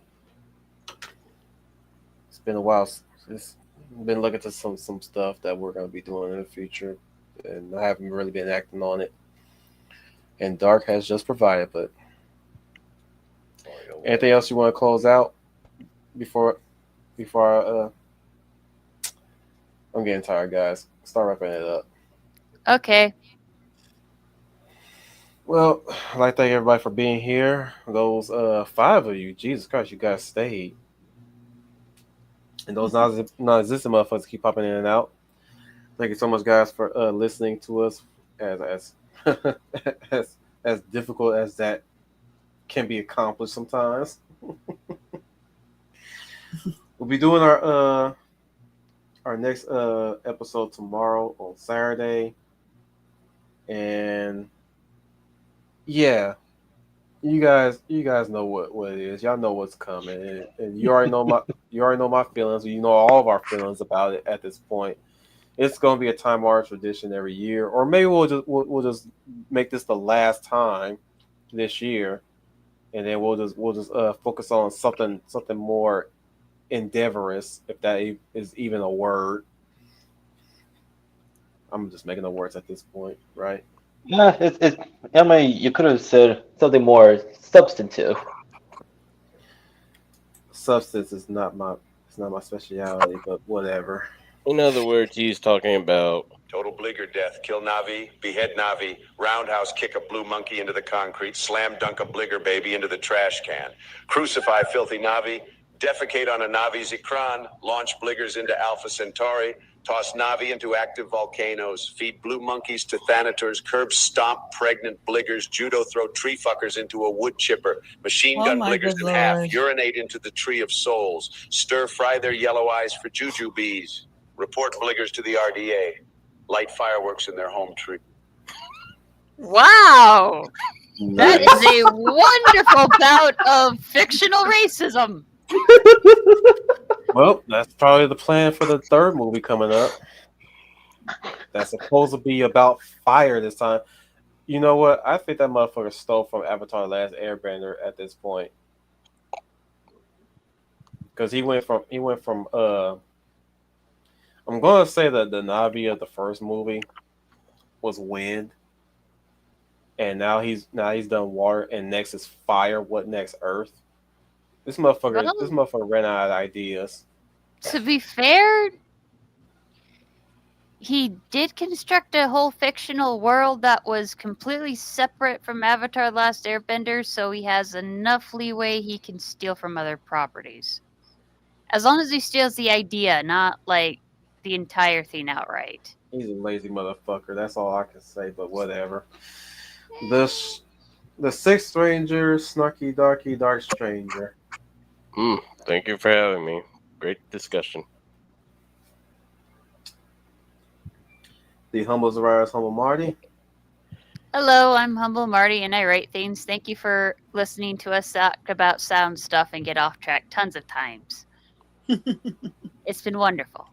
It's been a while. It's been looking to some stuff that we're going to be doing in the future, and I haven't really been acting on it. And Dark has just provided. But anything else you want to close out before I'm getting tired, guys. Start wrapping it up. Okay. Well, I'd like to thank everybody for being here. Those 5 of you, Jesus Christ, you guys stayed. And those non-existent motherfuckers keep popping in and out. Thank you so much, guys, for listening to us. As as difficult as that can be accomplished sometimes. We'll be doing our next episode tomorrow on Saturday, and yeah, you guys know what it is. Y'all know what's coming, and you already know my feelings. You know all of our feelings about it at this point. It's going to be a time honored tradition every year, or maybe we'll just make this the last time this year, and then we'll just focus on something more endeavorous, if that is even a word. I'm just making the words at this point, right? Yeah, it's. I mean, you could have said something more substantive. Substance is not my speciality, but whatever. In other words, he's talking about Total Bligger death. Kill Navi, behead Navi, roundhouse kick a blue monkey into the concrete, slam dunk a Bligger baby into the trash can, crucify filthy Navi, defecate on a Navi's Ikran, launch Bliggers into Alpha Centauri, toss Navi into active volcanoes, feed blue monkeys to Thanators, curb stomp pregnant Bliggers, judo throw tree fuckers into a wood chipper, machine gun my Bliggers good in half, Lord. urinate into the tree of souls, stir fry their yellow eyes for juju bees, report Bliggers to the RDA, light fireworks in their home tree. Wow. That Nice. is a wonderful bout of fictional racism. Well, that's probably the plan for the 3rd movie coming up. That's supposed to be about fire this time. You know what? I think that motherfucker stole from Avatar: The Last Airbender at this point, because he went from I'm gonna say that the Navi of the first movie was wind, and now he's done water, and next is fire. What next? Earth. This motherfucker ran out of ideas. To be fair, he did construct a whole fictional world that was completely separate from Avatar: Last Airbender, so he has enough leeway he can steal from other properties. As long as he steals the idea, not like the entire thing outright. He's a lazy motherfucker. That's all I can say. But whatever. The 6th Stranger, Snarky Darky Dark Stranger. Thank you for having me. Great discussion. The Humble Zariah's Humble Marty. Hello, I'm Humble Marty and I write things. Thank you for listening to us talk about sound stuff and get off track tons of times. It's been wonderful.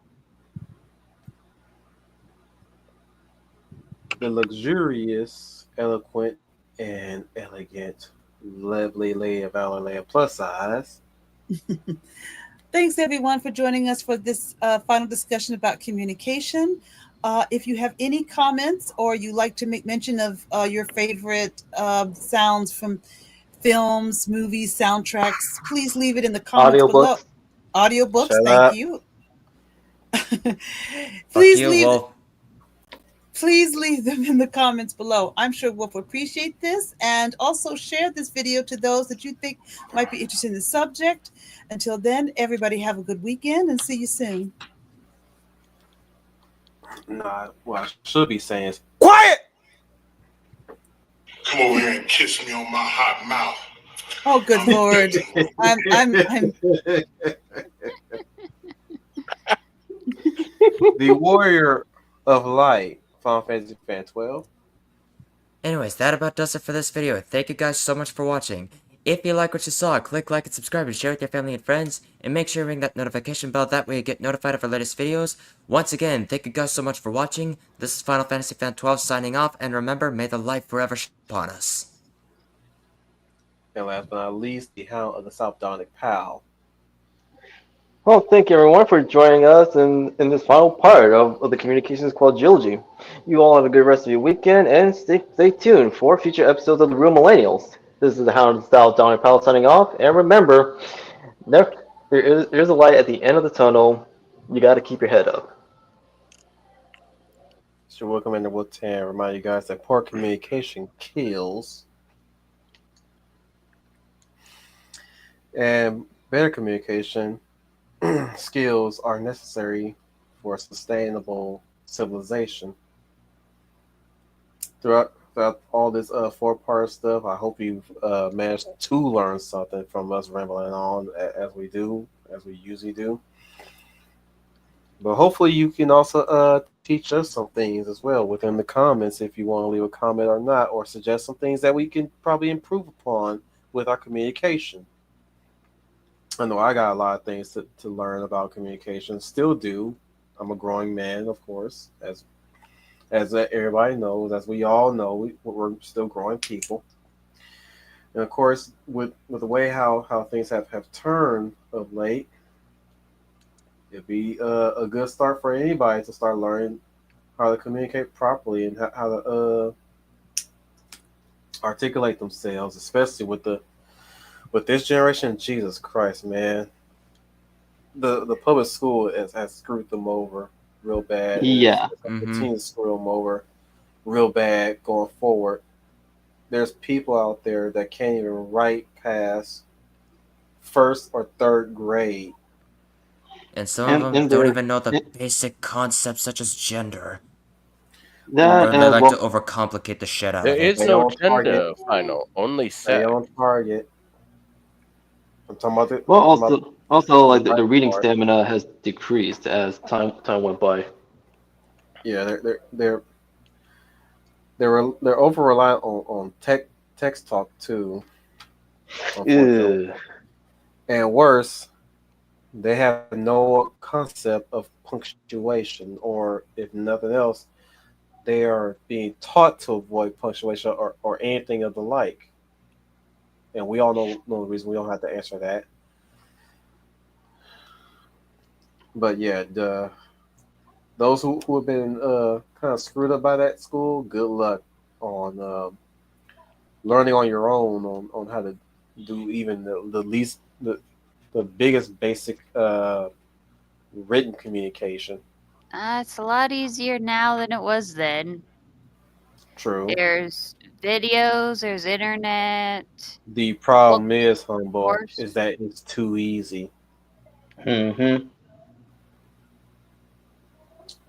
The luxurious, eloquent, and elegant, lovely Leia Valor Leia plus size. Thanks, everyone, for joining us for this final discussion about communication. If you have any comments or you like to make mention of your favorite sounds from films, movies, soundtracks, please leave it in the comments below. Audiobooks. Audiobooks, Shut thank up. you. Fuck please you, leave Wolf. please leave them in the comments below. I'm sure Wolf will appreciate this, and also share this video to those that you think might be interested in the subject. Until then, everybody have a good weekend and see you soon. Nah, what I should be saying is quiet. Come over here and kiss me on my hot mouth. Oh, good Lord. I'm The Warrior of Light, Final Fantasy Fan 12. Anyways, that about does it for this video. Thank you guys so much for watching. If you like what you saw, click like and subscribe and share with your family and friends. And make sure to ring that notification bell, that way you get notified of our latest videos. Once again, thank you guys so much for watching. This is Final Fantasy Fan 12 signing off, and remember, may the light forever shine upon us. And last but not least, the Hound of the South Donic Pal. Well, thank you everyone for joining us in this final part of the Communications Quadrilogy. You all have a good rest of your weekend and stay tuned for future episodes of The Real Millennials. This is the Hound of the South, Donnie Powell signing off, and remember, there's a light at the end of the tunnel. You got to keep your head up. So welcome into Will 10. Remind you guys that poor communication kills. And better communication skills are necessary for sustainable civilization. Throughout all this four-part stuff, I hope you've managed to learn something from us rambling on as we usually do. But hopefully you can also teach us some things as well within the comments if you want to leave a comment or not, or suggest some things that we can probably improve upon with our communication. I know I got a lot of things to learn about communication. Still do. I'm a growing man, of course, as everybody knows, as we all know, we're still growing people. And of course, with the way how things have turned of late, it'd be a good start for anybody to start learning how to communicate properly and how to articulate themselves, especially with this generation. Jesus Christ, man, the public school has screwed them over real bad. Yeah. It's continue to screw them over real bad going forward. There's people out there that can't even write past first or third grade. And some of them don't even know the basic concepts such as gender. That Or they like to overcomplicate the shit out There of it. is no gender final, only Stay sex. on target. I'm talking about it. Well, also like the reading stamina has decreased as time went by. Yeah, they're over reliant on text talk too. Unfortunately. And worse, they have no concept of punctuation, or if nothing else, they are being taught to avoid punctuation or anything of the like. And we all know the reason. We don't have to answer that. But yeah, those who have been kind of screwed up by that school, good luck on learning on your own on how to do even the biggest basic written communication. It's a lot easier now than it was then. True. There's videos, there's internet. The problem is, Humble, is that it's too easy. Mm-hmm.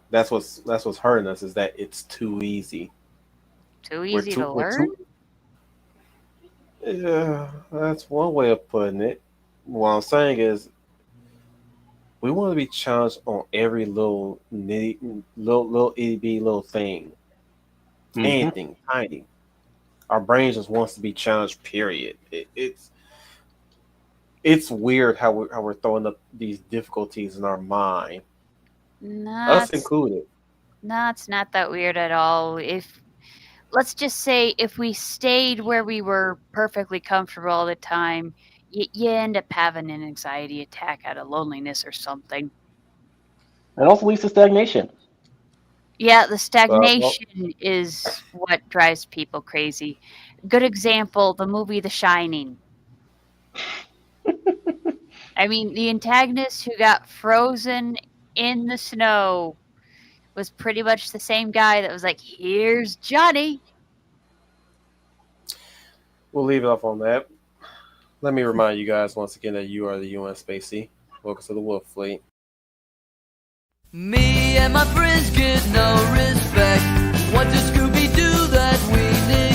That's what's hurting us, is that it's too easy. Too easy to learn? Yeah, that's one way of putting it. What I'm saying is, we want to be challenged on every little itty bitty little thing. Mm-hmm. Anything tiny. our brain just wants to be challenged. Period. It's weird how we're throwing up these difficulties in our mind, us included. No, it's not that weird at all. Let's just say if we stayed where we were perfectly comfortable all the time, you end up having an anxiety attack out of loneliness or something. It also leads to stagnation. Yeah, the stagnation is what drives people crazy. Good example, the movie The Shining. I mean, the antagonist who got frozen in the snow was pretty much the same guy that was like, here's Johnny. We'll leave it off on that. Let me remind you guys once again that you are the UN Spacey. Welcome to the Wolf Fleet. Me and my friends get no respect. What does Scooby do that we need?